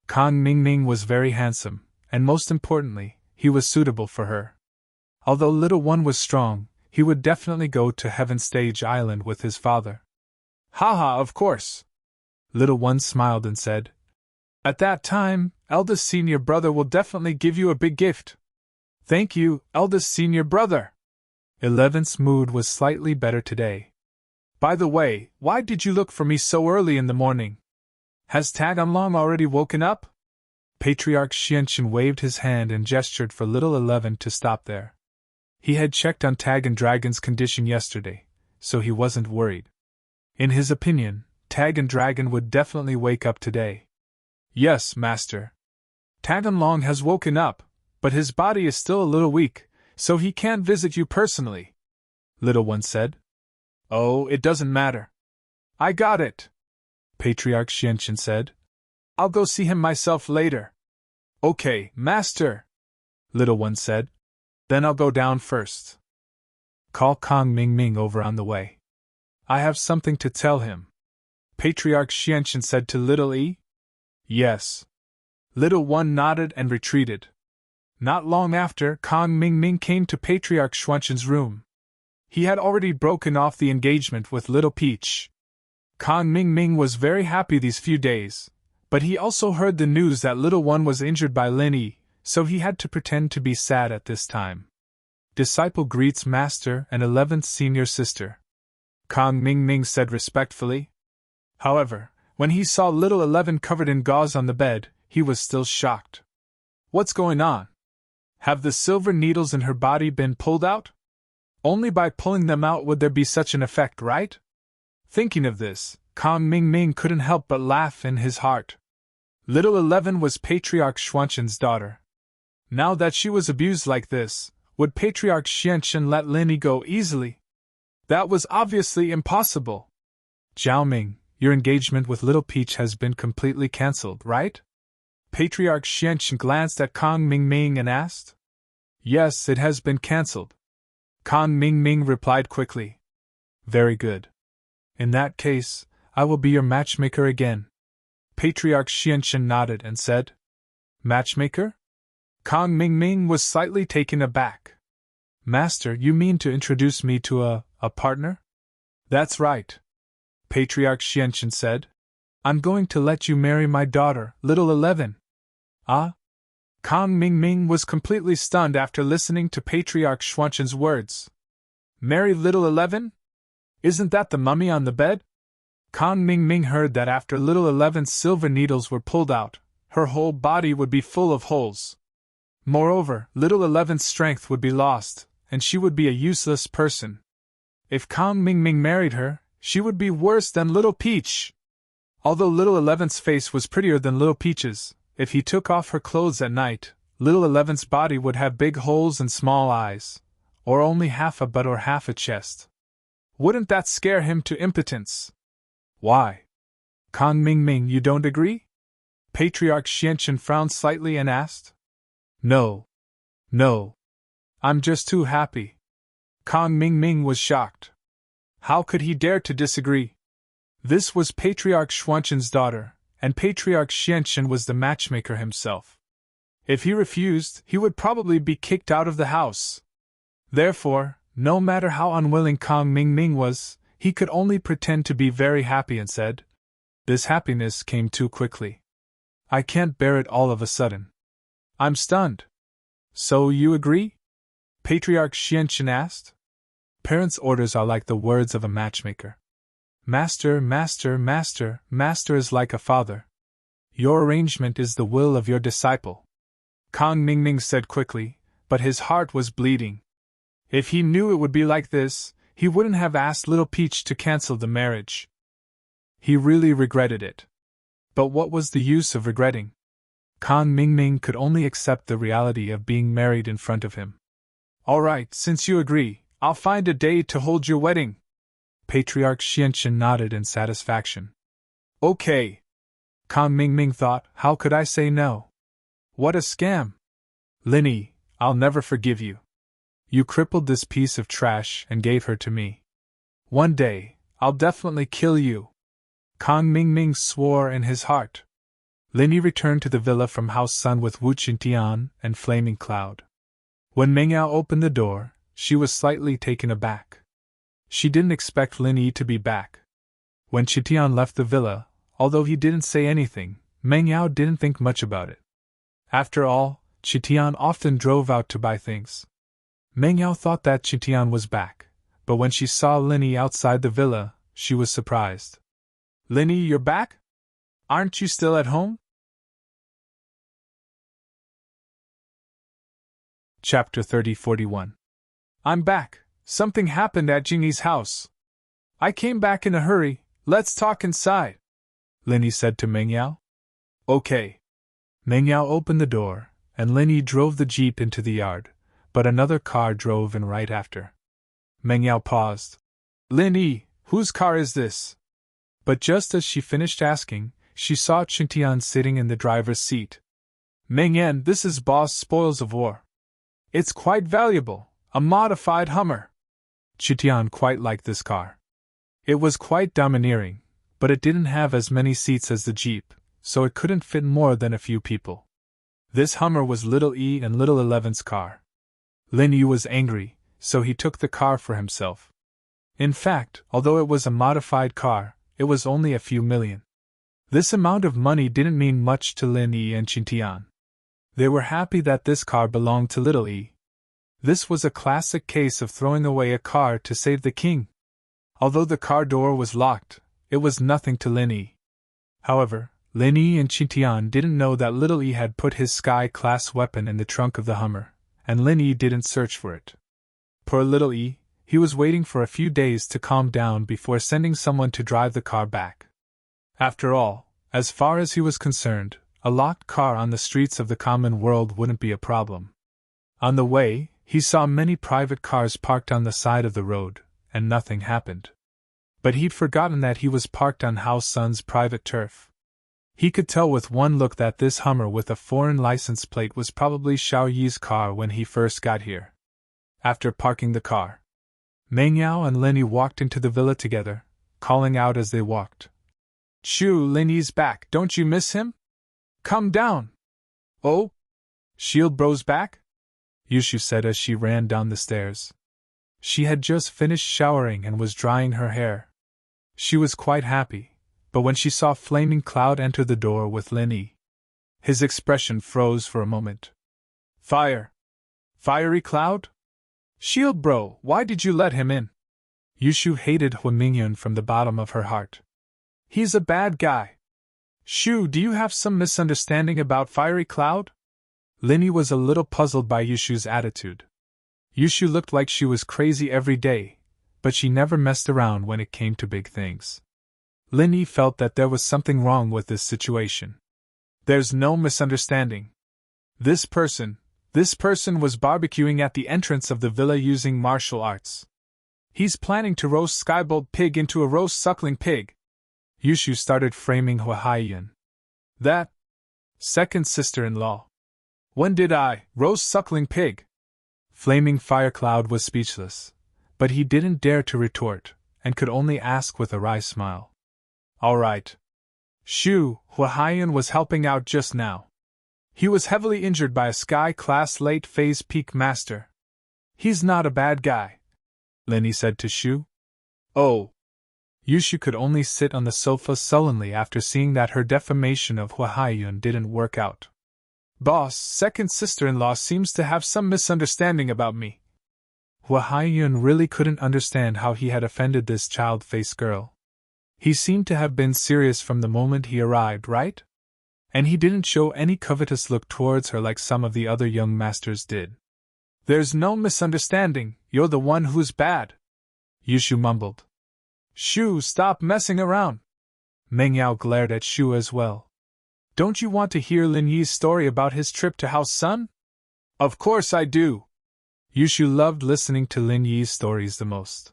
Kang Mingming was very handsome, and most importantly, he was suitable for her. Although Little One was strong, he would definitely go to Heaven Stage Island with his father. "Haha, of course." Little One smiled and said, "At that time, eldest senior brother will definitely give you a big gift." "Thank you, eldest senior brother." 11's mood was slightly better today. "By the way, why did you look for me so early in the morning? Has Taganlong already woken up?" Patriarch Xianxin waved his hand and gestured for little 11 to stop there. He had checked on Tag and Dragon's condition yesterday, so he wasn't worried. In his opinion, Tag and Dragon would definitely wake up today. "Yes, Master. Taganlong has woken up, but his body is still a little weak, so he can't visit you personally," Little One said. "Oh, it doesn't matter. I got it," Patriarch Xianxin said. "I'll go see him myself later." "Okay, Master," Little One said. "Then I'll go down first. Call Kang Mingming over on the way. I have something to tell him," Patriarch Xianxin said to Little E. "Yes." Little One nodded and retreated. Not long after, Kang Mingming came to Patriarch Xuanxin's room. He had already broken off the engagement with Little Peach. Kang Mingming was very happy these few days, but he also heard the news that Little One was injured by Lin Yi, so he had to pretend to be sad at this time. "Disciple greets Master and 11th senior sister," Kang Mingming said respectfully. However, when he saw Little 11 covered in gauze on the bed, he was still shocked. "What's going on? Have the silver needles in her body been pulled out? Only by pulling them out would there be such an effect, right?" Thinking of this, Kang Mingming couldn't help but laugh in his heart. Little 11 was Patriarch Xuanxin's daughter. Now that she was abused like this, would Patriarch Xianxin let Lin Yi go easily? That was obviously impossible. "Xiaoming, your engagement with Little Peach has been completely cancelled, right?" Patriarch Xianxin glanced at Kang Mingming and asked. "Yes, it has been cancelled," Kang Mingming replied quickly. "Very good. In that case, I will be your matchmaker again." Patriarch Xianxin nodded and said, "Matchmaker?" Kang Mingming was slightly taken aback. "Master, you mean to introduce me to a partner?" "That's right," Patriarch Xianxin said. "I'm going to let you marry my daughter, Little 11. "Ah?" Kang Mingming was completely stunned after listening to Patriarch Xuanxin's words. "Marry Little 11? Isn't that the mummy on the bed?" Kang Mingming heard that after Little 11's silver needles were pulled out, her whole body would be full of holes. Moreover, Little 11's strength would be lost, and she would be a useless person. If Kang Mingming married her, she would be worse than Little Peach. Although Little 11's face was prettier than Little Peach's, if he took off her clothes at night, Little 11's body would have big holes and small eyes, or only half a butt or half a chest. Wouldn't that scare him to impotence? "Why? Kang Mingming, you don't agree?" Patriarch Xianxin frowned slightly and asked. No. I'm just too happy." Kang Mingming was shocked. How could he dare to disagree? This was Patriarch Xuanxin's daughter, and Patriarch Xianxin was the matchmaker himself. If he refused, he would probably be kicked out of the house. Therefore, no matter how unwilling Kang Mingming was, he could only pretend to be very happy and said, "This happiness came too quickly. I can't bear it all of a sudden. I'm stunned." "So you agree?" Patriarch Xianxin asked. Parents' orders are like the words of a matchmaker. Master is like a father. Your arrangement is the will of your disciple, Kang Mingming said quickly, but his heart was bleeding. If he knew it would be like this, he wouldn't have asked Little Peach to cancel the marriage. He really regretted it. But what was the use of regretting? Kang Mingming could only accept the reality of being married in front of him. All right, since you agree, I'll find a day to hold your wedding. Patriarch Xianchen nodded in satisfaction. Okay. Kang Mingming thought, how could I say no? What a scam! Linny, I'll never forgive you. You crippled this piece of trash and gave her to me. One day, I'll definitely kill you. Kang Mingming swore in his heart. Linny returned to the villa from House Sun with Wu Qintian and Flaming Cloud. When Mengyao opened the door, she was slightly taken aback. She didn't expect Linny to be back. When Qintian left the villa, although he didn't say anything, Mengyao didn't think much about it. After all, Qintian often drove out to buy things. Mengyao thought that Qintian was back, but when she saw Linny outside the villa, she was surprised. Linny, you're back? Aren't you still at home? Chapter 30-41. I'm back. Something happened at Jingyi's house. I came back in a hurry. Let's talk inside, Linny said to Mengyao. Okay. Mengyao opened the door, and Linny drove the jeep into the yard, but another car drove in right after. Mengyao paused. Linny, whose car is this? But just as she finished asking, she saw Qintian sitting in the driver's seat. Mengyan, this is Boss Spoils of War. It's quite valuable, a modified Hummer. Qintian quite liked this car. It was quite domineering, but it didn't have as many seats as the jeep, so it couldn't fit more than a few people. This Hummer was Little E and Little Eleven's car. Lin Yu was angry, so he took the car for himself. In fact, although it was a modified car, it was only a few million. This amount of money didn't mean much to Lin Yi and Qintian. They were happy that this car belonged to Little E. This was a classic case of throwing away a car to save the king. Although the car door was locked, it was nothing to Lin Yi. However, Lin Yi and Qintian didn't know that Little E had put his Sky-class weapon in the trunk of the Hummer, and Lin Yi didn't search for it. Poor Little E, he was waiting for a few days to calm down before sending someone to drive the car back. After all, as far as he was concerned, a locked car on the streets of the common world wouldn't be a problem. On the way, he saw many private cars parked on the side of the road, and nothing happened. But he'd forgotten that he was parked on House Sun's private turf. He could tell with one look that this Hummer with a foreign license plate was probably Xiao Yi's car when he first got here. After parking the car, Mengyao and Lin Yi walked into the villa together, calling out as they walked. Shoo, Lin Yi's back, don't you miss him? Come down! Oh? Shield Bro's back? Yushu said as she ran down the stairs. She had just finished showering and was drying her hair. She was quite happy, but when she saw Flaming Cloud enter the door with Lin Yi, his expression froze for a moment. Fire! Fiery Cloud? Shield Bro, why did you let him in? Yushu hated Hua Mingyun from the bottom of her heart. He's a bad guy. Shu, do you have some misunderstanding about Fiery Cloud? Lin Yi was a little puzzled by Yushu's attitude. Yushu looked like she was crazy every day, but she never messed around when it came to big things. Lin Yi felt that there was something wrong with this situation. There's no misunderstanding. This person was barbecuing at the entrance of the villa using martial arts. He's planning to roast Skybolt Pig into a roast suckling pig. Yushu started framing Hua Haiyun. That second sister-in-law. When did I roast suckling pig? Flaming Firecloud was speechless, but he didn't dare to retort, and could only ask with a wry smile. All right. Shu, Hua Haiyun was helping out just now. He was heavily injured by a Sky-class late-phase peak master. He's not a bad guy, Lin Yi said to Shu. Oh. Yushu could only sit on the sofa sullenly after seeing that her defamation of Hua Haiyun didn't work out. Boss, second sister-in-law seems to have some misunderstanding about me. Hua Haiyun really couldn't understand how he had offended this child-faced girl. He seemed to have been serious from the moment he arrived, right? And he didn't show any covetous look towards her like some of the other young masters did. "There's no misunderstanding, you're the one who's bad," Yushu mumbled. "Shu, stop messing around." Meng Yao glared at Shu as well. "Don't you want to hear Lin Yi's story about his trip to House Sun?" "Of course I do." Yushu loved listening to Lin Yi's stories the most.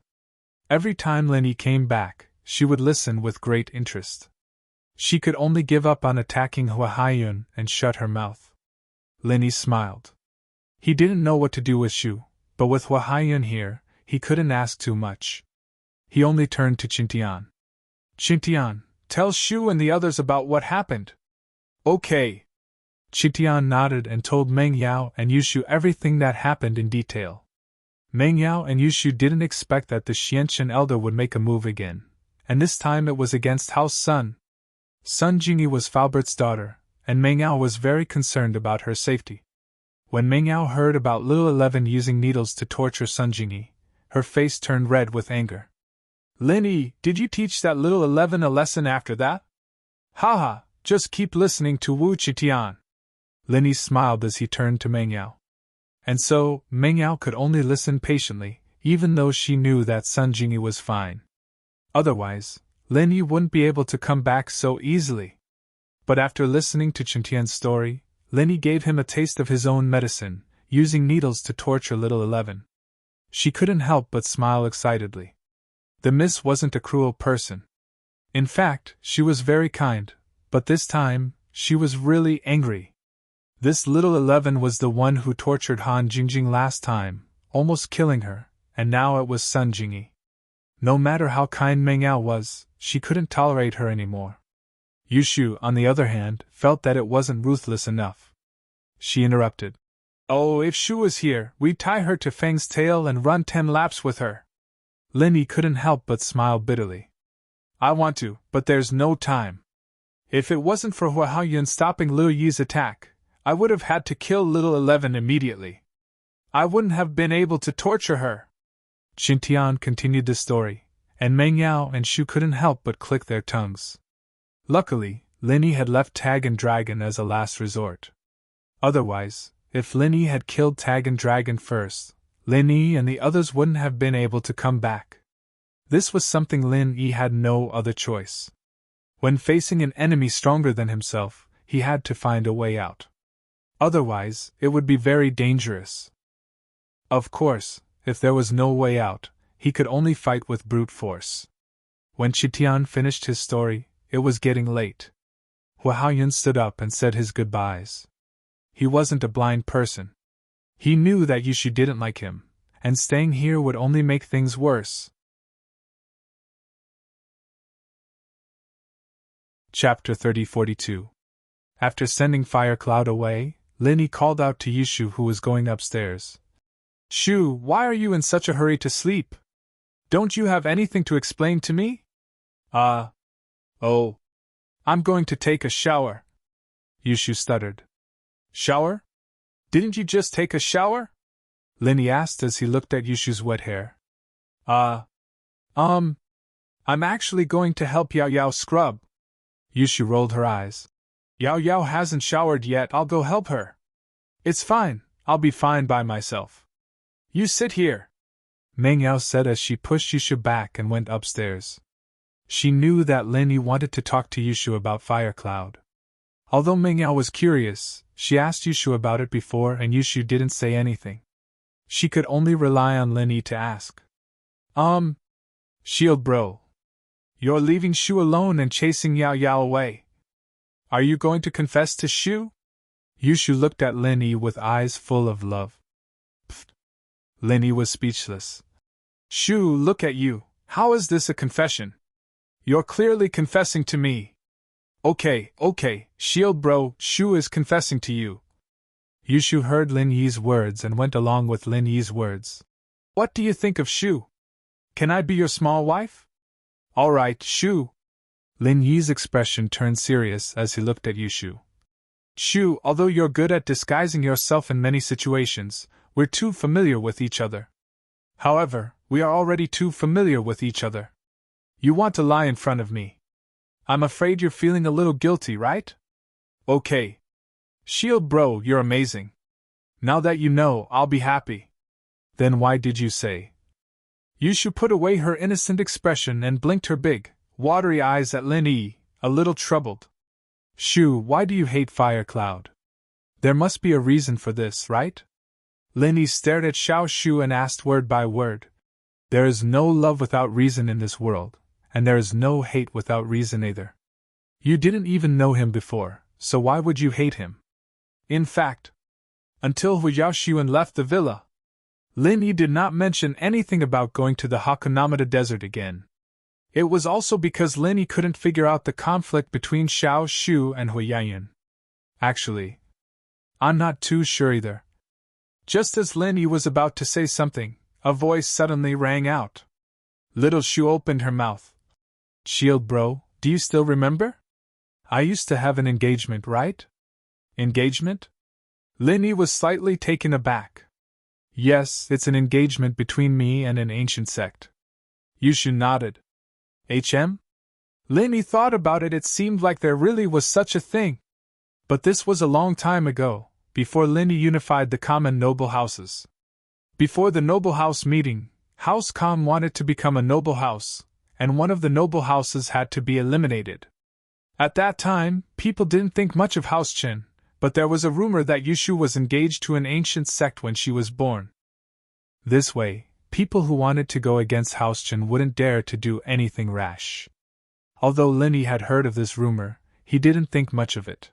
Every time Lin Yi came back, she would listen with great interest. She could only give up on attacking Hua Haiyun and shut her mouth. Lin Yi smiled. He didn't know what to do with Shu, but with Hua Haiyun here, he couldn't ask too much. He only turned to Qingtian. "Qingtian, tell Shu and the others about what happened." "Okay." Qingtian nodded and told Meng Yao and Yushu everything that happened in detail. Meng Yao and Yushu didn't expect that the Xianqian elder would make a move again, and this time it was against House Sun. Sun Jingyi was Falbert's daughter, and Meng Yao was very concerned about her safety. When Meng Yao heard about Little 11 using needles to torture Sun Jingyi, her face turned red with anger. "Lin Yi, did you teach that Little 11 a lesson after that?" "Haha, just keep listening to Wu Qitian." Lin Yi smiled as he turned to Meng Yao. And so, Meng Yao could only listen patiently, even though she knew that Sun Jingyi was fine. Otherwise, Lin Yi wouldn't be able to come back so easily. But after listening to Qingtian's story, Lin Yi gave him a taste of his own medicine, using needles to torture Little 11. She couldn't help but smile excitedly. The miss wasn't a cruel person. In fact, she was very kind, but this time, she was really angry. This Little 11 was the one who tortured Han Jingjing last time, almost killing her, and now it was Sun Jingyi. No matter how kind Meng Yao was, she couldn't tolerate her anymore. Yushu, on the other hand, felt that it wasn't ruthless enough. She interrupted. "Oh, if Shu was here, we'd tie her to Feng's tail and run 10 laps with her." Lin Yi couldn't help but smile bitterly. "I want to, but there's no time. If it wasn't for Hua Haiyun stopping Liu Yi's attack, I would have had to kill Little 11 immediately. I wouldn't have been able to torture her." Qingtian continued the story, and Meng Yao and Shu couldn't help but click their tongues. Luckily, Lin Yi had left Tag and Dragon as a last resort. Otherwise, if Lin Yi had killed Tag and Dragon first, Lin Yi and the others wouldn't have been able to come back. This was something Lin Yi had no other choice. When facing an enemy stronger than himself, he had to find a way out. Otherwise, it would be very dangerous. Of course, if there was no way out, he could only fight with brute force. When Qingtian finished his story, it was getting late. Hua Haiyun stood up and said his goodbyes. He wasn't a blind person. He knew that Yushu didn't like him, and staying here would only make things worse. Chapter 3042. After sending Fire Cloud away, Lin Yi called out to Yushu, who was going upstairs. "Shu, why are you in such a hurry to sleep? Don't you have anything to explain to me?" Oh. I'm going to take a shower," Yushu stuttered. "Shower? Didn't you just take a shower?" Lin Yi asked as he looked at Yushu's wet hair. I'm actually going to help Yao Yao scrub." Yushu rolled her eyes. "Yao Yao hasn't showered yet, I'll go help her." "It's fine, I'll be fine by myself. You sit here," Meng Yao said as she pushed Yushu back and went upstairs. She knew that Lin Yi wanted to talk to Yushu about Fire Cloud. Although Meng Yao was curious, she asked Yushu about it before and Yushu didn't say anything. She could only rely on Lin Yi to ask. Shield bro. You're leaving Shu alone and chasing Yao Yao away. Are you going to confess to Shu?" Yushu looked at Lin Yi with eyes full of love. Pfft. Lin Yi was speechless. "Shu, look at you, how is this a confession? You're clearly confessing to me." Okay, Shield bro, Shu is confessing to you." Yushu heard Lin Yi's words and went along with Lin Yi's words. "What do you think of Shu? Can I be your small wife?" "Alright, Shu." Lin Yi's expression turned serious as he looked at Yushu. "Shu, although you're good at disguising yourself in many situations, we're too familiar with each other. However, we are already too familiar with each other. You want to lie in front of me. I'm afraid you're feeling a little guilty, right?" Okay. Shield bro, you're amazing. Now that you know, I'll be happy. Then why did you say? Yushu put away her innocent expression and blinked her big, watery eyes at Lin Yi, a little troubled. Shu, why do you hate Fire Cloud? There must be a reason for this, right? Lin Yi stared at Xiao Shu and asked word by word. There is no love without reason in this world, and there is no hate without reason either. You didn't even know him before, so why would you hate him? In fact, until Hu Yaoxuan left the villa, Lin Yi did not mention anything about going to the Hakunamada Desert again. It was also because Lin Yi couldn't figure out the conflict between Xiao Shu and Hu Yaoyan. Actually, I'm not too sure either. Just as Lin Yi was about to say something, a voice suddenly rang out. Little Shu opened her mouth. Shield bro, do you still remember? I used to have an engagement, right? Engagement? Lin Yi was slightly taken aback. Yes, it's an engagement between me and an ancient sect. Yushu nodded. HM? Lin Yi thought about it. It seemed like there really was such a thing. But this was a long time ago, before Lin Yi unified the common noble houses. Before the noble house meeting, House Khan wanted to become a noble house, and one of the noble houses had to be eliminated. At that time, people didn't think much of House Qin, but there was a rumor that Yushu was engaged to an ancient sect when she was born. This way, people who wanted to go against House Qin wouldn't dare to do anything rash. Although Lin Yi had heard of this rumor, he didn't think much of it.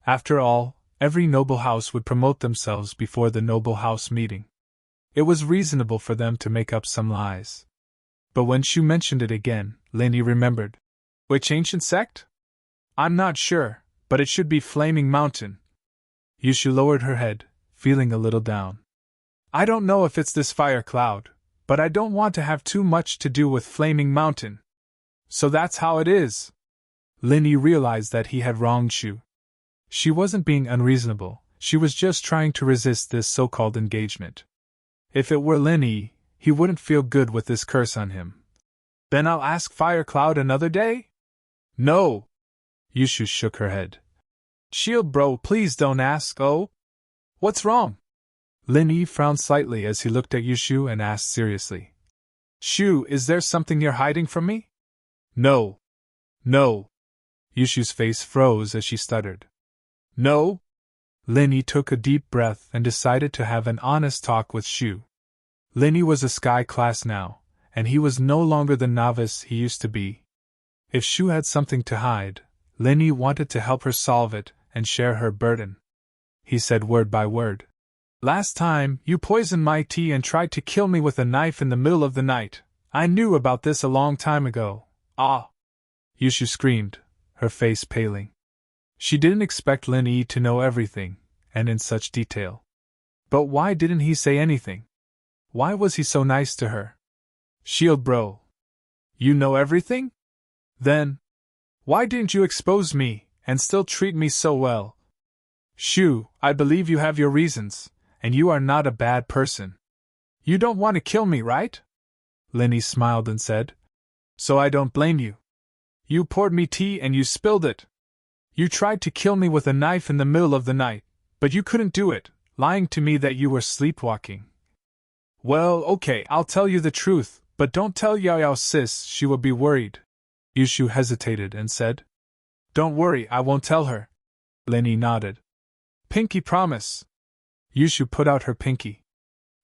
After all, every noble house would promote themselves before the noble house meeting. It was reasonable for them to make up some lies. But when Shu mentioned it again, Lin Yi remembered. Which ancient sect? I'm not sure, but it should be Flaming Mountain. Yushu lowered her head, feeling a little down. I don't know if it's this Fire Cloud, but I don't want to have too much to do with Flaming Mountain. So that's how it is. Lin Yi realized that he had wronged Shu. She wasn't being unreasonable, she was just trying to resist this so-called engagement. If it were Lin Yi, he wouldn't feel good with this curse on him. Then I'll ask Fire Cloud another day? No. Yushu shook her head. Shield bro, please don't ask, oh? What's wrong? Lin Yi frowned slightly as he looked at Yushu and asked seriously. Shu, is there something you're hiding from me? No. No. Yushu's face froze as she stuttered. No? Lin Yi took a deep breath and decided to have an honest talk with Shu. Lin Yi was a sky class now, and he was no longer the novice he used to be. If Shu had something to hide, Lin Yi wanted to help her solve it and share her burden. He said word by word. Last time, you poisoned my tea and tried to kill me with a knife in the middle of the night. I knew about this a long time ago. Ah! Yushu screamed, her face paling. She didn't expect Lin Yi to know everything, and in such detail. But why didn't he say anything? Why was he so nice to her? Shield bro. You know everything? Then, why didn't you expose me, and still treat me so well? Shu, I believe you have your reasons, and you are not a bad person. You don't want to kill me, right? Lin Yi smiled and said. So I don't blame you. You poured me tea and you spilled it. You tried to kill me with a knife in the middle of the night, but you couldn't do it, lying to me that you were sleepwalking. Well, okay, I'll tell you the truth, but don't tell Yao Yao sis, she will be worried. Yushu hesitated and said. Don't worry, I won't tell her. Lin Yi nodded. Pinky promise. Yushu put out her pinky.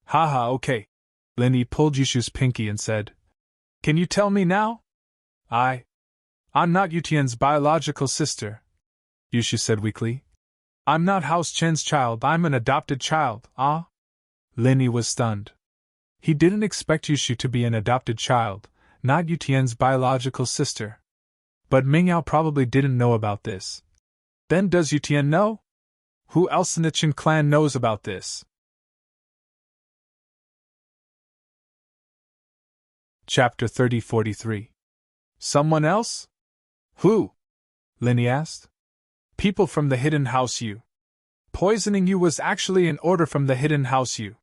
Haha, okay. Lin Yi pulled Yushu's pinky and said. Can you tell me now? I'm not Yutian's biological sister, Yushu said weakly. I'm not House Chen's child, I'm an adopted child, ah? Lin Yi was stunned. He didn't expect Yushu to be an adopted child, not Yutian's biological sister. But Mingyao probably didn't know about this. Then does Yutian know? Who else in the Chen clan knows about this? Chapter 3043. Someone else? Who? Lin Yi asked. People from the Hidden House U. Poisoning you was actually an order from the Hidden House U.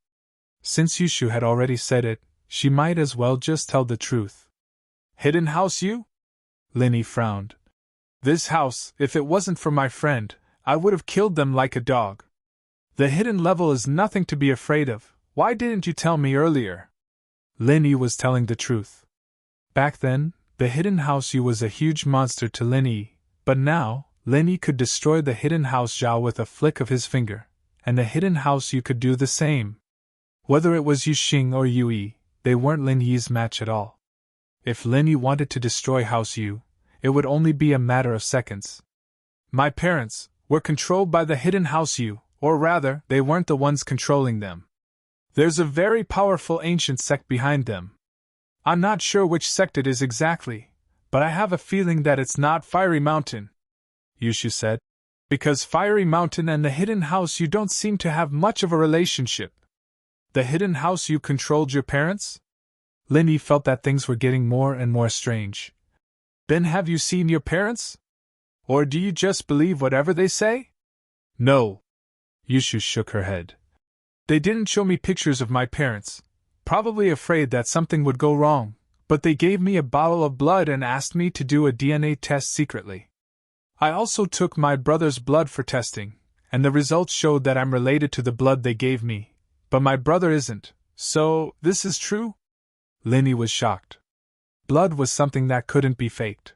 Since Yushu had already said it, she might as well just tell the truth. Hidden House U? Lin Yi frowned. This house, if it wasn't for my friend, I would have killed them like a dog. The hidden level is nothing to be afraid of. Why didn't you tell me earlier? Lin Yi was telling the truth. Back then, the hidden house Yu was a huge monster to Lin Yi, but now, Lin Yi could destroy the hidden house Zhao with a flick of his finger, and the hidden house Yu could do the same. Whether it was Yu Xing or Yu Yi, they weren't Lin Yi's match at all. If Lin Yi wanted to destroy House Yu, it would only be a matter of seconds. My parents were controlled by the hidden house Yu, or rather, they weren't the ones controlling them. There's a very powerful ancient sect behind them. I'm not sure which sect it is exactly, but I have a feeling that it's not Fiery Mountain, Yushu said, because Fiery Mountain and the hidden house Yu don't seem to have much of a relationship. The hidden house Yu controlled your parents? Lin Yi felt that things were getting more and more strange. Then have you seen your parents? Or do you just believe whatever they say? No. Yushu shook her head. They didn't show me pictures of my parents, probably afraid that something would go wrong, but they gave me a bottle of blood and asked me to do a DNA test secretly. I also took my brother's blood for testing, and the results showed that I'm related to the blood they gave me, but my brother isn't, so this is true? Lin Yi was shocked. Blood was something that couldn't be faked.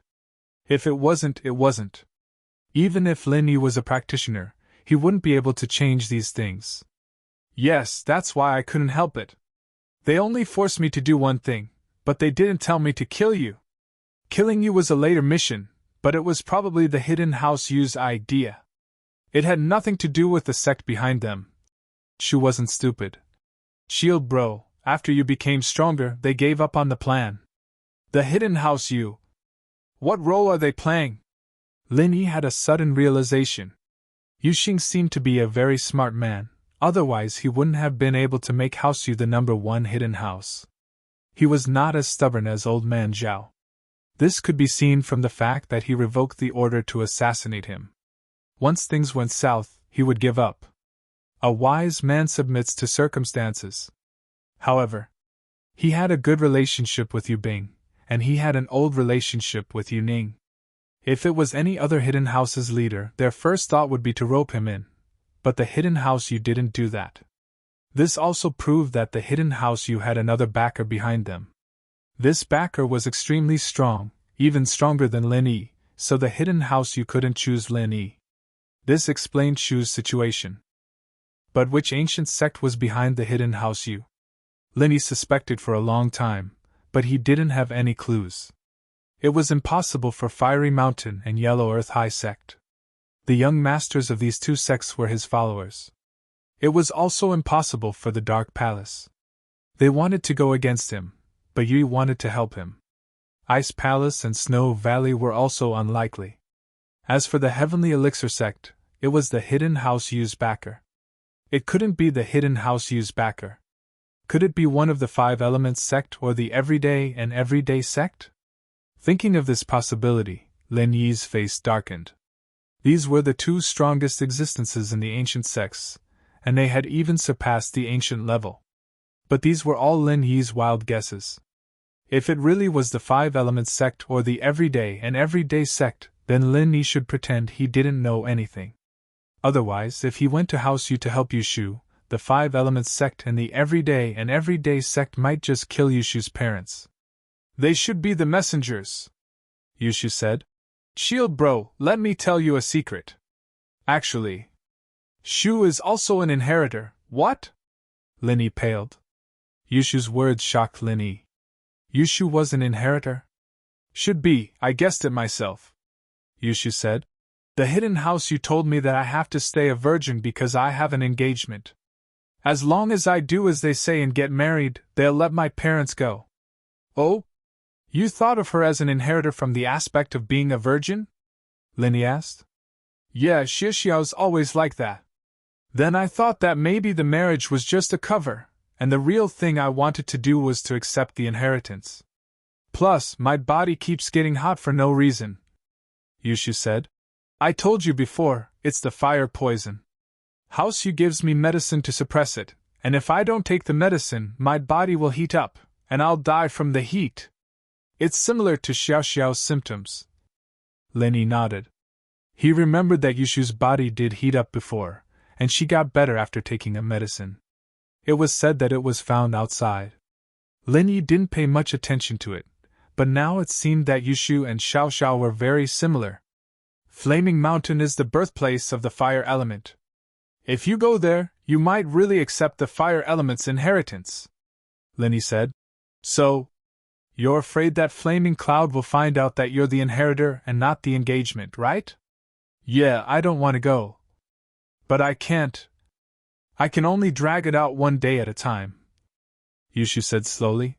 If it wasn't, it wasn't. Even if Lin Yi was a practitioner, he wouldn't be able to change these things. Yes, that's why I couldn't help it. They only forced me to do one thing, but they didn't tell me to kill you. Killing you was a later mission, but it was probably the hidden house Yu's idea. It had nothing to do with the sect behind them. Shu wasn't stupid. Shield bro, after you became stronger, they gave up on the plan. The hidden house Yu. What role are they playing? Lin Yi had a sudden realization. Yu Xing seemed to be a very smart man, otherwise he wouldn't have been able to make House Yu the #1 hidden house. He was not as stubborn as old man Zhao. This could be seen from the fact that he revoked the order to assassinate him. Once things went south, he would give up. A wise man submits to circumstances. However, he had a good relationship with Yu Bing, and he had an old relationship with Yu Ning. If it was any other hidden house's leader, their first thought would be to rope him in, but the hidden house Yu didn't do that. This also proved that the hidden house Yu had another backer behind them. This backer was extremely strong, even stronger than Lin Yi, so the hidden house Yu couldn't choose Lin Yi. This explained Shu's situation. But which ancient sect was behind the hidden house Yu? Lin Yi suspected for a long time, but he didn't have any clues. It was impossible for Fiery Mountain and Yellow Earth High sect. The young masters of these two sects were his followers. It was also impossible for the Dark Palace. They wanted to go against him, but Yu wanted to help him. Ice Palace and Snow Valley were also unlikely. As for the Heavenly Elixir sect, it was the hidden house Yu's backer. It couldn't be the hidden house Yu's backer. Could it be one of the 5 Elements sect or the Everyday and Everyday sect? Thinking of this possibility, Lin Yi's face darkened. These were the 2 strongest existences in the ancient sects, and they had even surpassed the ancient level. But these were all Lin Yi's wild guesses. If it really was the 5 Elements sect or the Everyday and Everyday sect, then Lin Yi should pretend he didn't know anything. Otherwise, if he went to House Yu to help Yushu, the 5 Elements sect and the Everyday and Everyday sect might just kill Yushu's parents. They should be the messengers, Yushu said. Shield bro, let me tell you a secret. Actually, Shu is also an inheritor. What? Lin Yi paled. Yushu's words shocked Lin Yi. Yushu was an inheritor? Should be, I guessed it myself, Yushu said. The hidden house Yu told me that I have to stay a virgin because I have an engagement. As long as I do as they say and get married, they'll let my parents go. Oh? You thought of her as an inheritor from the aspect of being a virgin? Lin Yi asked. Yeah, Xiao's always like that. Then I thought that maybe the marriage was just a cover, and the real thing I wanted to do was to accept the inheritance. Plus, my body keeps getting hot for no reason, Yushu said. I told you before, it's the fire poison. House Yu gives me medicine to suppress it, and if I don't take the medicine, my body will heat up, and I'll die from the heat. It's similar to Xiao's symptoms. Lin Yi nodded. He remembered that Yushu's body did heat up before, and she got better after taking a medicine. It was said that it was found outside. Lin Yi didn't pay much attention to it, but now it seemed that Yushu and Xiao Xiao were very similar. Flaming Mountain is the birthplace of the fire element. If you go there, you might really accept the fire element's inheritance, Lin Yi said. So, you're afraid that Flaming Cloud will find out that you're the inheritor and not the engagement, right? Yeah, I don't want to go. But I can't. I can only drag it out one day at a time, Yushu said slowly.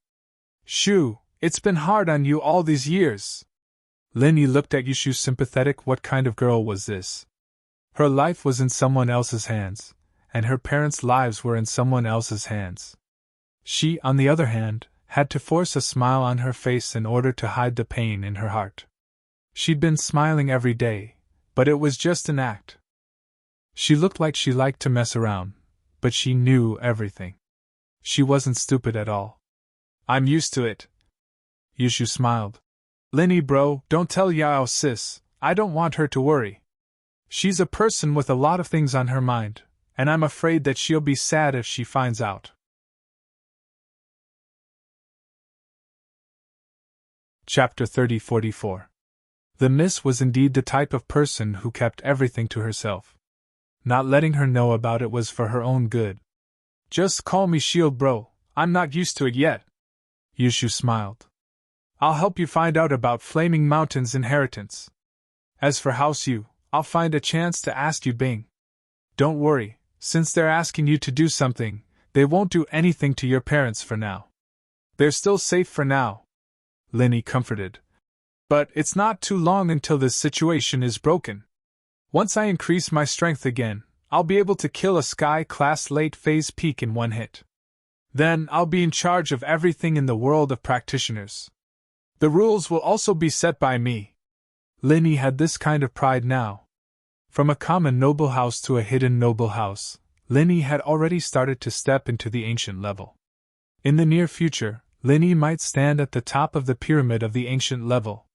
Shu, it's been hard on you all these years. Lin Yi looked at Yushu sympathetic. What kind of girl was this? Her life was in someone else's hands, and her parents' lives were in someone else's hands. She, on the other hand, had to force a smile on her face in order to hide the pain in her heart. She'd been smiling every day, but it was just an act. She looked like she liked to mess around, but she knew everything. She wasn't stupid at all. I'm used to it. Yushu smiled. Lin Yi bro, don't tell Yao sis, I don't want her to worry. She's a person with a lot of things on her mind, and I'm afraid that she'll be sad if she finds out. Chapter 3044. The Miss was indeed the type of person who kept everything to herself. Not letting her know about it was for her own good. Just call me Shield bro, I'm not used to it yet. Yushu smiled. I'll help you find out about Flaming Mountain's inheritance. As for House Yu, I'll find a chance to ask you Bing. Don't worry, since they're asking you to do something, they won't do anything to your parents for now. They're still safe for now, Lin Yi comforted. But it's not too long until this situation is broken. Once I increase my strength again, I'll be able to kill a Sky-class late-phase peak in one hit. Then I'll be in charge of everything in the world of practitioners. The rules will also be set by me. Lin Yi had this kind of pride now. From a common noble house to a hidden noble house, Lin Yi had already started to step into the ancient level. In the near future, Lin Yi might stand at the top of the pyramid of the ancient level.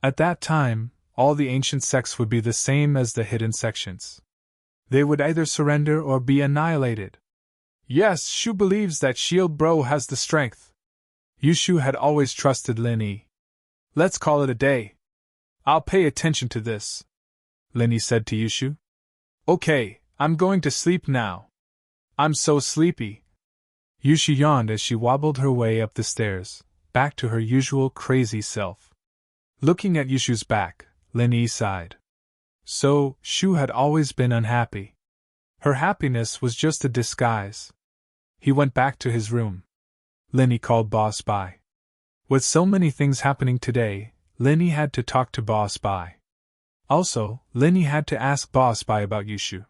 At that time, all the ancient sects would be the same as the hidden sections. They would either surrender or be annihilated. Yes, Shu believes that Shield Bro has the strength. Yushu had always trusted Lin Yi. Let's call it a day. I'll pay attention to this, Lin Yi said to Yushu. Okay, I'm going to sleep now. I'm so sleepy. Yushu yawned as she wobbled her way up the stairs, back to her usual crazy self. Looking at Yushu's back, Lin Yi sighed. So, Shu had always been unhappy. Her happiness was just a disguise. He went back to his room. Lin Yi called Boss Bai. With so many things happening today, Lin Yi had to talk to Boss Bai. Also, Lin Yi had to ask Boss Bai about Yushu.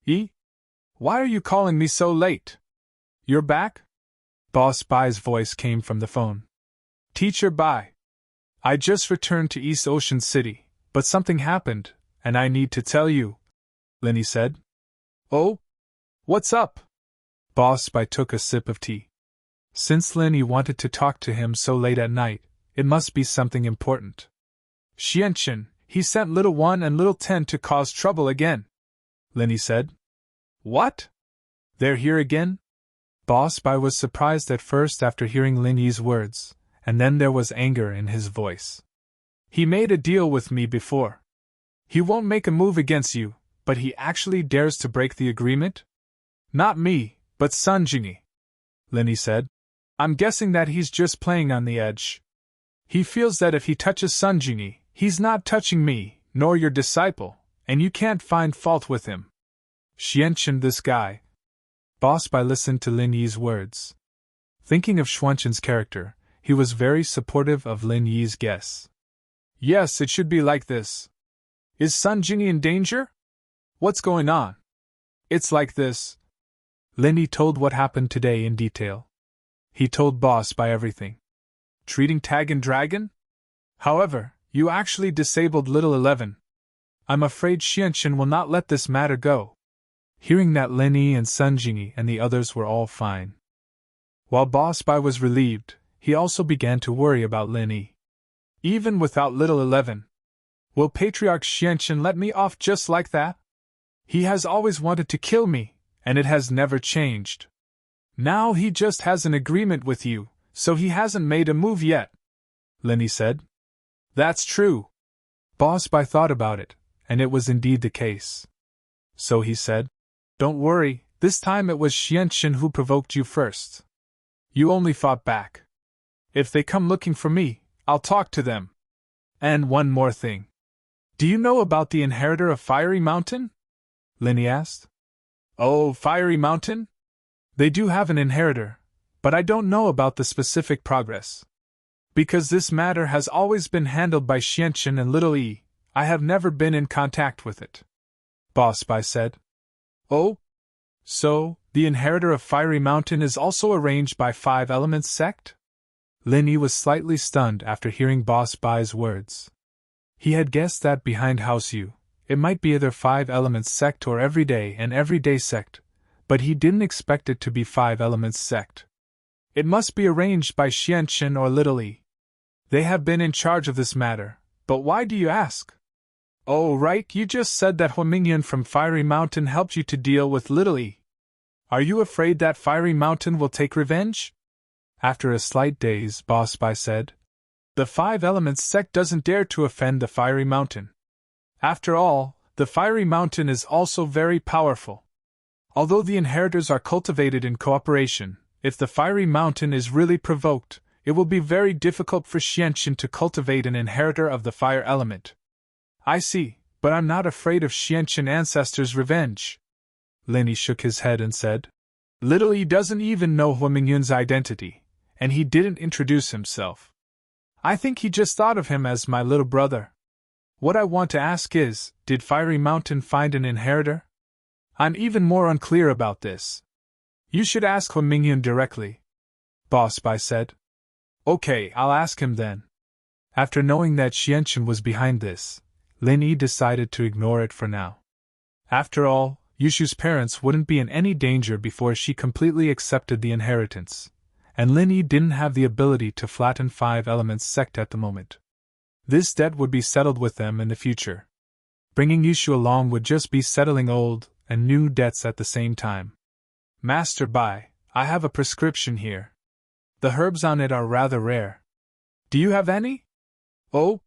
Yi? Why are you calling me so late? You're back? Boss Bai's voice came from the phone. Teacher Bai. I just returned to East Ocean City, but something happened, and I need to tell you, Lin Yi said. Oh? What's up? Boss Bai took a sip of tea. Since Lin Yi wanted to talk to him so late at night, it must be something important. Xianqin, he sent Little One and Little Ten to cause trouble again, Lin Yi said. What? They're here again? Boss Bai was surprised at first after hearing Lin Yi's words, and then there was anger in his voice. He made a deal with me before. He won't make a move against you, but he actually dares to break the agreement? Not me, but Sun Jingyi, Lin Yi said. I'm guessing that he's just playing on the edge. He feels that if he touches Sun Jingyi, he's not touching me, nor your disciple, and you can't find fault with him. Xianqin, this guy. Boss Bai listened to Lin Yi's words. Thinking of Xuanqin's character, he was very supportive of Lin Yi's guess. Yes, it should be like this. Is Sun Jingyi in danger? What's going on? It's like this. Lin Yi told what happened today in detail. He told Boss Bai everything. Treating Tag and Dragon? However, you actually disabled Little 11. I'm afraid Xianqin will not let this matter go. Hearing that Lin Yi and Sun Jingyi and the others were all fine. While Boss Bai was relieved, he also began to worry about Lin Yi. Even without Little 11, Will Patriarch Xianqian let me off just like that? He has always wanted to kill me, and it has never changed. Now he just has an agreement with you, so he hasn't made a move yet, Linny said. That's true. Boss Bai thought about it, and it was indeed the case. So he said, Don't worry, this time it was Xianqian who provoked you first. You only fought back. If they come looking for me, I'll talk to them. And one more thing. Do you know about the inheritor of Fiery Mountain? Linny asked. Oh, Fiery Mountain? They do have an inheritor, but I don't know about the specific progress. Because this matter has always been handled by Xianqian and Little E, I have never been in contact with it. Boss Bai said. Oh? So, the inheritor of Fiery Mountain is also arranged by Five Elements sect? Linny was slightly stunned after hearing Boss Bai's words. He had guessed that behind House U, it might be either Five Elements sect or Everyday and Everyday sect, but he didn't expect it to be Five Elements sect. It must be arranged by Xianqian or Little E. They have been in charge of this matter, but why do you ask? Oh, right, you just said that Huamingyan from Fiery Mountain helped you to deal with Little E. Are you afraid that Fiery Mountain will take revenge? After a slight daze, Boss Bai said. The Five Elements sect doesn't dare to offend the Fiery Mountain. After all, the Fiery Mountain is also very powerful. Although the inheritors are cultivated in cooperation, if the Fiery Mountain is really provoked, it will be very difficult for Xianqian to cultivate an inheritor of the fire element. I see, but I'm not afraid of Xianqian ancestors' revenge. Linny shook his head and said, Little E doesn't even know Huamingyun's identity, and he didn't introduce himself. I think he just thought of him as my little brother. What I want to ask is, did Fiery Mountain find an inheritor? I'm even more unclear about this. You should ask Huamingyun directly, Boss Bai said. Okay, I'll ask him then. After knowing that Xianqian was behind this, Lin Yi decided to ignore it for now. After all, Yushu's parents wouldn't be in any danger before she completely accepted the inheritance, and Lin Yi didn't have the ability to flatten Five Elements sect at the moment. This debt would be settled with them in the future. Bringing Yushu along would just be settling old and new debts at the same time. Master Bai, I have a prescription here. The herbs on it are rather rare. Do you have any? Oh?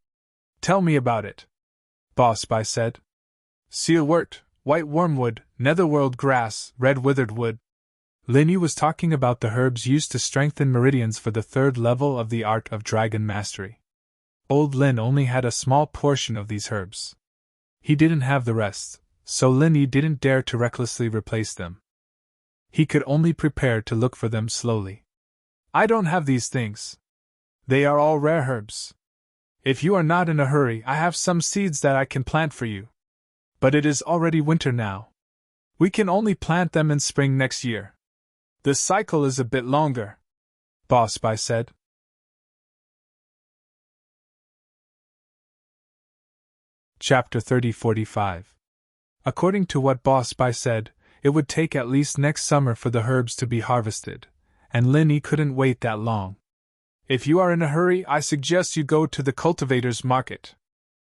Tell me about it. Boss Bai said. Sealwort, white wormwood, netherworld grass, red withered wood. Lin Yi was talking about the herbs used to strengthen meridians for the third level of the art of dragon mastery. Old Lin only had a small portion of these herbs. He didn't have the rest, so Lin Yi didn't dare to recklessly replace them. He could only prepare to look for them slowly. I don't have these things. They are all rare herbs. If you are not in a hurry, I have some seeds that I can plant for you. But it is already winter now. We can only plant them in spring next year. The cycle is a bit longer, Boss Bai said. Chapter 3045. According to what Boss Bai said, it would take at least next summer for the herbs to be harvested, and Lin Yi couldn't wait that long. If you are in a hurry, I suggest you go to the cultivators' market.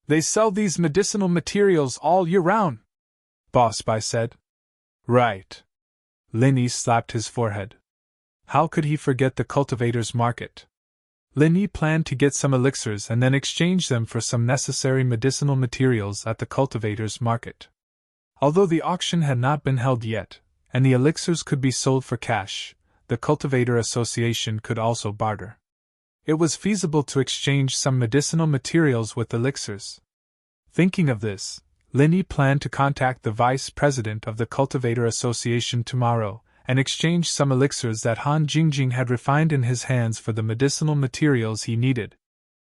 They sell these medicinal materials all year round, Boss Bai said. Right. Lin Yi slapped his forehead. How could he forget the cultivators' market? Lin Yi planned to get some elixirs and then exchange them for some necessary medicinal materials at the cultivators' market. Although the auction had not been held yet, and the elixirs could be sold for cash, the Cultivator Association could also barter. It was feasible to exchange some medicinal materials with elixirs. Thinking of this, Lin Yi planned to contact the vice president of the Cultivator Association tomorrow and exchange some elixirs that Han Jingjing had refined in his hands for the medicinal materials he needed.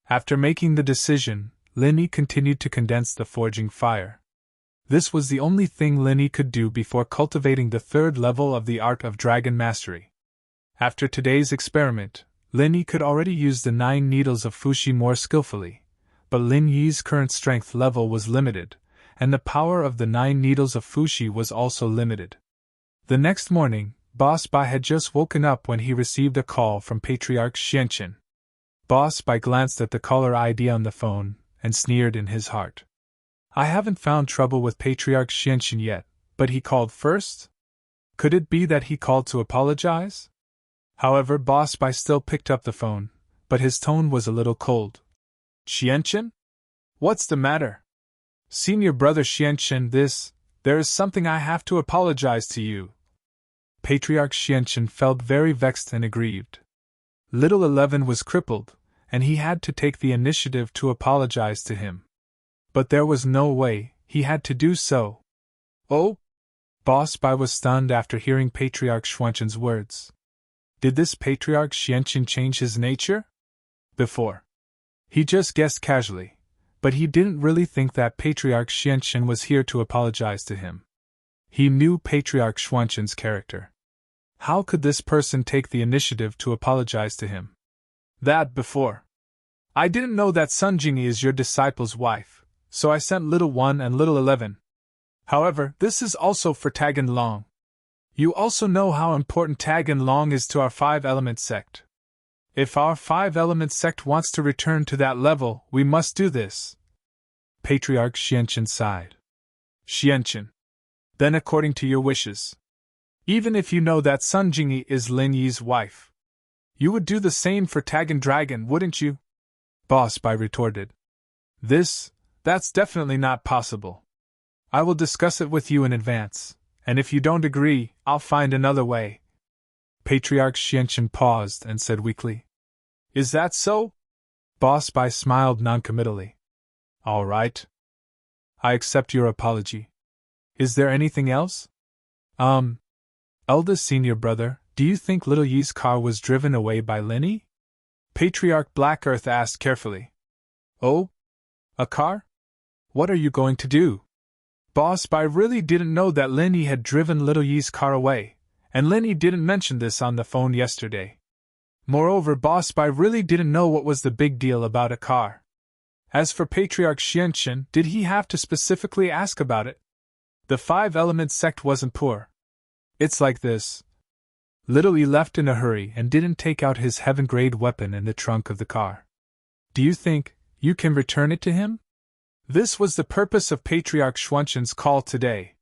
After making the decision, Lin Yi continued to condense the forging fire. This was the only thing Lin Yi could do before cultivating the third level of the art of dragon mastery. After today's experiment, Lin Yi could already use the 9 needles of Fuxi more skillfully, but Lin Yi's current strength level was limited, and the power of the 9 needles of Fuxi was also limited. The next morning, Boss Bai had just woken up when he received a call from Patriarch Xianqian. Boss Bai glanced at the caller ID on the phone and sneered in his heart. I haven't found trouble with Patriarch Xianxin yet, but he called first? Could it be that he called to apologize? However, Boss Bai still picked up the phone, but his tone was a little cold. Xianxin? What's the matter? Senior brother Xianxin, there is something I have to apologize to you. Patriarch Xianxin felt very vexed and aggrieved. Little 11 was crippled, and he had to take the initiative to apologize to him. But there was no way, he had to do so. Oh? Boss Bai was stunned after hearing Patriarch Xianxin's words. Did this Patriarch Xianxin change his nature? Before. He just guessed casually, but he didn't really think that Patriarch Xianxin was here to apologize to him. He knew Patriarch Xianxin's character. How could this person take the initiative to apologize to him? That before. I didn't know that Sun Jingyi is your disciple's wife, so I sent little 1 and little 11. However, this is also for Tag and Long. You also know how important Tag and Long is to our 5-element sect. If our 5-element sect wants to return to that level, we must do this. Patriarch Xianxin sighed. Xianxin. Then according to your wishes. Even if you know that Sun Jingyi is Lin Yi's wife, you would do the same for Tag and Dragon, wouldn't you? Boss Bai retorted. That's definitely not possible. I will discuss it with you in advance, and if you don't agree, I'll find another way. Patriarch Xianxin paused and said weakly. Is that so? Boss Bai smiled noncommittally. All right. I accept your apology. Is there anything else? Eldest senior brother, do you think Little Yi's car was driven away by Lin Yi? Patriarch Black Earth asked carefully. Oh? A car? What are you going to do? Boss Bai really didn't know that Lin Yi had driven Little Yi's car away, and Lin Yi didn't mention this on the phone yesterday. Moreover, Boss Bai really didn't know what was the big deal about a car. As for Patriarch Xianxin, did he have to specifically ask about it? The 5-element sect wasn't poor. It's like this. Little Yi left in a hurry and didn't take out his heaven-grade weapon in the trunk of the car. Do you think you can return it to him? This was the purpose of Patriarch Xianxin's call today.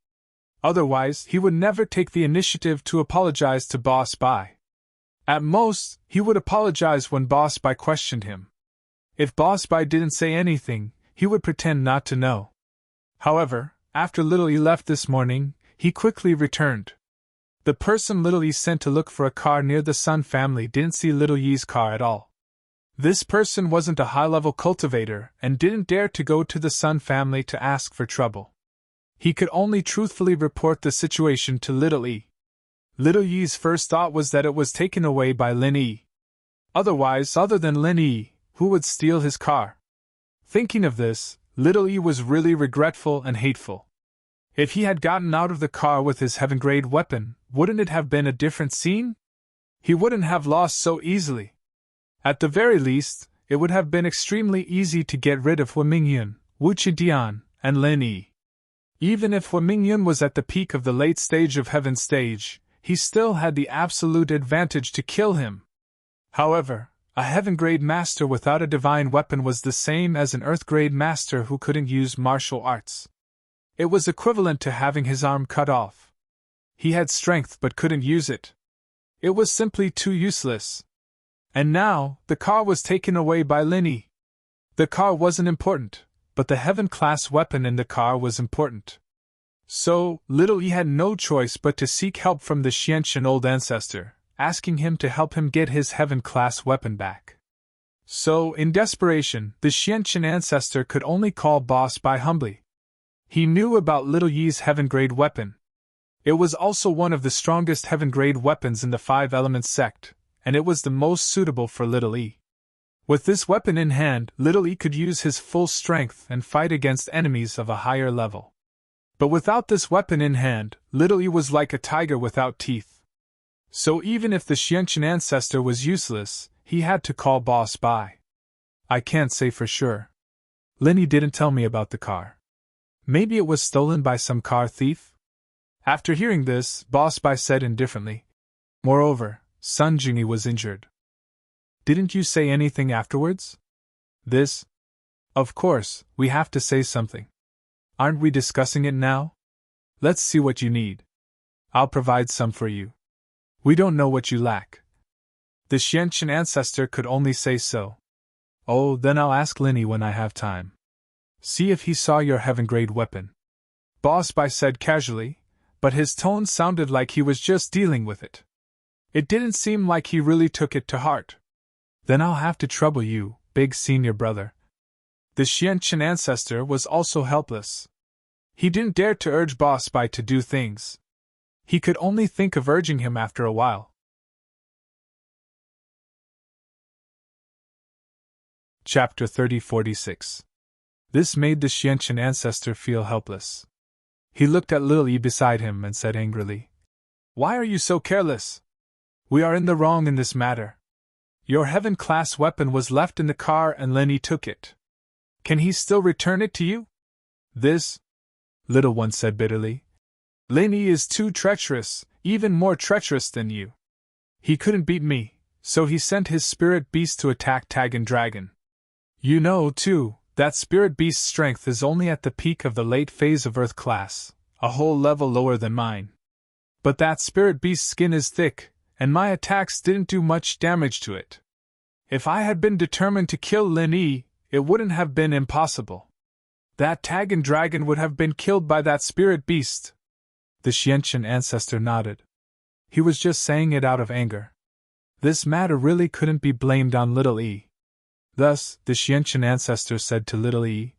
Otherwise, he would never take the initiative to apologize to Boss Bai. At most, he would apologize when Boss Bai questioned him. If Boss Bai didn't say anything, he would pretend not to know. However, after Little Yi left this morning, he quickly returned. The person Little Yi sent to look for a car near the Sun family didn't see Little Yi's car at all. This person wasn't a high-level cultivator and didn't dare to go to the Sun family to ask for trouble. He could only truthfully report the situation to Little Yi. Little Yi's first thought was that it was taken away by Lin Yi. Otherwise, other than Lin Yi, who would steal his car? Thinking of this, Little Yi was really regretful and hateful. If he had gotten out of the car with his heaven-grade weapon, wouldn't it have been a different scene? He wouldn't have lost so easily. At the very least, it would have been extremely easy to get rid of Hu Mingyun, Wu Qidian, and Lin Yi. Even if Hu Mingyun was at the peak of the late stage of Heaven stage, he still had the absolute advantage to kill him. However, a heaven-grade master without a divine weapon was the same as an earth-grade master who couldn't use martial arts. It was equivalent to having his arm cut off. He had strength but couldn't use it. It was simply too useless. And now, the car was taken away by Lin Yi. The car wasn't important, but the heaven-class weapon in the car was important. So, Little Yi had no choice but to seek help from the Xianxin old ancestor, asking him to help him get his heaven-class weapon back. So, in desperation, the Xianxin ancestor could only call Boss Bai humbly. He knew about Little Yi's heaven-grade weapon. It was also one of the strongest heaven-grade weapons in the 5-element sect, and it was the most suitable for Little Yi. With this weapon in hand, Little Yi could use his full strength and fight against enemies of a higher level. But without this weapon in hand, Little Yi was like a tiger without teeth. So even if the Xianxin ancestor was useless, he had to call Boss Bai. I can't say for sure. Lin Yi didn't tell me about the car. Maybe it was stolen by some car thief? After hearing this, Boss Bai said indifferently. Moreover, Sun Jingyi was injured. Didn't you say anything afterwards? Of course, we have to say something. Aren't we discussing it now? Let's see what you need. I'll provide some for you. We don't know what you lack. The Xianqian ancestor could only say so. Oh, then I'll ask Linny when I have time. See if he saw your heaven-grade weapon. Boss Bai said casually, but his tone sounded like he was just dealing with it. It didn't seem like he really took it to heart. Then I'll have to trouble you, big senior brother. The Xianqian ancestor was also helpless. He didn't dare to urge Boss Bai to do things. He could only think of urging him after a while. Chapter 3046. This made the Xianqian ancestor feel helpless. He looked at Little Yi beside him and said angrily, "Why are you so careless? We are in the wrong in this matter. Your heaven-class weapon was left in the car and Lenny took it. Can he still return it to you?" "This," Little One said bitterly. "Lenny is too treacherous, even more treacherous than you. He couldn't beat me, so he sent his spirit beast to attack Tagan Dragon. You know, too, that spirit beast's strength is only at the peak of the late phase of Earth class, a whole level lower than mine. But that spirit beast's skin is thick, and my attacks didn't do much damage to it. If I had been determined to kill Lin Yi, it wouldn't have been impossible. That Tagan Dragon would have been killed by that spirit beast." The Xianqian ancestor nodded. He was just saying it out of anger. This matter really couldn't be blamed on Little Yi. Thus, the Xianqian ancestor said to Little Yi,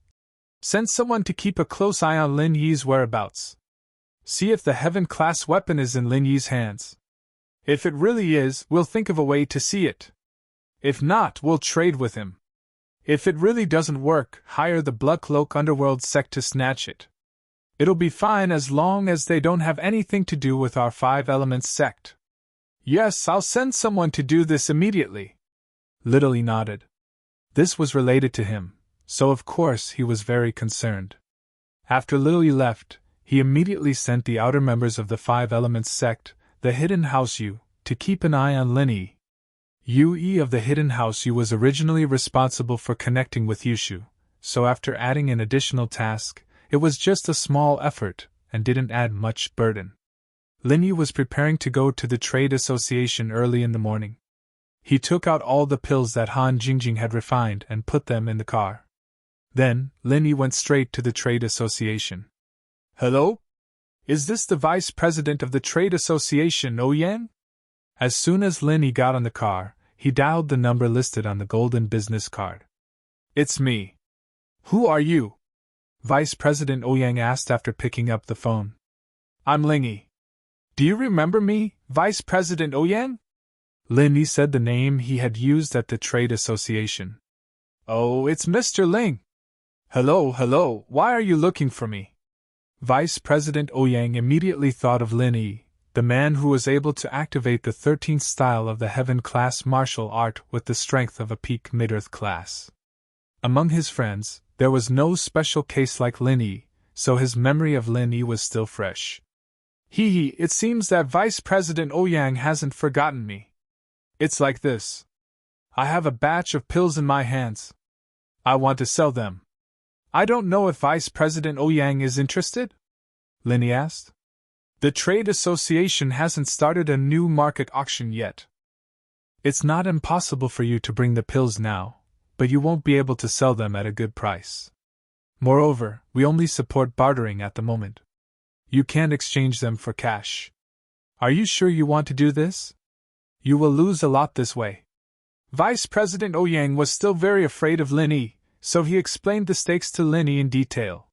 "Send someone to keep a close eye on Lin Yi's whereabouts. See if the heaven-class weapon is in Lin Yi's hands. If it really is, we'll think of a way to see it. If not, we'll trade with him. If it really doesn't work, hire the Bloodcloak Underworld sect to snatch it. It'll be fine as long as they don't have anything to do with our Five Elements sect." "Yes, I'll send someone to do this immediately." Little Yi nodded. This was related to him, so of course he was very concerned. After Little Yi left, he immediately sent the outer members of the Five Elements sect, the Hidden House U, to keep an eye on Lin Yi. Yu of the Hidden House U was originally responsible for connecting with Yushu, so after adding an additional task, it was just a small effort and didn't add much burden. Lin Yi was preparing to go to the trade association early in the morning. He took out all the pills that Han Jingjing had refined and put them in the car. Then, Lin Yi went straight to the trade association. "Hello? Is this the vice president of the trade association, Ouyang?" As soon as Lin Yi got on the car, he dialed the number listed on the golden business card. "It's me." "Who are you?" Vice President Ouyang asked after picking up the phone. "I'm Ling Yi." "Do you remember me, Vice President Ouyang?" Lin Yi said the name he had used at the trade association. "Oh, it's Mr. Ling. Hello, why are you looking for me?" Vice President Ouyang immediately thought of Lin Yi, the man who was able to activate the 13th style of the Heaven-class martial art with the strength of a peak Mid-Earth class. Among his friends, there was no special case like Lin Yi, so his memory of Lin Yi was still fresh. It seems that Vice President Ouyang hasn't forgotten me. It's like this. I have a batch of pills in my hands. I want to sell them. I don't know if Vice President Ouyang is interested?" Lin Yi asked. "The trade association hasn't started a new market auction yet. It's not impossible for you to bring the pills now, but you won't be able to sell them at a good price. Moreover, we only support bartering at the moment. You can't exchange them for cash. Are you sure you want to do this? You will lose a lot this way." Vice President Ouyang was still very afraid of Lin Yi, so he explained the stakes to Lin Yi in detail.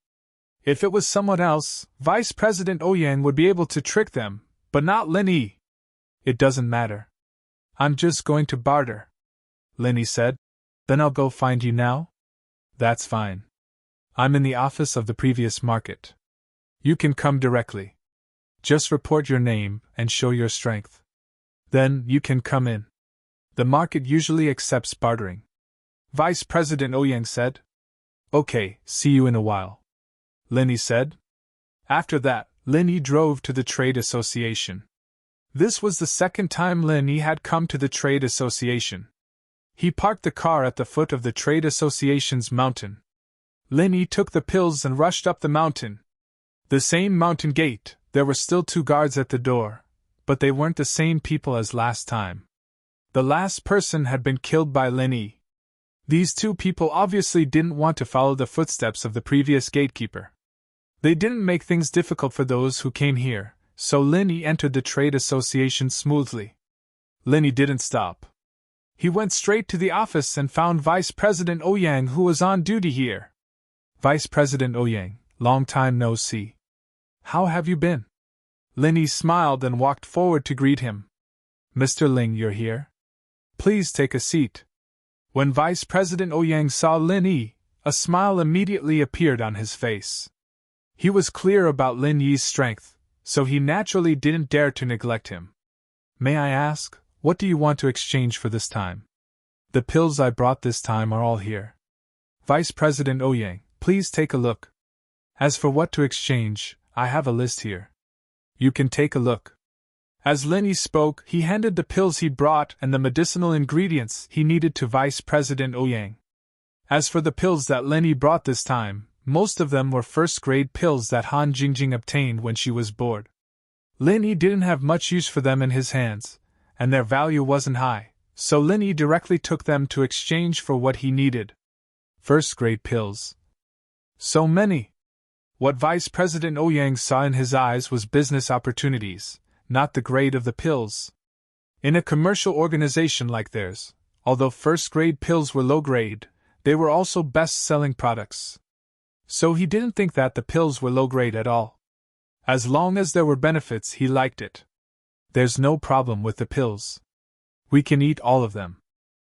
If it was someone else, Vice President Ouyang would be able to trick them, but not Lin Yi. "It doesn't matter. I'm just going to barter," Lin Yi said. "Then I'll go find you now?" "That's fine. I'm in the office of the previous market. You can come directly. Just report your name and show your strength. Then you can come in. The market usually accepts bartering," Vice President Ouyang said. "Okay, see you in a while," Lin Yi said. After that, Lin Yi drove to the trade association. This was the second time Lin Yi had come to the trade association. He parked the car at the foot of the trade association's mountain, Lin Yi took the pills and rushed up the mountain. The same mountain gate. There were still 2 guards at the door, but they weren't the same people as last time. The last person had been killed by Lin Yi. These 2 people obviously didn't want to follow the footsteps of the previous gatekeeper. They didn't make things difficult for those who came here, so Lin Yi entered the trade association smoothly. Lin Yi didn't stop. He went straight to the office and found Vice President Ouyang, who was on duty here. Vice President Ouyang, long time no see. How have you been? Lin Yi smiled and walked forward to greet him. Mr. Ling, you're here? Please take a seat. When Vice President Ouyang saw Lin Yi, a smile immediately appeared on his face. He was clear about Lin Yi's strength, so he naturally didn't dare to neglect him. May I ask, what do you want to exchange for this time? The pills I brought this time are all here. Vice President Ouyang, please take a look. As for what to exchange, I have a list here. You can take a look. As Lin Yi spoke, he handed the pills he brought and the medicinal ingredients he needed to Vice President Ouyang. As for the pills that Lin Yi brought this time, most of them were first-grade pills that Han Jingjing obtained when she was bored. Lin Yi didn't have much use for them in his hands, and their value wasn't high, so Lin Yi directly took them to exchange for what he needed. First-grade pills. So many! What Vice President Ouyang saw in his eyes was business opportunities, not the grade of the pills. In a commercial organization like theirs, although first-grade pills were low-grade, they were also best-selling products. So he didn't think that the pills were low-grade at all. As long as there were benefits, he liked it. There's no problem with the pills. We can eat all of them.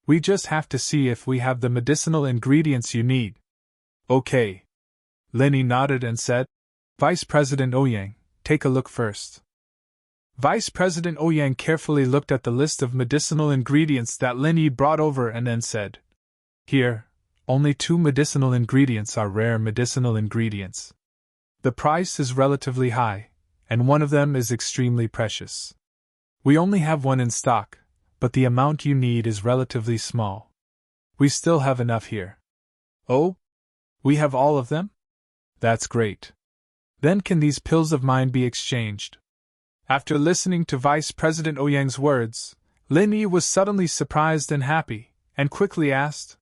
We just have to see if we have the medicinal ingredients you need. Okay. Lin Yi nodded and said, Vice President Ouyang, take a look first. Vice President Ouyang carefully looked at the list of medicinal ingredients that Lin Yi brought over and then said, Here, only 2 medicinal ingredients are rare medicinal ingredients. The price is relatively high, and one of them is extremely precious. We only have one in stock, but the amount you need is relatively small. We still have enough here. Oh? We have all of them? That's great. Then can these pills of mine be exchanged? After listening to Vice President Ouyang's words, Lin Yi was suddenly surprised and happy, and quickly asked,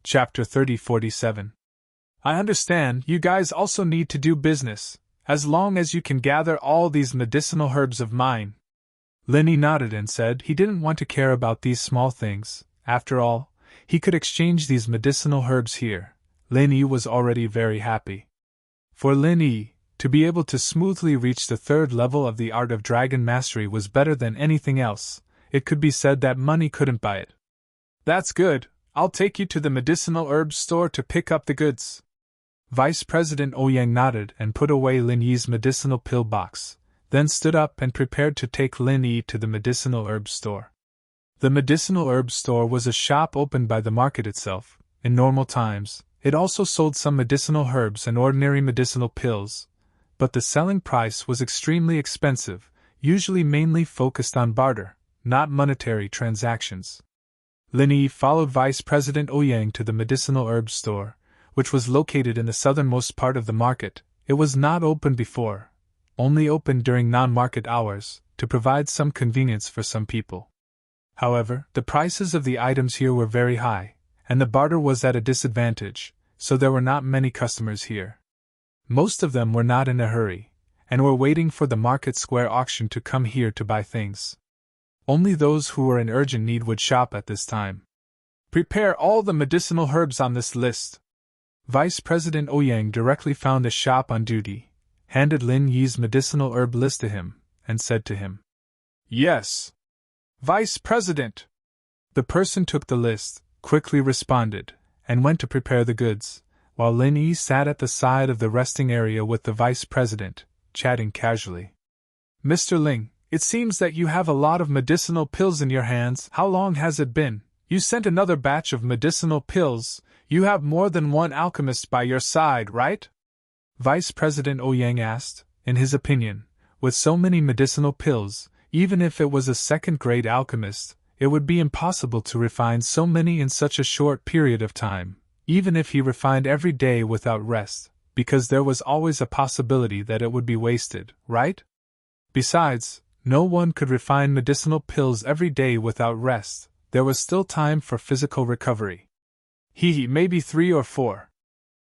Chapter 3047. I understand you guys also need to do business, as long as you can gather all these medicinal herbs of mine. Lin Yi nodded and said he didn't want to care about these small things. After all, he could exchange these medicinal herbs here. Lin Yi was already very happy. For Lin Yi, to be able to smoothly reach the 3rd level of the art of dragon mastery was better than anything else. It could be said that money couldn't buy it. That's good. I'll take you to the medicinal herbs store to pick up the goods. Vice President Ouyang nodded and put away Lin Yi's medicinal pill box, then stood up and prepared to take Lin Yi to the medicinal herbs store. The medicinal herbs store was a shop opened by the market itself. In normal times, it also sold some medicinal herbs and ordinary medicinal pills, but the selling price was extremely expensive, usually mainly focused on barter, not monetary transactions. Lin Yi followed Vice President Ouyang to the medicinal herbs store, which was located in the southernmost part of the market. It was not open before, only open during non-market hours, to provide some convenience for some people. However, the prices of the items here were very high, and the barter was at a disadvantage, so there were not many customers here. Most of them were not in a hurry, and were waiting for the market square auction to come here to buy things. Only those who were in urgent need would shop at this time. Prepare all the medicinal herbs on this list. Vice President Ouyang directly found a shop on duty, handed Lin Yi's medicinal herb list to him, and said to him, Yes, Vice President. The person took the list, quickly responded, and went to prepare the goods, while Lin Yi sat at the side of the resting area with the Vice President, chatting casually. Mr. Ling, it seems that you have a lot of medicinal pills in your hands. How long has it been? You sent another batch of medicinal pills. You have more than one alchemist by your side, right? Vice President Ouyang asked. In his opinion, with so many medicinal pills, even if it was a second-grade alchemist, it would be impossible to refine so many in such a short period of time, even if he refined every day without rest, because there was always a possibility that it would be wasted, right? Besides, no one could refine medicinal pills every day without rest. There was still time for physical recovery. Maybe 3 or 4.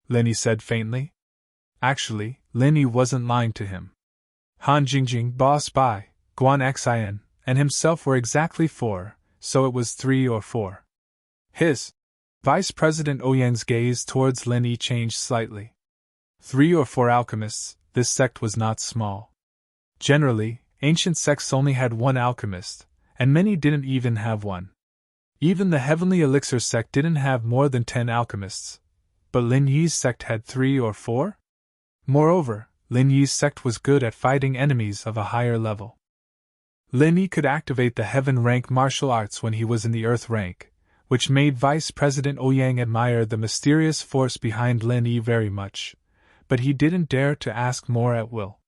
Linny said faintly. Actually, Linny wasn't lying to him. Han Jingjing, Boss Bai, Guan Xin, and himself were exactly 4, so it was 3 or 4. His Vice President Ouyang's gaze towards Linny changed slightly. 3 or 4 alchemists, this sect was not small. Generally, ancient sects only had 1 alchemist, and many didn't even have 1. Even the Heavenly Elixir sect didn't have more than 10 alchemists, but Lin Yi's sect had 3 or 4? Moreover, Lin Yi's sect was good at fighting enemies of a higher level. Lin Yi could activate the heaven rank martial arts when he was in the earth rank, which made Vice President Ouyang admire the mysterious force behind Lin Yi very much, but he didn't dare to ask more at will.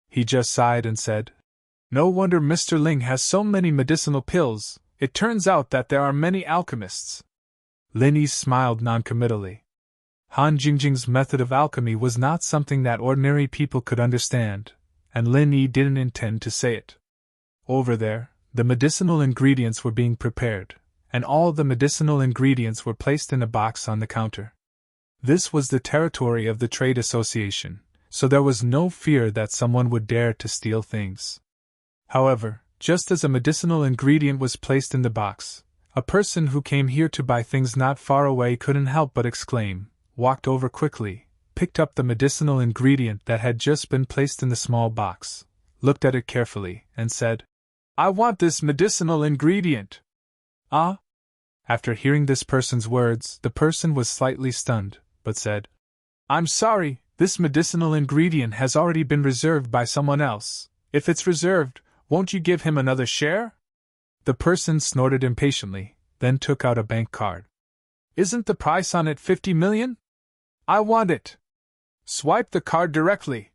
He just sighed and said, "No wonder Mr. Ling has so many medicinal pills. It turns out that there are many alchemists." Lin Yi smiled noncommittally. Han Jingjing's method of alchemy was not something that ordinary people could understand, and Lin Yi didn't intend to say it. Over there, the medicinal ingredients were being prepared, and all the medicinal ingredients were placed in a box on the counter. This was the territory of the trade association, so there was no fear that someone would dare to steal things. However, just as a medicinal ingredient was placed in the box, a person who came here to buy things not far away couldn't help but exclaim, walked over quickly, picked up the medicinal ingredient that had just been placed in the small box, looked at it carefully, and said, "I want this medicinal ingredient." "Ah?" After hearing this person's words, the person was slightly stunned, but said, "I'm sorry, this medicinal ingredient has already been reserved by someone else. If it's reserved, won't you give him another share?" The person snorted impatiently, then took out a bank card. "Isn't the price on it 50 million? I want it. Swipe the card directly."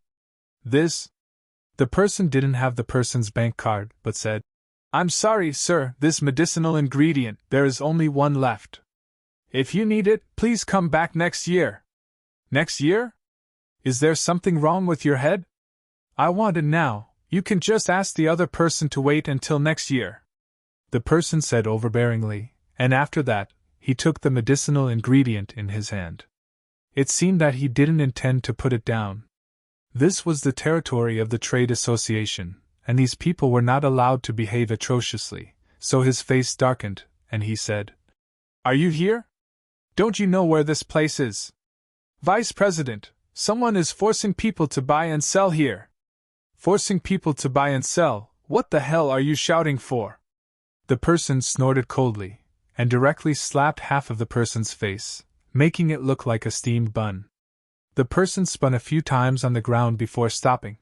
The person didn't have the person's bank card, but said, "I'm sorry, sir, this medicinal ingredient, there is only 1 left. If you need it, please come back next year." "Next year? Is there something wrong with your head? I want it now. You can just ask the other person to wait until next year," the person said overbearingly, and after that, he took the medicinal ingredient in his hand. It seemed that he didn't intend to put it down. This was the territory of the trade association, and these people were not allowed to behave atrociously, so his face darkened, and he said, "Are you here? Don't you know where this place is? Vice President, someone is forcing people to buy and sell here." "Forcing people to buy and sell? What the hell are you shouting for?" The person snorted coldly, and directly slapped half of the person's face, making it look like a steamed bun. The person spun a few times on the ground before stopping.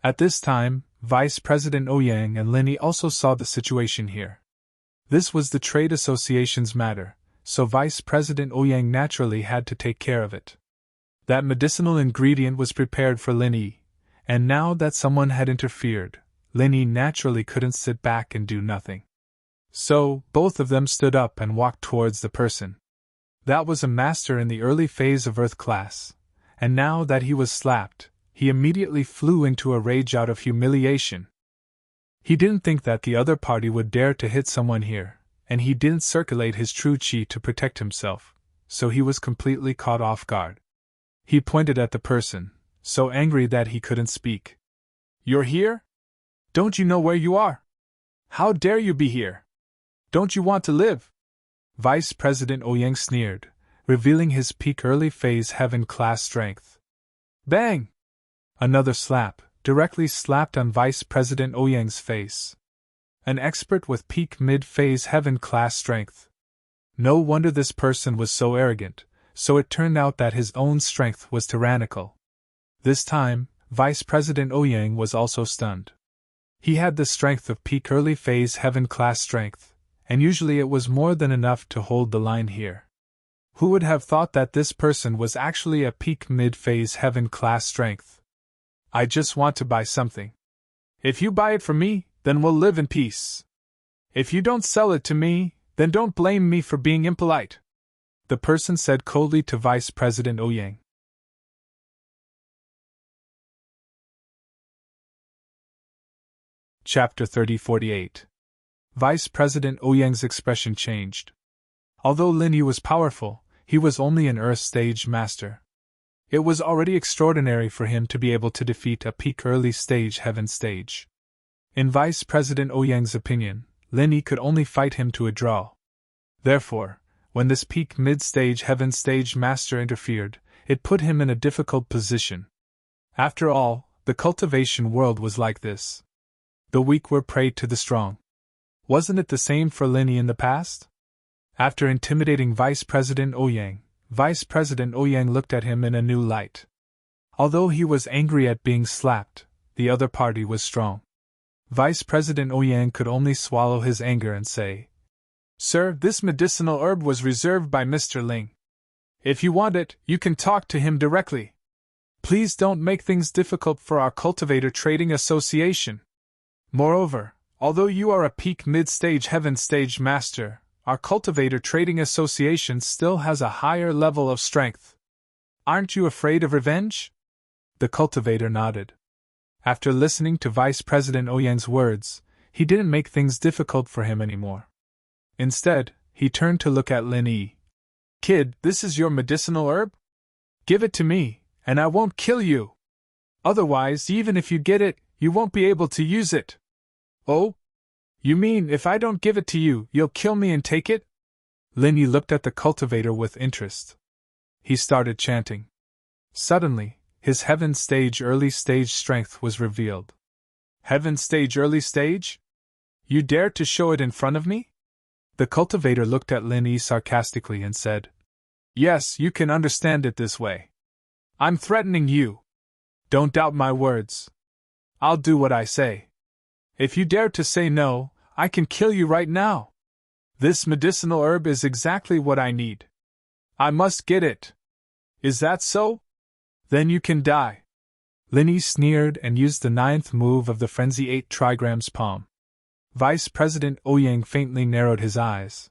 At this time, Vice President Ouyang and Linny also saw the situation here. This was the trade association's matter, so Vice President Ouyang naturally had to take care of it. That medicinal ingredient was prepared for Linny, and now that someone had interfered, Linny naturally couldn't sit back and do nothing. So, both of them stood up and walked towards the person. That was a master in the early phase of Earth class, and now that he was slapped, he immediately flew into a rage out of humiliation. He didn't think that the other party would dare to hit someone here, and he didn't circulate his true chi to protect himself, so he was completely caught off guard. He pointed at the person, so angry that he couldn't speak. "You're here? Don't you know where you are? How dare you be here? Don't you want to live?" Vice President Ouyang sneered, revealing his peak early phase heaven class strength. Bang! Another slap, directly slapped on Vice President Ouyang's face. An expert with peak mid-phase heaven class strength. No wonder this person was so arrogant, so it turned out that his own strength was tyrannical. This time, Vice President Ouyang was also stunned. He had the strength of peak early phase heaven class strength, and usually it was more than enough to hold the line here. Who would have thought that this person was actually a peak mid-phase heaven class strength? "I just want to buy something. If you buy it from me, then we'll live in peace. If you don't sell it to me, then don't blame me for being impolite, the person said coldly to Vice President Ouyang. Chapter 3048. Vice President Ouyang's expression changed. Although Lin Yi was powerful, he was only an Earth stage master. It was already extraordinary for him to be able to defeat a peak early stage heaven stage. In Vice President Ouyang's opinion, Lin Yi could only fight him to a draw. Therefore, when this peak mid-stage heaven stage master interfered, it put him in a difficult position. After all, the cultivation world was like this. The weak were prey to the strong. Wasn't it the same for Lin Yi in the past? After intimidating Vice President Ouyang, Vice President Ouyang looked at him in a new light. Although he was angry at being slapped, the other party was strong. Vice President Ouyang could only swallow his anger and say, "Sir, this medicinal herb was reserved by Mr. Ling. If you want it, you can talk to him directly. Please don't make things difficult for our Cultivator Trading Association. Moreover, although you are a peak mid-stage heaven stage master, our Cultivator Trading Association still has a higher level of strength. Aren't you afraid of revenge?" The cultivator nodded. After listening to Vice President Ouyang's words, he didn't make things difficult for him anymore. Instead, he turned to look at Lin Yi. "Kid, this is your medicinal herb? Give it to me, and I won't kill you. Otherwise, even if you get it, you won't be able to use it." "Oh? You mean if I don't give it to you, you'll kill me and take it?" Lin Yi looked at the cultivator with interest. He started chanting. Suddenly, his heaven stage early stage strength was revealed. "Heaven stage early stage? You dare to show it in front of me?" The cultivator looked at Lin Yi sarcastically and said, "Yes, you can understand it this way. I'm threatening you. Don't doubt my words. I'll do what I say. If you dare to say no, I can kill you right now. This medicinal herb is exactly what I need. I must get it. Is that so? Then you can die." Lin Yi sneered and used the 9th move of the Frenzy 8 trigrams palm. Vice President Ouyang faintly narrowed his eyes.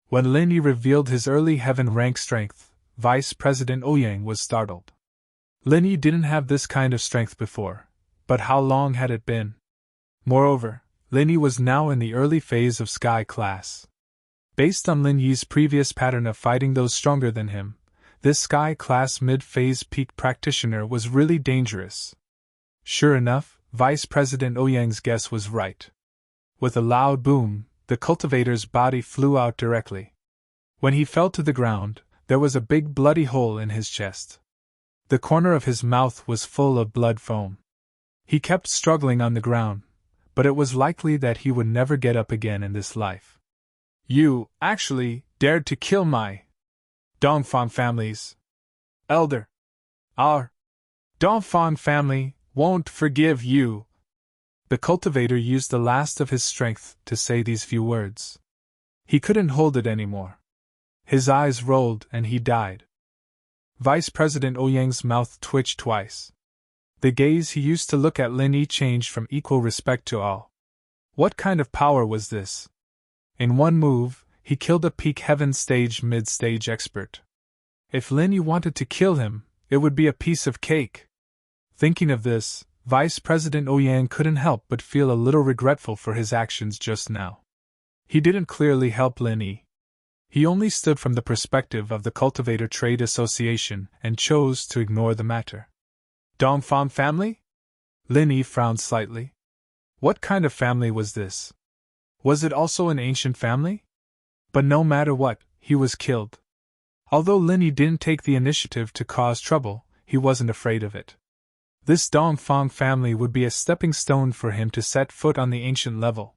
When Lin Yi revealed his early heaven rank strength, Vice President Ouyang was startled. Lin Yi didn't have this kind of strength before, but how long had it been? Moreover, Lin Yi was now in the early phase of Sky class. Based on Lin Yi's previous pattern of fighting those stronger than him, this Sky class mid-phase peak practitioner was really dangerous. Sure enough, Vice President Ouyang's guess was right. With a loud boom, the cultivator's body flew out directly. When he fell to the ground, there was a big bloody hole in his chest. The corner of his mouth was full of blood foam. He kept struggling on the ground, but it was likely that he would never get up again in this life. "You, actually, dared to kill my Dongfang family's elder. Our Dongfang family won't forgive you." The cultivator used the last of his strength to say these few words. He couldn't hold it anymore. His eyes rolled and he died. Vice President Ouyang's mouth twitched twice. The gaze he used to look at Lin Yi changed from equal respect to awe. What kind of power was this? In one move, he killed a peak heaven stage mid-stage expert. If Lin Yi wanted to kill him, it would be a piece of cake. Thinking of this, Vice President Ouyang couldn't help but feel a little regretful for his actions just now. He didn't clearly help Lin Yi. He only stood from the perspective of the Cultivator Trade Association and chose to ignore the matter. Dongfang family? Lin Yi frowned slightly. What kind of family was this? Was it also an ancient family? But no matter what, he was killed. Although Lin Yi didn't take the initiative to cause trouble, he wasn't afraid of it. This Dongfang family would be a stepping stone for him to set foot on the ancient level.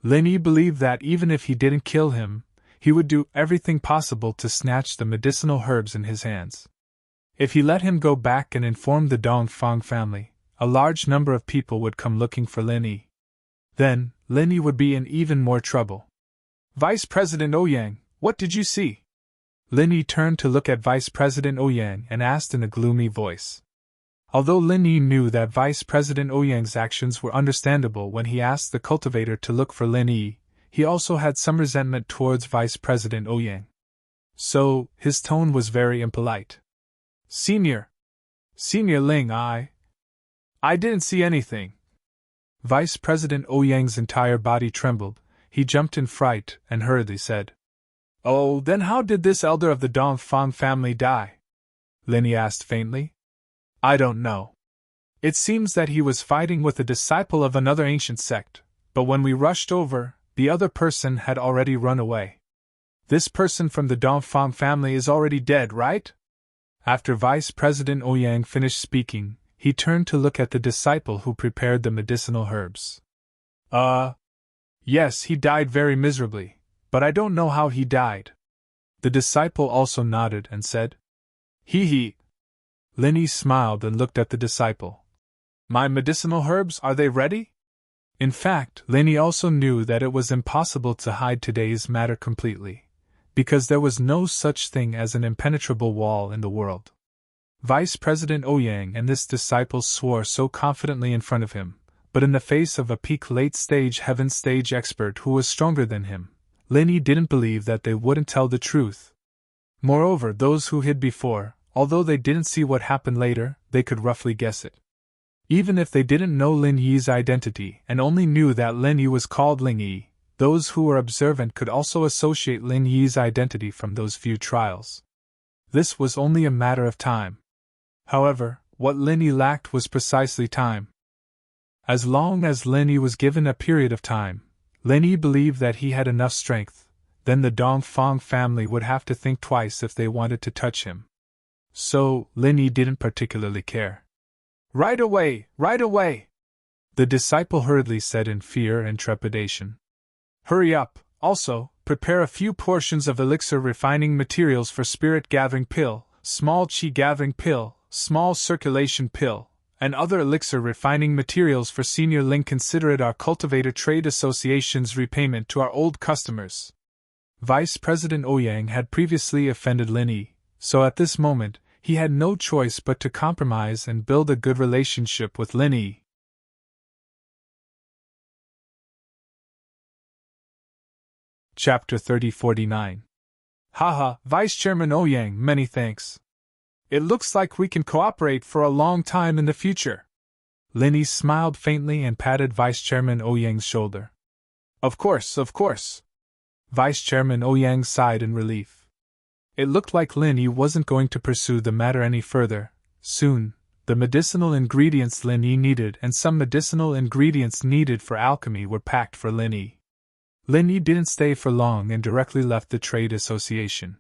Lin Yi believed that even if he didn't kill him, he would do everything possible to snatch the medicinal herbs in his hands. If he let him go back and inform the Dongfang family, a large number of people would come looking for Lin Yi. Then, Lin Yi would be in even more trouble. "Vice President Ouyang, what did you see?" Lin Yi turned to look at Vice President Ouyang and asked in a gloomy voice. Although Lin Yi knew that Vice President Ouyang's actions were understandable when he asked the cultivator to look for Lin Yi, he also had some resentment towards Vice President Ouyang. So, his tone was very impolite. Senior Ling, I didn't see anything. Vice President Ouyang's entire body trembled. He jumped in fright and hurriedly said, "Oh, then how did this elder of the Dongfang family die?" Linny asked faintly. "I don't know. It seems that he was fighting with a disciple of another ancient sect, but when we rushed over, the other person had already run away. This person from the Dongfang family is already dead, right?" After Vice President Ouyang finished speaking, he turned to look at the disciple who prepared the medicinal herbs. Yes, he died very miserably, but I don't know how he died." The disciple also nodded and said, "He." Linny smiled and looked at the disciple. "My medicinal herbs, are they ready?" In fact, Linny also knew that it was impossible to hide today's matter completely, because there was no such thing as an impenetrable wall in the world. Vice President Ouyang and this disciple swore so confidently in front of him, but in the face of a peak late-stage heaven stage expert who was stronger than him, Linny didn't believe that they wouldn't tell the truth. Moreover, those who hid before, although they didn't see what happened later, they could roughly guess it. Even if they didn't know Lin Yi's identity and only knew that Lin Yi was called Ling Yi, those who were observant could also associate Lin Yi's identity from those few trials. This was only a matter of time. However, what Lin Yi lacked was precisely time. As long as Lin Yi was given a period of time, Lin Yi believed that he had enough strength, then the Dongfang family would have to think twice if they wanted to touch him. So, Lin Yi didn't particularly care. Right away! The disciple hurriedly said in fear and trepidation. "Hurry up! Also, prepare a few portions of elixir refining materials for spirit gathering pill, small qi gathering pill, small circulation pill, and other elixir refining materials for Senior Ling. Consider it our cultivator trade association's repayment to our old customers." Vice President Ouyang had previously offended Lin Yi, so at this moment, he had no choice but to compromise and build a good relationship with Lin Yi. Chapter 3049. Haha, Vice Chairman Ouyang, many thanks. It looks like we can cooperate for a long time in the future. Lin Yi smiled faintly and patted Vice Chairman Ouyang's shoulder. Of course. Vice Chairman Ouyang sighed in relief. It looked like Lin Yi wasn't going to pursue the matter any further. Soon, the medicinal ingredients Lin Yi needed and some medicinal ingredients needed for alchemy were packed for Lin Yi. Lin Yi didn't stay for long and directly left the trade association.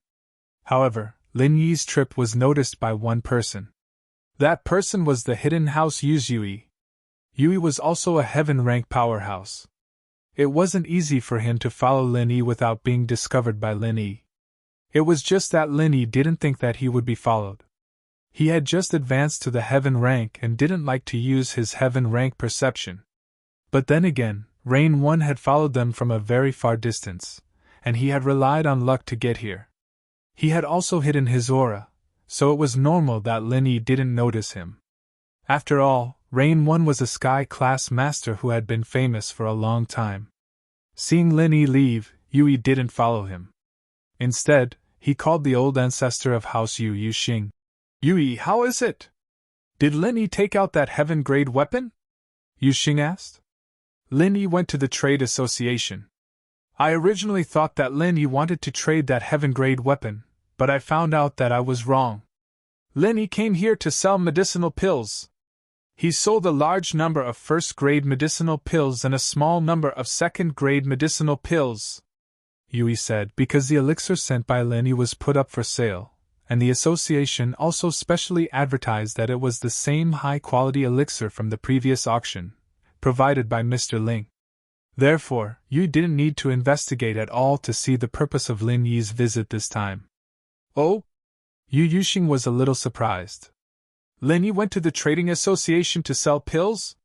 However, Lin Yi's trip was noticed by one person. That person was the hidden house Yui. Yui was also a heaven-rank powerhouse. It wasn't easy for him to follow Lin Yi without being discovered by Lin Yi. It was just that Lin Yi didn't think that he would be followed. He had just advanced to the heaven rank and didn't like to use his heaven rank perception. But then again, Rain One had followed them from a very far distance, and he had relied on luck to get here. He had also hidden his aura, so it was normal that Lin Yi didn't notice him. After all, Rain One was a sky-class master who had been famous for a long time. Seeing Lin Yi leave, Yui didn't follow him. Instead, he called the old ancestor of House Yu Xing. "Yui, how is it? Did Lin Yi take out that heaven-grade weapon?" Yu Xing asked. Lin Yi went to the trade association. "I originally thought that Lin Yi wanted to trade that heaven-grade weapon, but I found out that I was wrong. Lin Yi came here to sell medicinal pills. He sold a large number of first-grade medicinal pills and a small number of second-grade medicinal pills," Yui said, because the elixir sent by Lin Yi was put up for sale, and the association also specially advertised that it was the same high-quality elixir from the previous auction, provided by Mr. Ling. Therefore, Yui didn't need to investigate at all to see the purpose of Lin Yi's visit this time. "Oh?" Yu Yuxing was a little surprised. "Lin Yi went to the trading association to sell pills?"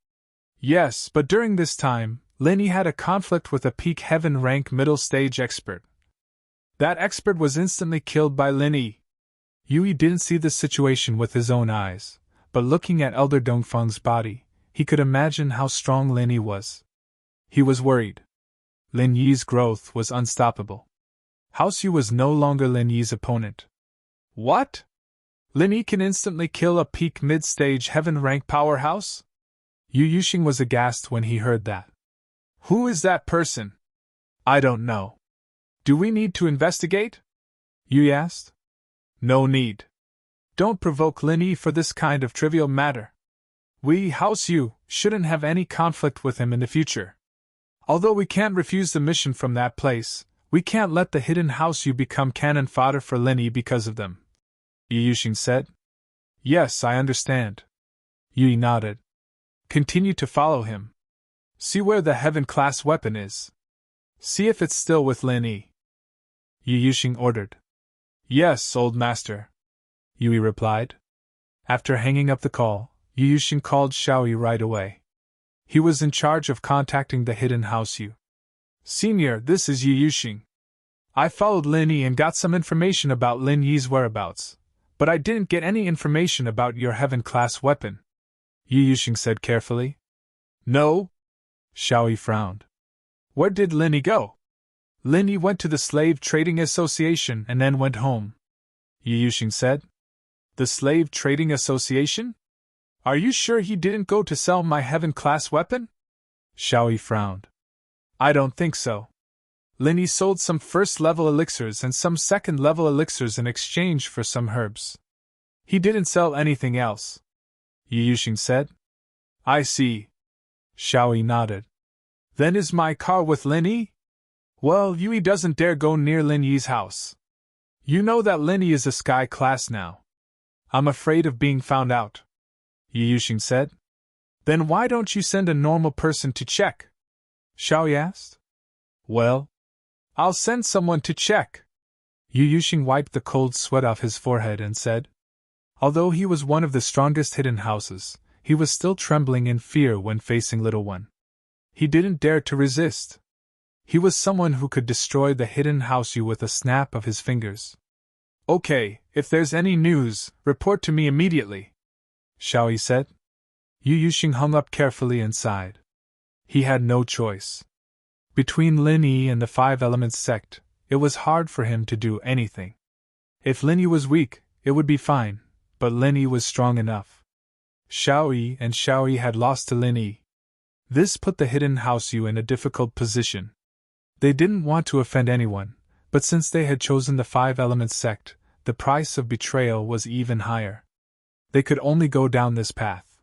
"Yes, but during this time, Lin Yi had a conflict with a peak heaven rank middle stage expert. That expert was instantly killed by Lin Yi." Yui didn't see the situation with his own eyes, but looking at Elder Dongfeng's body, he could imagine how strong Lin Yi was. He was worried. Lin Yi's growth was unstoppable. House Yu was no longer Lin Yi's opponent. What? Lin Yi can instantly kill a peak mid-stage heaven-rank powerhouse? Yu Yuxing was aghast when he heard that. Who is that person? I don't know. Do we need to investigate? Yu asked. No need. Don't provoke Lin Yi for this kind of trivial matter. We, House Yu, shouldn't have any conflict with him in the future. Although we can't refuse the mission from that place, we can't let the hidden House Yu become cannon fodder for Lin Yi because of them. Yu Yuxing said. Yes, I understand. Yu nodded. Continue to follow him. See where the heaven-class weapon is. See if it's still with Lin Yi. Yu Yuxing ordered. Yes, old master. Yui replied. After hanging up the call, Yu Yuxing called Xiaoyi right away. He was in charge of contacting the hidden House Yu. Senior, this is Yu Yuxing. I followed Lin Yi and got some information about Lin Yi's whereabouts, but I didn't get any information about your heaven-class weapon, Yu Yuxing said carefully. No? Xiaoyi frowned. Where did Lin Yi go? Lin Yi went to the Slave Trading Association and then went home, Yu Yuxing said. The Slave Trading Association? Are you sure he didn't go to sell my heaven-class weapon? Xiaoyi frowned. I don't think so. Lin Yi sold some first-level elixirs and some second-level elixirs in exchange for some herbs. He didn't sell anything else, Yu Yuxing said. I see. Xiaoyi nodded. Then is my car with Lin Yi? Well, Yui doesn't dare go near Lin Yi's house. You know that Lin Yi is a sky class now. I'm afraid of being found out, Yu Yuxing said. Then why don't you send a normal person to check? Xiaoyi asked. Well, I'll send someone to check. Yu Yuxing wiped the cold sweat off his forehead and said. Although he was one of the strongest hidden houses, he was still trembling in fear when facing Little One. He didn't dare to resist. He was someone who could destroy the hidden House Yu with a snap of his fingers. Okay, if there's any news, report to me immediately, Xiaoyi said. Yu Yuxing hung up carefully and sighed. He had no choice. Between Lin Yi and the Five Elements sect, it was hard for him to do anything. If Lin Yi was weak, it would be fine, but Lin Yi was strong enough. Xiaoyi had lost to Lin Yi. This put the hidden House Yu in a difficult position. They didn't want to offend anyone, but since they had chosen the Five Elements sect, the price of betrayal was even higher. They could only go down this path.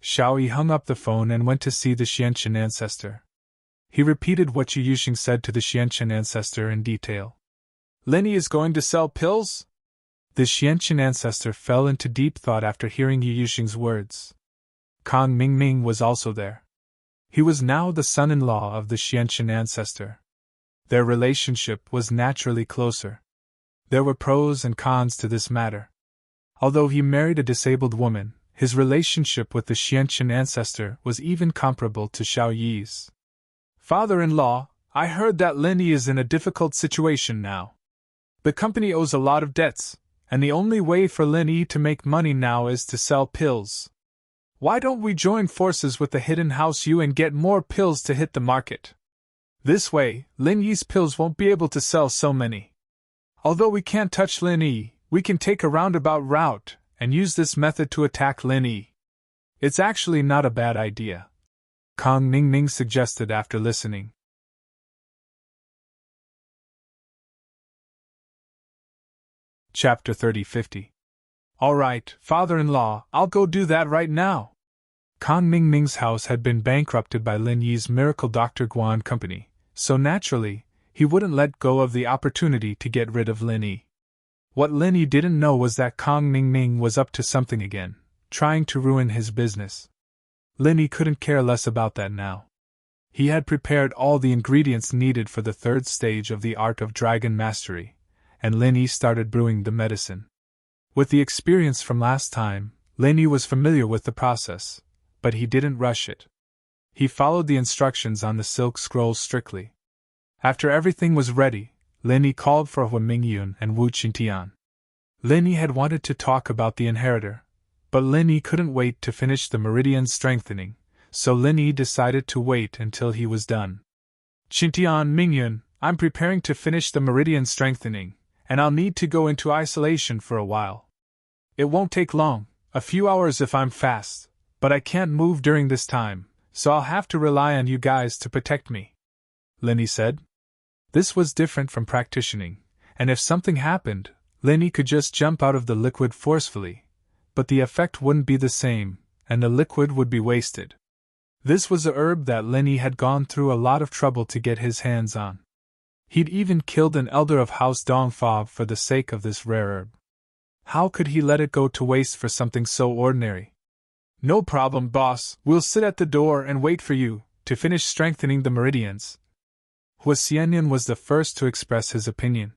Xiaoyi hung up the phone and went to see the Xianqian ancestor. He repeated what Yu Yuxing said to the Xianqian ancestor in detail. Lin Yi is going to sell pills? The Xianqian ancestor fell into deep thought after hearing Yu Yuxing's words. Kang Mingming was also there. He was now the son-in-law of the Xianqian ancestor. Their relationship was naturally closer. There were pros and cons to this matter. Although he married a disabled woman, his relationship with the Xianqian ancestor was even comparable to Xiaoyi's. Father-in-law, I heard that Lin Yi is in a difficult situation now. The company owes a lot of debts, and the only way for Lin Yi to make money now is to sell pills. Why don't we join forces with the hidden House Yu and get more pills to hit the market? This way, Lin Yi's pills won't be able to sell so many. Although we can't touch Lin Yi, we can take a roundabout route and use this method to attack Lin Yi. It's actually not a bad idea, Kang Ningning suggested after listening. Chapter 30-50. All right, father-in-law, I'll go do that right now. Kang Ningming's house had been bankrupted by Lin Yi's Miracle Dr. Guan Company, so naturally, he wouldn't let go of the opportunity to get rid of Lin Yi. What Lin Yi didn't know was that Kang Ningming was up to something again, trying to ruin his business. Lin Yi couldn't care less about that now. He had prepared all the ingredients needed for the third stage of the art of dragon mastery, and Lin Yi started brewing the medicine. With the experience from last time, Lin Yi was familiar with the process, but he didn't rush it. He followed the instructions on the silk scroll strictly. After everything was ready, Lin Yi called for Hua Mingyun and Wu Qingtian. Lin Yi had wanted to talk about the inheritor, but Lin Yi couldn't wait to finish the meridian strengthening, so Lin Yi decided to wait until he was done. Xintian Mingyun, I'm preparing to finish the meridian strengthening, and I'll need to go into isolation for a while. It won't take long, a few hours if I'm fast, but I can't move during this time, so I'll have to rely on you guys to protect me," Linny said. This was different from practicing, and if something happened, Linny could just jump out of the liquid forcefully, but the effect wouldn't be the same, and the liquid would be wasted. This was a herb that Linny had gone through a lot of trouble to get his hands on. He'd even killed an elder of House Dongfa for the sake of this rare herb. How could he let it go to waste for something so ordinary? "No problem, boss. We'll sit at the door and wait for you to finish strengthening the meridians." Hua Xianyan was the first to express his opinion.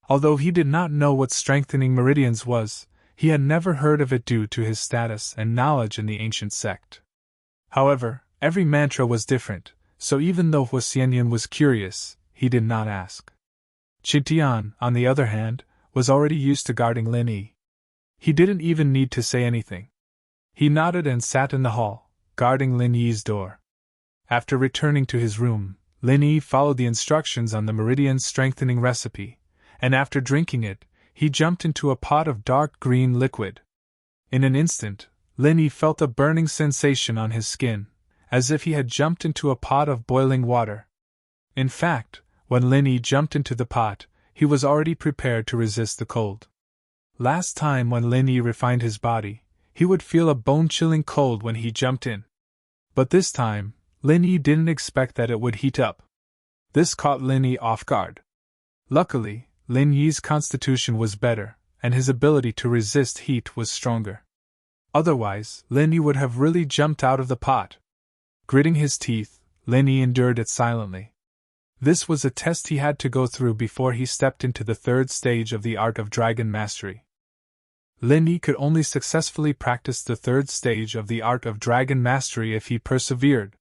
Although he did not know what strengthening meridians was, he had never heard of it due to his status and knowledge in the ancient sect. However, every mantra was different, so even though Hua Xianyan was curious, he did not ask. Xintian, on the other hand, was already used to guarding Lin Yi. He didn't even need to say anything. He nodded and sat in the hall, guarding Lin Yi's door. After returning to his room, Lin Yi followed the instructions on the meridian strengthening recipe, and after drinking it, he jumped into a pot of dark green liquid. In an instant, Lin Yi felt a burning sensation on his skin, as if he had jumped into a pot of boiling water. In fact, when Lin Yi jumped into the pot, he was already prepared to resist the cold. Last time when Lin Yi refined his body, he would feel a bone-chilling cold when he jumped in. But this time, Lin Yi didn't expect that it would heat up. This caught Lin Yi off guard. Luckily, Lin Yi's constitution was better, and his ability to resist heat was stronger. Otherwise, Lin Yi would have really jumped out of the pot. Gritting his teeth, Lin Yi endured it silently. This was a test he had to go through before he stepped into the third stage of the art of dragon mastery. Lin Yi could only successfully practice the third stage of the art of dragon mastery if he persevered.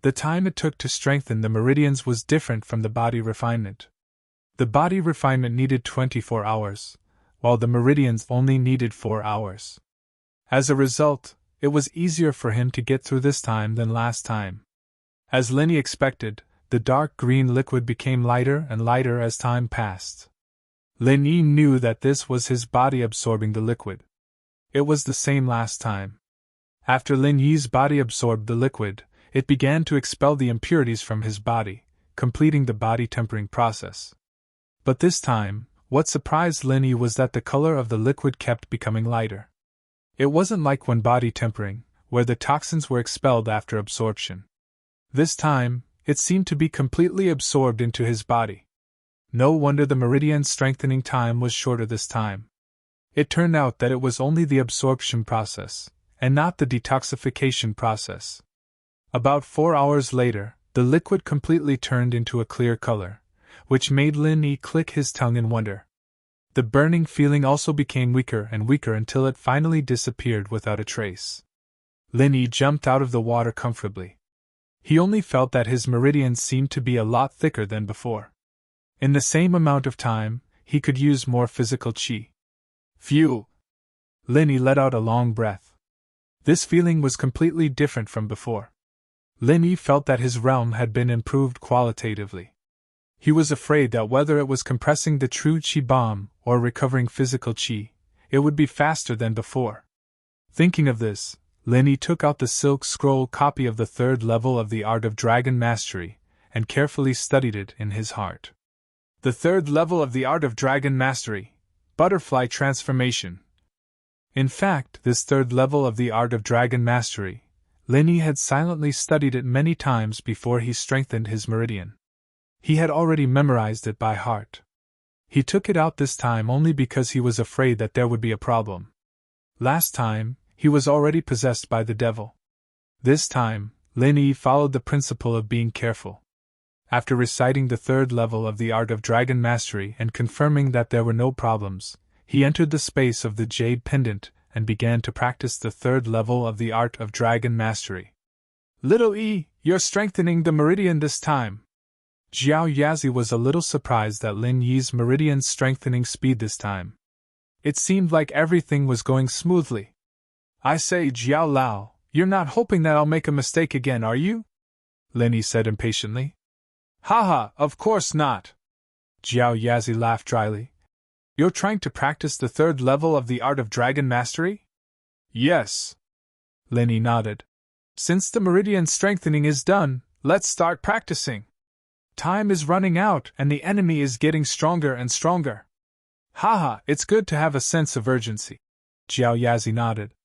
The time it took to strengthen the meridians was different from the body refinement. The body refinement needed 24 hours, while the meridians only needed 4 hours. As a result, it was easier for him to get through this time than last time. As Lin Yi expected, the dark green liquid became lighter and lighter as time passed. Lin Yi knew that this was his body absorbing the liquid. It was the same last time. After Lin Yi's body absorbed the liquid, it began to expel the impurities from his body, completing the body tempering process. But this time, what surprised Lin Yi was that the color of the liquid kept becoming lighter. It wasn't like when body tempering, where the toxins were expelled after absorption. This time, it seemed to be completely absorbed into his body. No wonder the meridian strengthening time was shorter this time. It turned out that it was only the absorption process, and not the detoxification process. About 4 hours later, the liquid completely turned into a clear color, which made Lin Yi click his tongue in wonder. The burning feeling also became weaker and weaker until it finally disappeared without a trace. Lin Yi jumped out of the water comfortably. He only felt that his meridians seemed to be a lot thicker than before. In the same amount of time, he could use more physical qi. Phew! Lin Yi let out a long breath. This feeling was completely different from before. Lin Yi felt that his realm had been improved qualitatively. He was afraid that whether it was compressing the true qi bomb or recovering physical qi, it would be faster than before. Thinking of this, Lin Yi took out the silk scroll copy of the third level of the art of dragon mastery and carefully studied it in his heart. The third level of the art of dragon mastery, butterfly transformation. In fact, this third level of the art of dragon mastery, Lin Yi had silently studied it many times before he strengthened his meridian. He had already memorized it by heart. He took it out this time only because he was afraid that there would be a problem. Last time, he was already possessed by the devil. This time, Lin Yi followed the principle of being careful. After reciting the third level of the art of dragon mastery and confirming that there were no problems, he entered the space of the jade pendant and began to practice the third level of the art of dragon mastery. "Little E, you're strengthening the meridian this time." Jiao Yazi was a little surprised at Lin Yi's meridian strengthening speed this time. It seemed like everything was going smoothly. "I say, Jiao Lao, you're not hoping that I'll make a mistake again, are you?" Lin Yi said impatiently. Haha, of course not. Jiao Yazi laughed dryly. You're trying to practice the third level of the art of dragon mastery? Yes. Lin Yi nodded. Since the meridian strengthening is done, let's start practicing. Time is running out and the enemy is getting stronger and stronger. Haha, it's good to have a sense of urgency. Jiao Yazi nodded.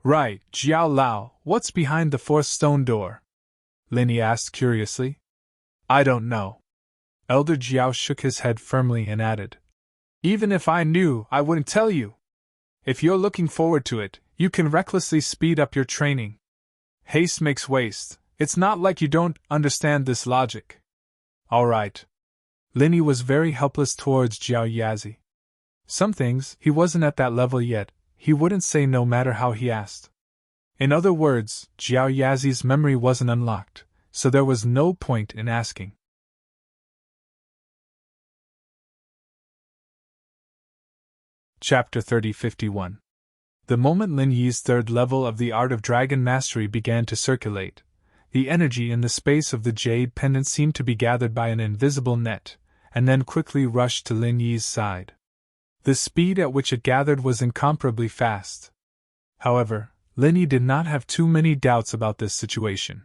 Right, Jiao Lao, what's behind the fourth stone door? Lin Yi asked curiously. I don't know. Elder Jiao shook his head firmly and added. Even if I knew, I wouldn't tell you. If you're looking forward to it, you can recklessly speed up your training. Haste makes waste. It's not like you don't understand this logic. All right. Lin Yi was very helpless towards Jiao Yazi. Some things, he wasn't at that level yet, he wouldn't say no matter how he asked. In other words, Jiao Yazi's memory wasn't unlocked, so there was no point in asking. Chapter 3051. The moment Lin Yi's third level of the art of dragon mastery began to circulate, the energy in the space of the jade pendant seemed to be gathered by an invisible net, and then quickly rushed to Lin Yi's side. The speed at which it gathered was incomparably fast. However, Lin Yi did not have too many doubts about this situation.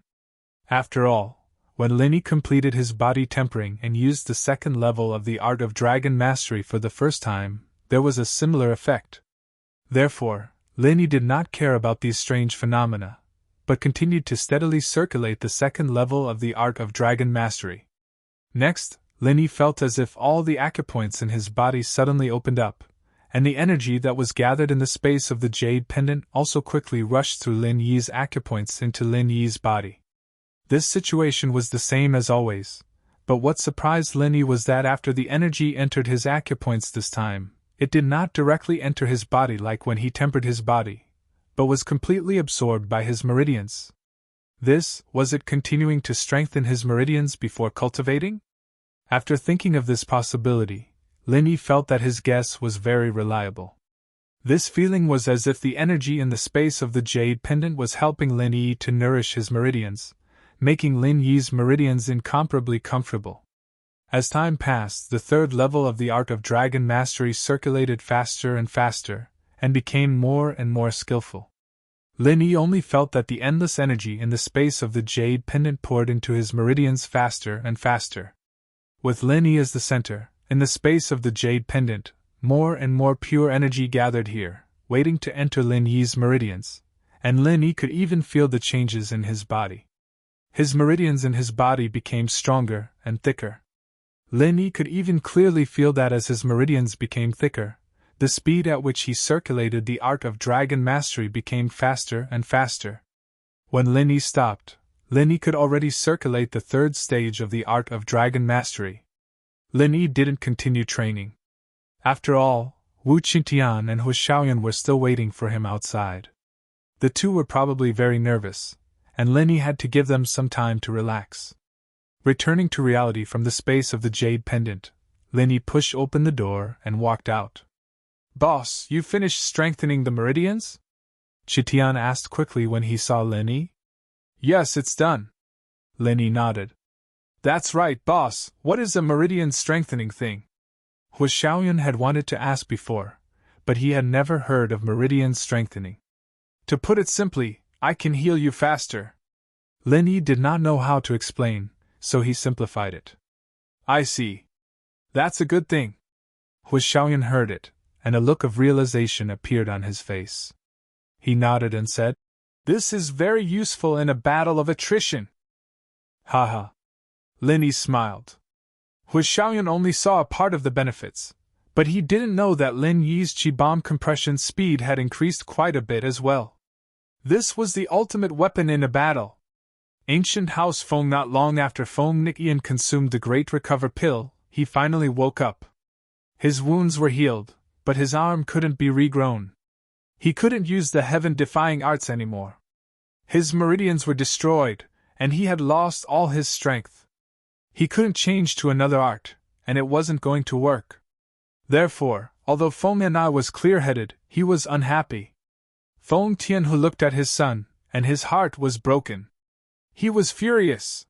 After all, when Lin Yi completed his body tempering and used the second level of the art of dragon mastery for the first time, there was a similar effect. Therefore, Lin Yi did not care about these strange phenomena, but continued to steadily circulate the second level of the art of dragon mastery. Next, Lin Yi felt as if all the acupoints in his body suddenly opened up, and the energy that was gathered in the space of the jade pendant also quickly rushed through Lin Yi's acupoints into Lin Yi's body. This situation was the same as always, but what surprised Lin Yi was that after the energy entered his acupoints this time, it did not directly enter his body like when he tempered his body, but was completely absorbed by his meridians. Was it continuing to strengthen his meridians before cultivating? After thinking of this possibility, Lin Yi felt that his guess was very reliable. This feeling was as if the energy in the space of the jade pendant was helping Lin Yi to nourish his meridians, making Lin Yi's meridians incomparably comfortable. As time passed, the third level of the art of dragon mastery circulated faster and faster, and became more and more skillful. Lin Yi only felt that the endless energy in the space of the jade pendant poured into his meridians faster and faster. With Lin Yi as the center, in the space of the jade pendant, more and more pure energy gathered here, waiting to enter Lin Yi's meridians, and Lin Yi could even feel the changes in his body. His meridians in his body became stronger and thicker. Lin Yi could even clearly feel that as his meridians became thicker, the speed at which he circulated the art of dragon mastery became faster and faster. When Lin Yi stopped, Lin Yi could already circulate the third stage of the art of dragon mastery. Lin Yi didn't continue training. After all, Wu Qingtian and Hu Xiaoyan were still waiting for him outside. The two were probably very nervous, and Lin Yi had to give them some time to relax. Returning to reality from the space of the jade pendant, Lin Yi pushed open the door and walked out. Boss, you finished strengthening the meridians? Qingtian asked quickly when he saw Lin Yi. Yes, it's done. Lin Yi nodded. That's right, boss, what is a meridian strengthening thing? Hu Xiaoyan had wanted to ask before, but he had never heard of meridian strengthening. To put it simply, I can heal you faster. Lin Yi did not know how to explain, so he simplified it. I see. That's a good thing. Hu Xiaoyan heard it, and a look of realization appeared on his face. He nodded and said, This is very useful in a battle of attrition. Haha. Lin Yi smiled. Hu Xiaoyan only saw a part of the benefits, but he didn't know that Lin Yi's chi bomb compression speed had increased quite a bit as well. This was the ultimate weapon in a battle. Ancient House Feng. Not long after Feng Niqian consumed the Great Recover pill, he finally woke up. His wounds were healed, but his arm couldn't be regrown. He couldn't use the heaven-defying arts anymore. His meridians were destroyed, and he had lost all his strength. He couldn't change to another art, and it wasn't going to work. Therefore, although Feng Anai was clear-headed, he was unhappy. Feng Tianhu looked at his son, and his heart was broken. He was furious.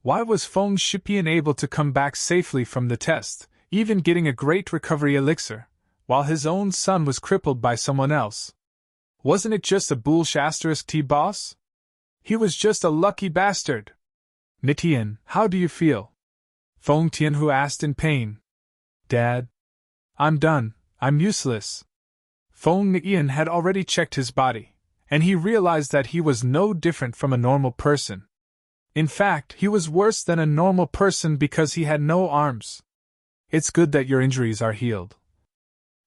Why was Feng Shipian able to come back safely from the test, even getting a great recovery elixir, while his own son was crippled by someone else? Wasn't it just a bullsh** T-boss? He was just a lucky bastard. Nitian, how do you feel? Feng Tianhu asked in pain. Dad? I'm done, I'm useless. Feng Nitian had already checked his body, and he realized that he was no different from a normal person. In fact, he was worse than a normal person because he had no arms. It's good that your injuries are healed.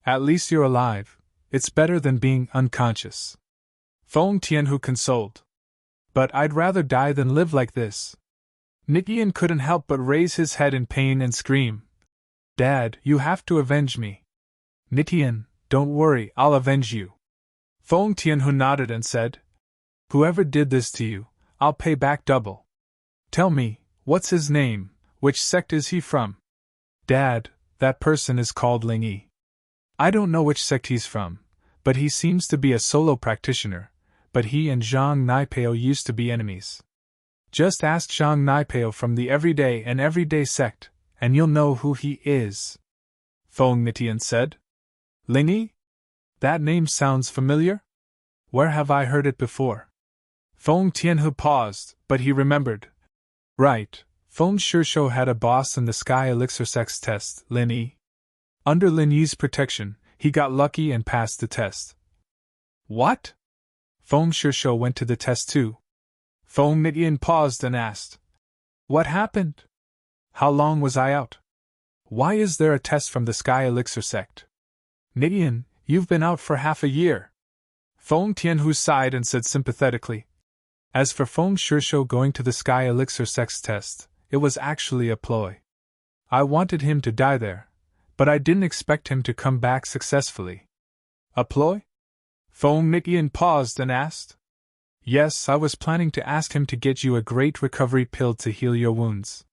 At least you're alive. It's better than being unconscious. Feng Tianhu consoled. But I'd rather die than live like this. Nitian couldn't help but raise his head in pain and scream. Dad, you have to avenge me. Nitian, don't worry, I'll avenge you. Feng Tianhu nodded and said, Whoever did this to you, I'll pay back double. Tell me, what's his name? Which sect is he from? Dad, that person is called Ling Yi. I don't know which sect he's from, but he seems to be a solo practitioner, but he and Zhang Naipeo used to be enemies. Just ask Zhang Naipeo from the Everyday sect, and you'll know who he is. Feng Nitian said. Ling Yi? That name sounds familiar? Where have I heard it before? Feng Tianhu paused, but he remembered. Right, Feng Shishou had a boss in the Sky Elixir Sex test, Lin Yi. Under Lin Yi's protection, he got lucky and passed the test. What? Feng Shishou went to the test too. Feng Nitian paused and asked. What happened? How long was I out? Why is there a test from the Sky Elixir sect? Nitian, you've been out for half a year. Feng Tianhu sighed and said sympathetically. As for Feng Shishou going to the Sky Elixir sex test, it was actually a ploy. I wanted him to die there, but I didn't expect him to come back successfully. A ploy? Feng Nitian paused and asked. Yes, I was planning to ask him to get you a great recovery pill to heal your wounds.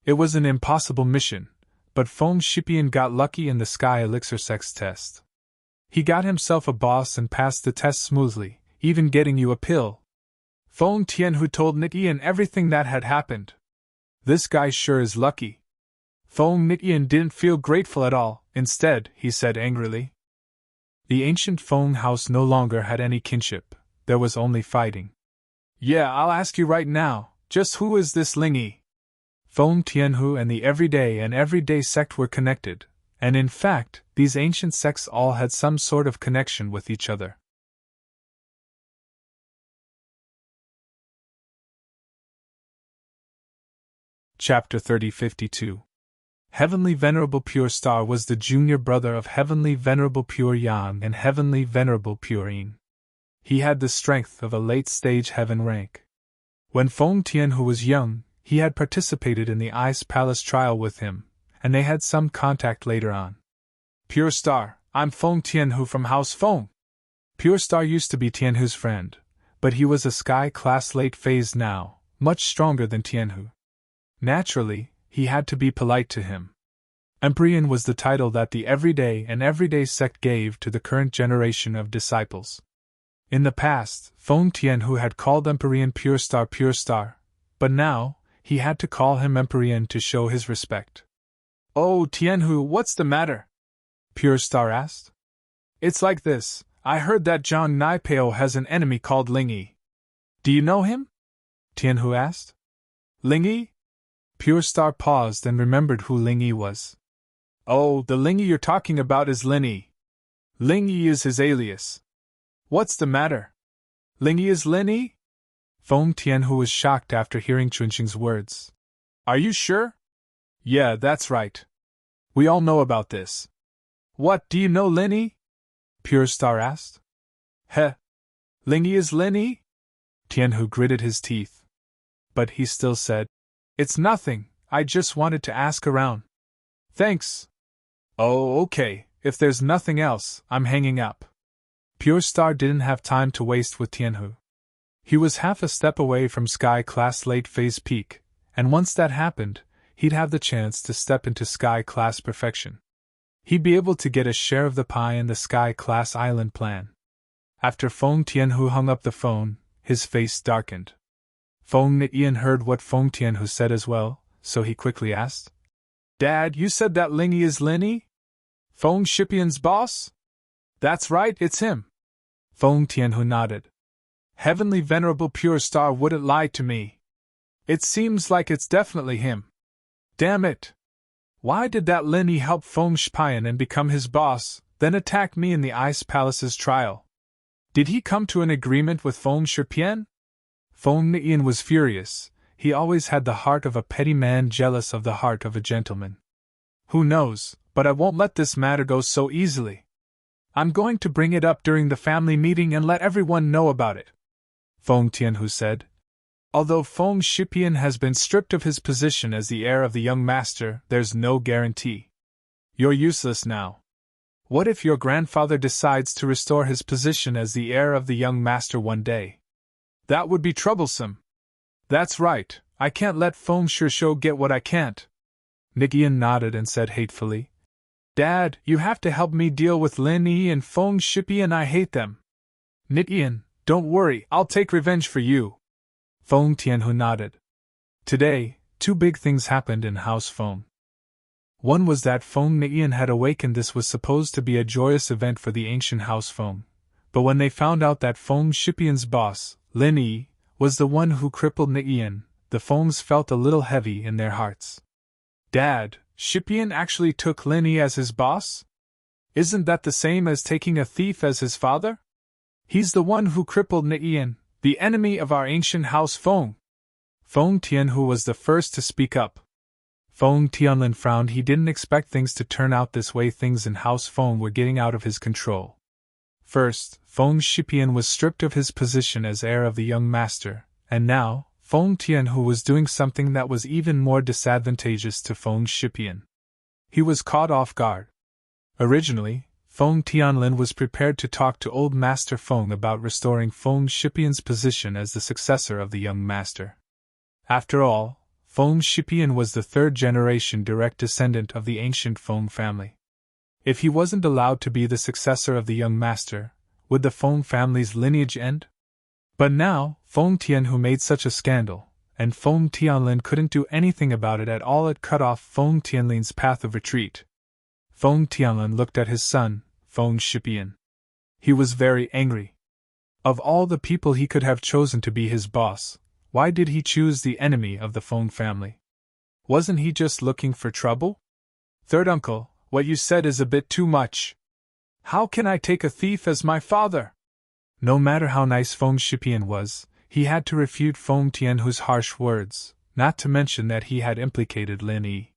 It was an impossible mission, but Feng Shipian got lucky in the Sky Elixir sex test. He got himself a boss and passed the test smoothly, even getting you a pill. Feng Tianhu told Nitian everything that had happened. This guy sure is lucky. Feng Nitian didn't feel grateful at all, instead, he said angrily. The ancient Feng house no longer had any kinship, there was only fighting. Yeah, I'll ask you right now, just who is this Ling Yi? Feng Tianhu and the Everyday sect were connected, and in fact, these ancient sects all had some sort of connection with each other. Chapter 3052. Heavenly Venerable Pure Star was the junior brother of Heavenly Venerable Pure Yang and Heavenly Venerable Pure Yin. He had the strength of a late-stage heaven rank. When Feng Tianhu was young, he had participated in the Ice Palace trial with him, and they had some contact later on. Pure Star, I'm Feng Tianhu from House Feng. Pure Star used to be Tianhu's friend, but he was a sky-class late phase now, much stronger than Tianhu. Naturally, he had to be polite to him. Emperor was the title that the Everyday sect gave to the current generation of disciples. In the past, Feng Tianhu had called Emperor Pure Star, but now, he had to call him Emperor to show his respect. Oh, Tianhu, what's the matter? Pure Star asked. It's like this, I heard that Zhang Naipeo has an enemy called Ling Yi. Do you know him? Tianhu asked. Ling Yi? Pure Star paused and remembered who Ling Yi was. Oh, the Ling Yi you're talking about is Lin Yi. Ling Yi is his alias. What's the matter? Ling Yi is Lin Yi? Feng Tianhu was shocked after hearing Chunqing's words. Are you sure? Yeah, that's right. We all know about this. What, do you know Lin Yi? Pure Star asked. Heh. Ling Yi is Lin Yi? Tianhu gritted his teeth. But he still said, It's nothing, I just wanted to ask around. Thanks. Oh, okay, if there's nothing else, I'm hanging up. Pure Star didn't have time to waste with Tianhu. He was half a step away from Sky Class Late Phase Peak, and once that happened, he'd have the chance to step into Sky Class Perfection. He'd be able to get a share of the pie in the Sky Class Island plan. After Feng Tianhu hung up the phone, his face darkened. Feng Nian heard what Feng Tianhu said as well, so he quickly asked, Dad, you said that Lingy is Linny? Feng Shipian's boss? That's right, it's him. Feng Tianhu nodded. Heavenly Venerable Pure Star wouldn't lie to me. It seems like it's definitely him. Damn it! Why did that Linny help Feng Shipian and become his boss, then attack me in the Ice Palace's trial? Did he come to an agreement with Feng Shipian? Feng Nian was furious. He always had the heart of a petty man jealous of the heart of a gentleman. Who knows, but I won't let this matter go so easily. I'm going to bring it up during the family meeting and let everyone know about it. Feng Tianhu said. Although Feng Shipian has been stripped of his position as the heir of the young master, there's no guarantee. You're useless now. What if your grandfather decides to restore his position as the heir of the young master one day? That would be troublesome. That's right, I can't let Feng Shishou get what I can't. Nikian nodded and said hatefully, Dad, you have to help me deal with Lin Yi and Feng Shipian. I hate them. Nikian, don't worry, I'll take revenge for you. Feng Tianhu nodded. Today, two big things happened in House Feng. One was that Feng Nian had awakened. This was supposed to be a joyous event for the ancient House Feng, but when they found out that Feng Shipian's boss, Lin Yi, was the one who crippled Nian, the Fengs felt a little heavy in their hearts. Dad, Shipian actually took Lin Yi as his boss? Isn't that the same as taking a thief as his father? He's the one who crippled Nian, the enemy of our ancient House Feng. Feng Tianhu was the first to speak up. Feng Tianlin frowned. He didn't expect things to turn out this way. Things in House Feng were getting out of his control. First, Feng Shipian was stripped of his position as heir of the young master, and now, Feng Tianhu was doing something that was even more disadvantageous to Feng Shipian. He was caught off guard. Originally, Feng Tianlin was prepared to talk to old Master Feng about restoring Feng Shipian's position as the successor of the young master. After all, Feng Shipian was the third-generation direct descendant of the ancient Feng family. If he wasn't allowed to be the successor of the young master, would the Feng family's lineage end? But now, Feng Tianhu made such a scandal, and Feng Tianlin couldn't do anything about it at all. It cut off Feng Tianlin's path of retreat. Feng Tianlin looked at his son, Feng Shipian. He was very angry. Of all the people he could have chosen to be his boss, why did he choose the enemy of the Feng family? Wasn't he just looking for trouble? Third uncle, what you said is a bit too much. How can I take a thief as my father? No matter how nice Feng Shipian was, he had to refute Feng Tianhu's harsh words, not to mention that he had implicated Lin Yi.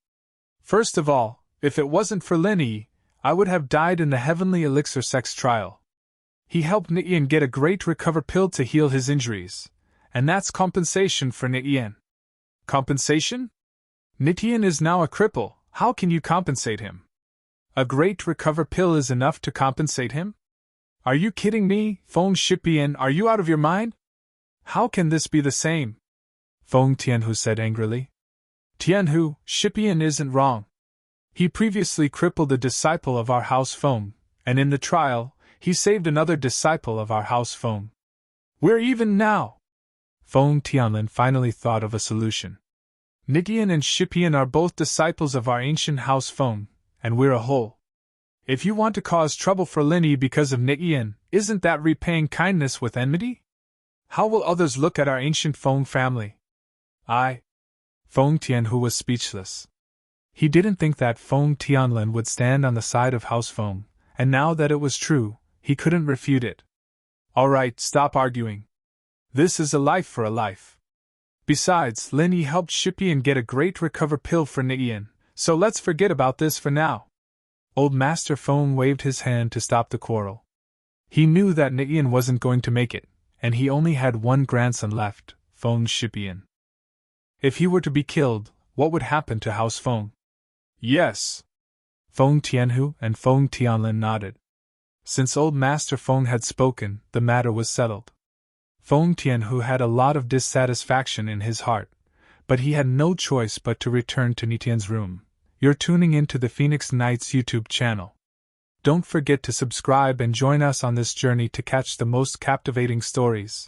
First of all, if it wasn't for Lin Yi, I would have died in the heavenly elixir sex trial. He helped Nian get a great recover pill to heal his injuries, and that's compensation for Nian. Compensation? Nian is now a cripple. How can you compensate him? A great recover pill is enough to compensate him? Are you kidding me, Feng Shipian? Are you out of your mind? How can this be the same? Feng Tianhu said angrily. Tianhu, Shipian isn't wrong. He previously crippled a disciple of our House Feng, and in the trial, he saved another disciple of our House Feng. We're even now! Feng Tianlin finally thought of a solution. Nian and Shipian are both disciples of our ancient House Feng, and we're a whole. If you want to cause trouble for Lin Yi because of Nian, isn't that repaying kindness with enmity? How will others look at our ancient Feng family? Feng Tianhu was speechless. He didn't think that Feng Tianlin would stand on the side of House Feng, and now that it was true, he couldn't refute it. All right, stop arguing. This is a life for a life. Besides, Lin Yi helped Shipian get a great recover pill for Nian, so let's forget about this for now. Old Master Feng waved his hand to stop the quarrel. He knew that Nian wasn't going to make it, and he only had one grandson left, Feng Shipian. If he were to be killed, what would happen to House Feng? Yes. Feng Tianhu and Feng Tianlin nodded. Since old Master Feng had spoken, the matter was settled. Feng Tianhu had a lot of dissatisfaction in his heart, but he had no choice but to return to Nitian's room. You're tuning into the Phoenix Knights YouTube channel. Don't forget to subscribe and join us on this journey to catch the most captivating stories.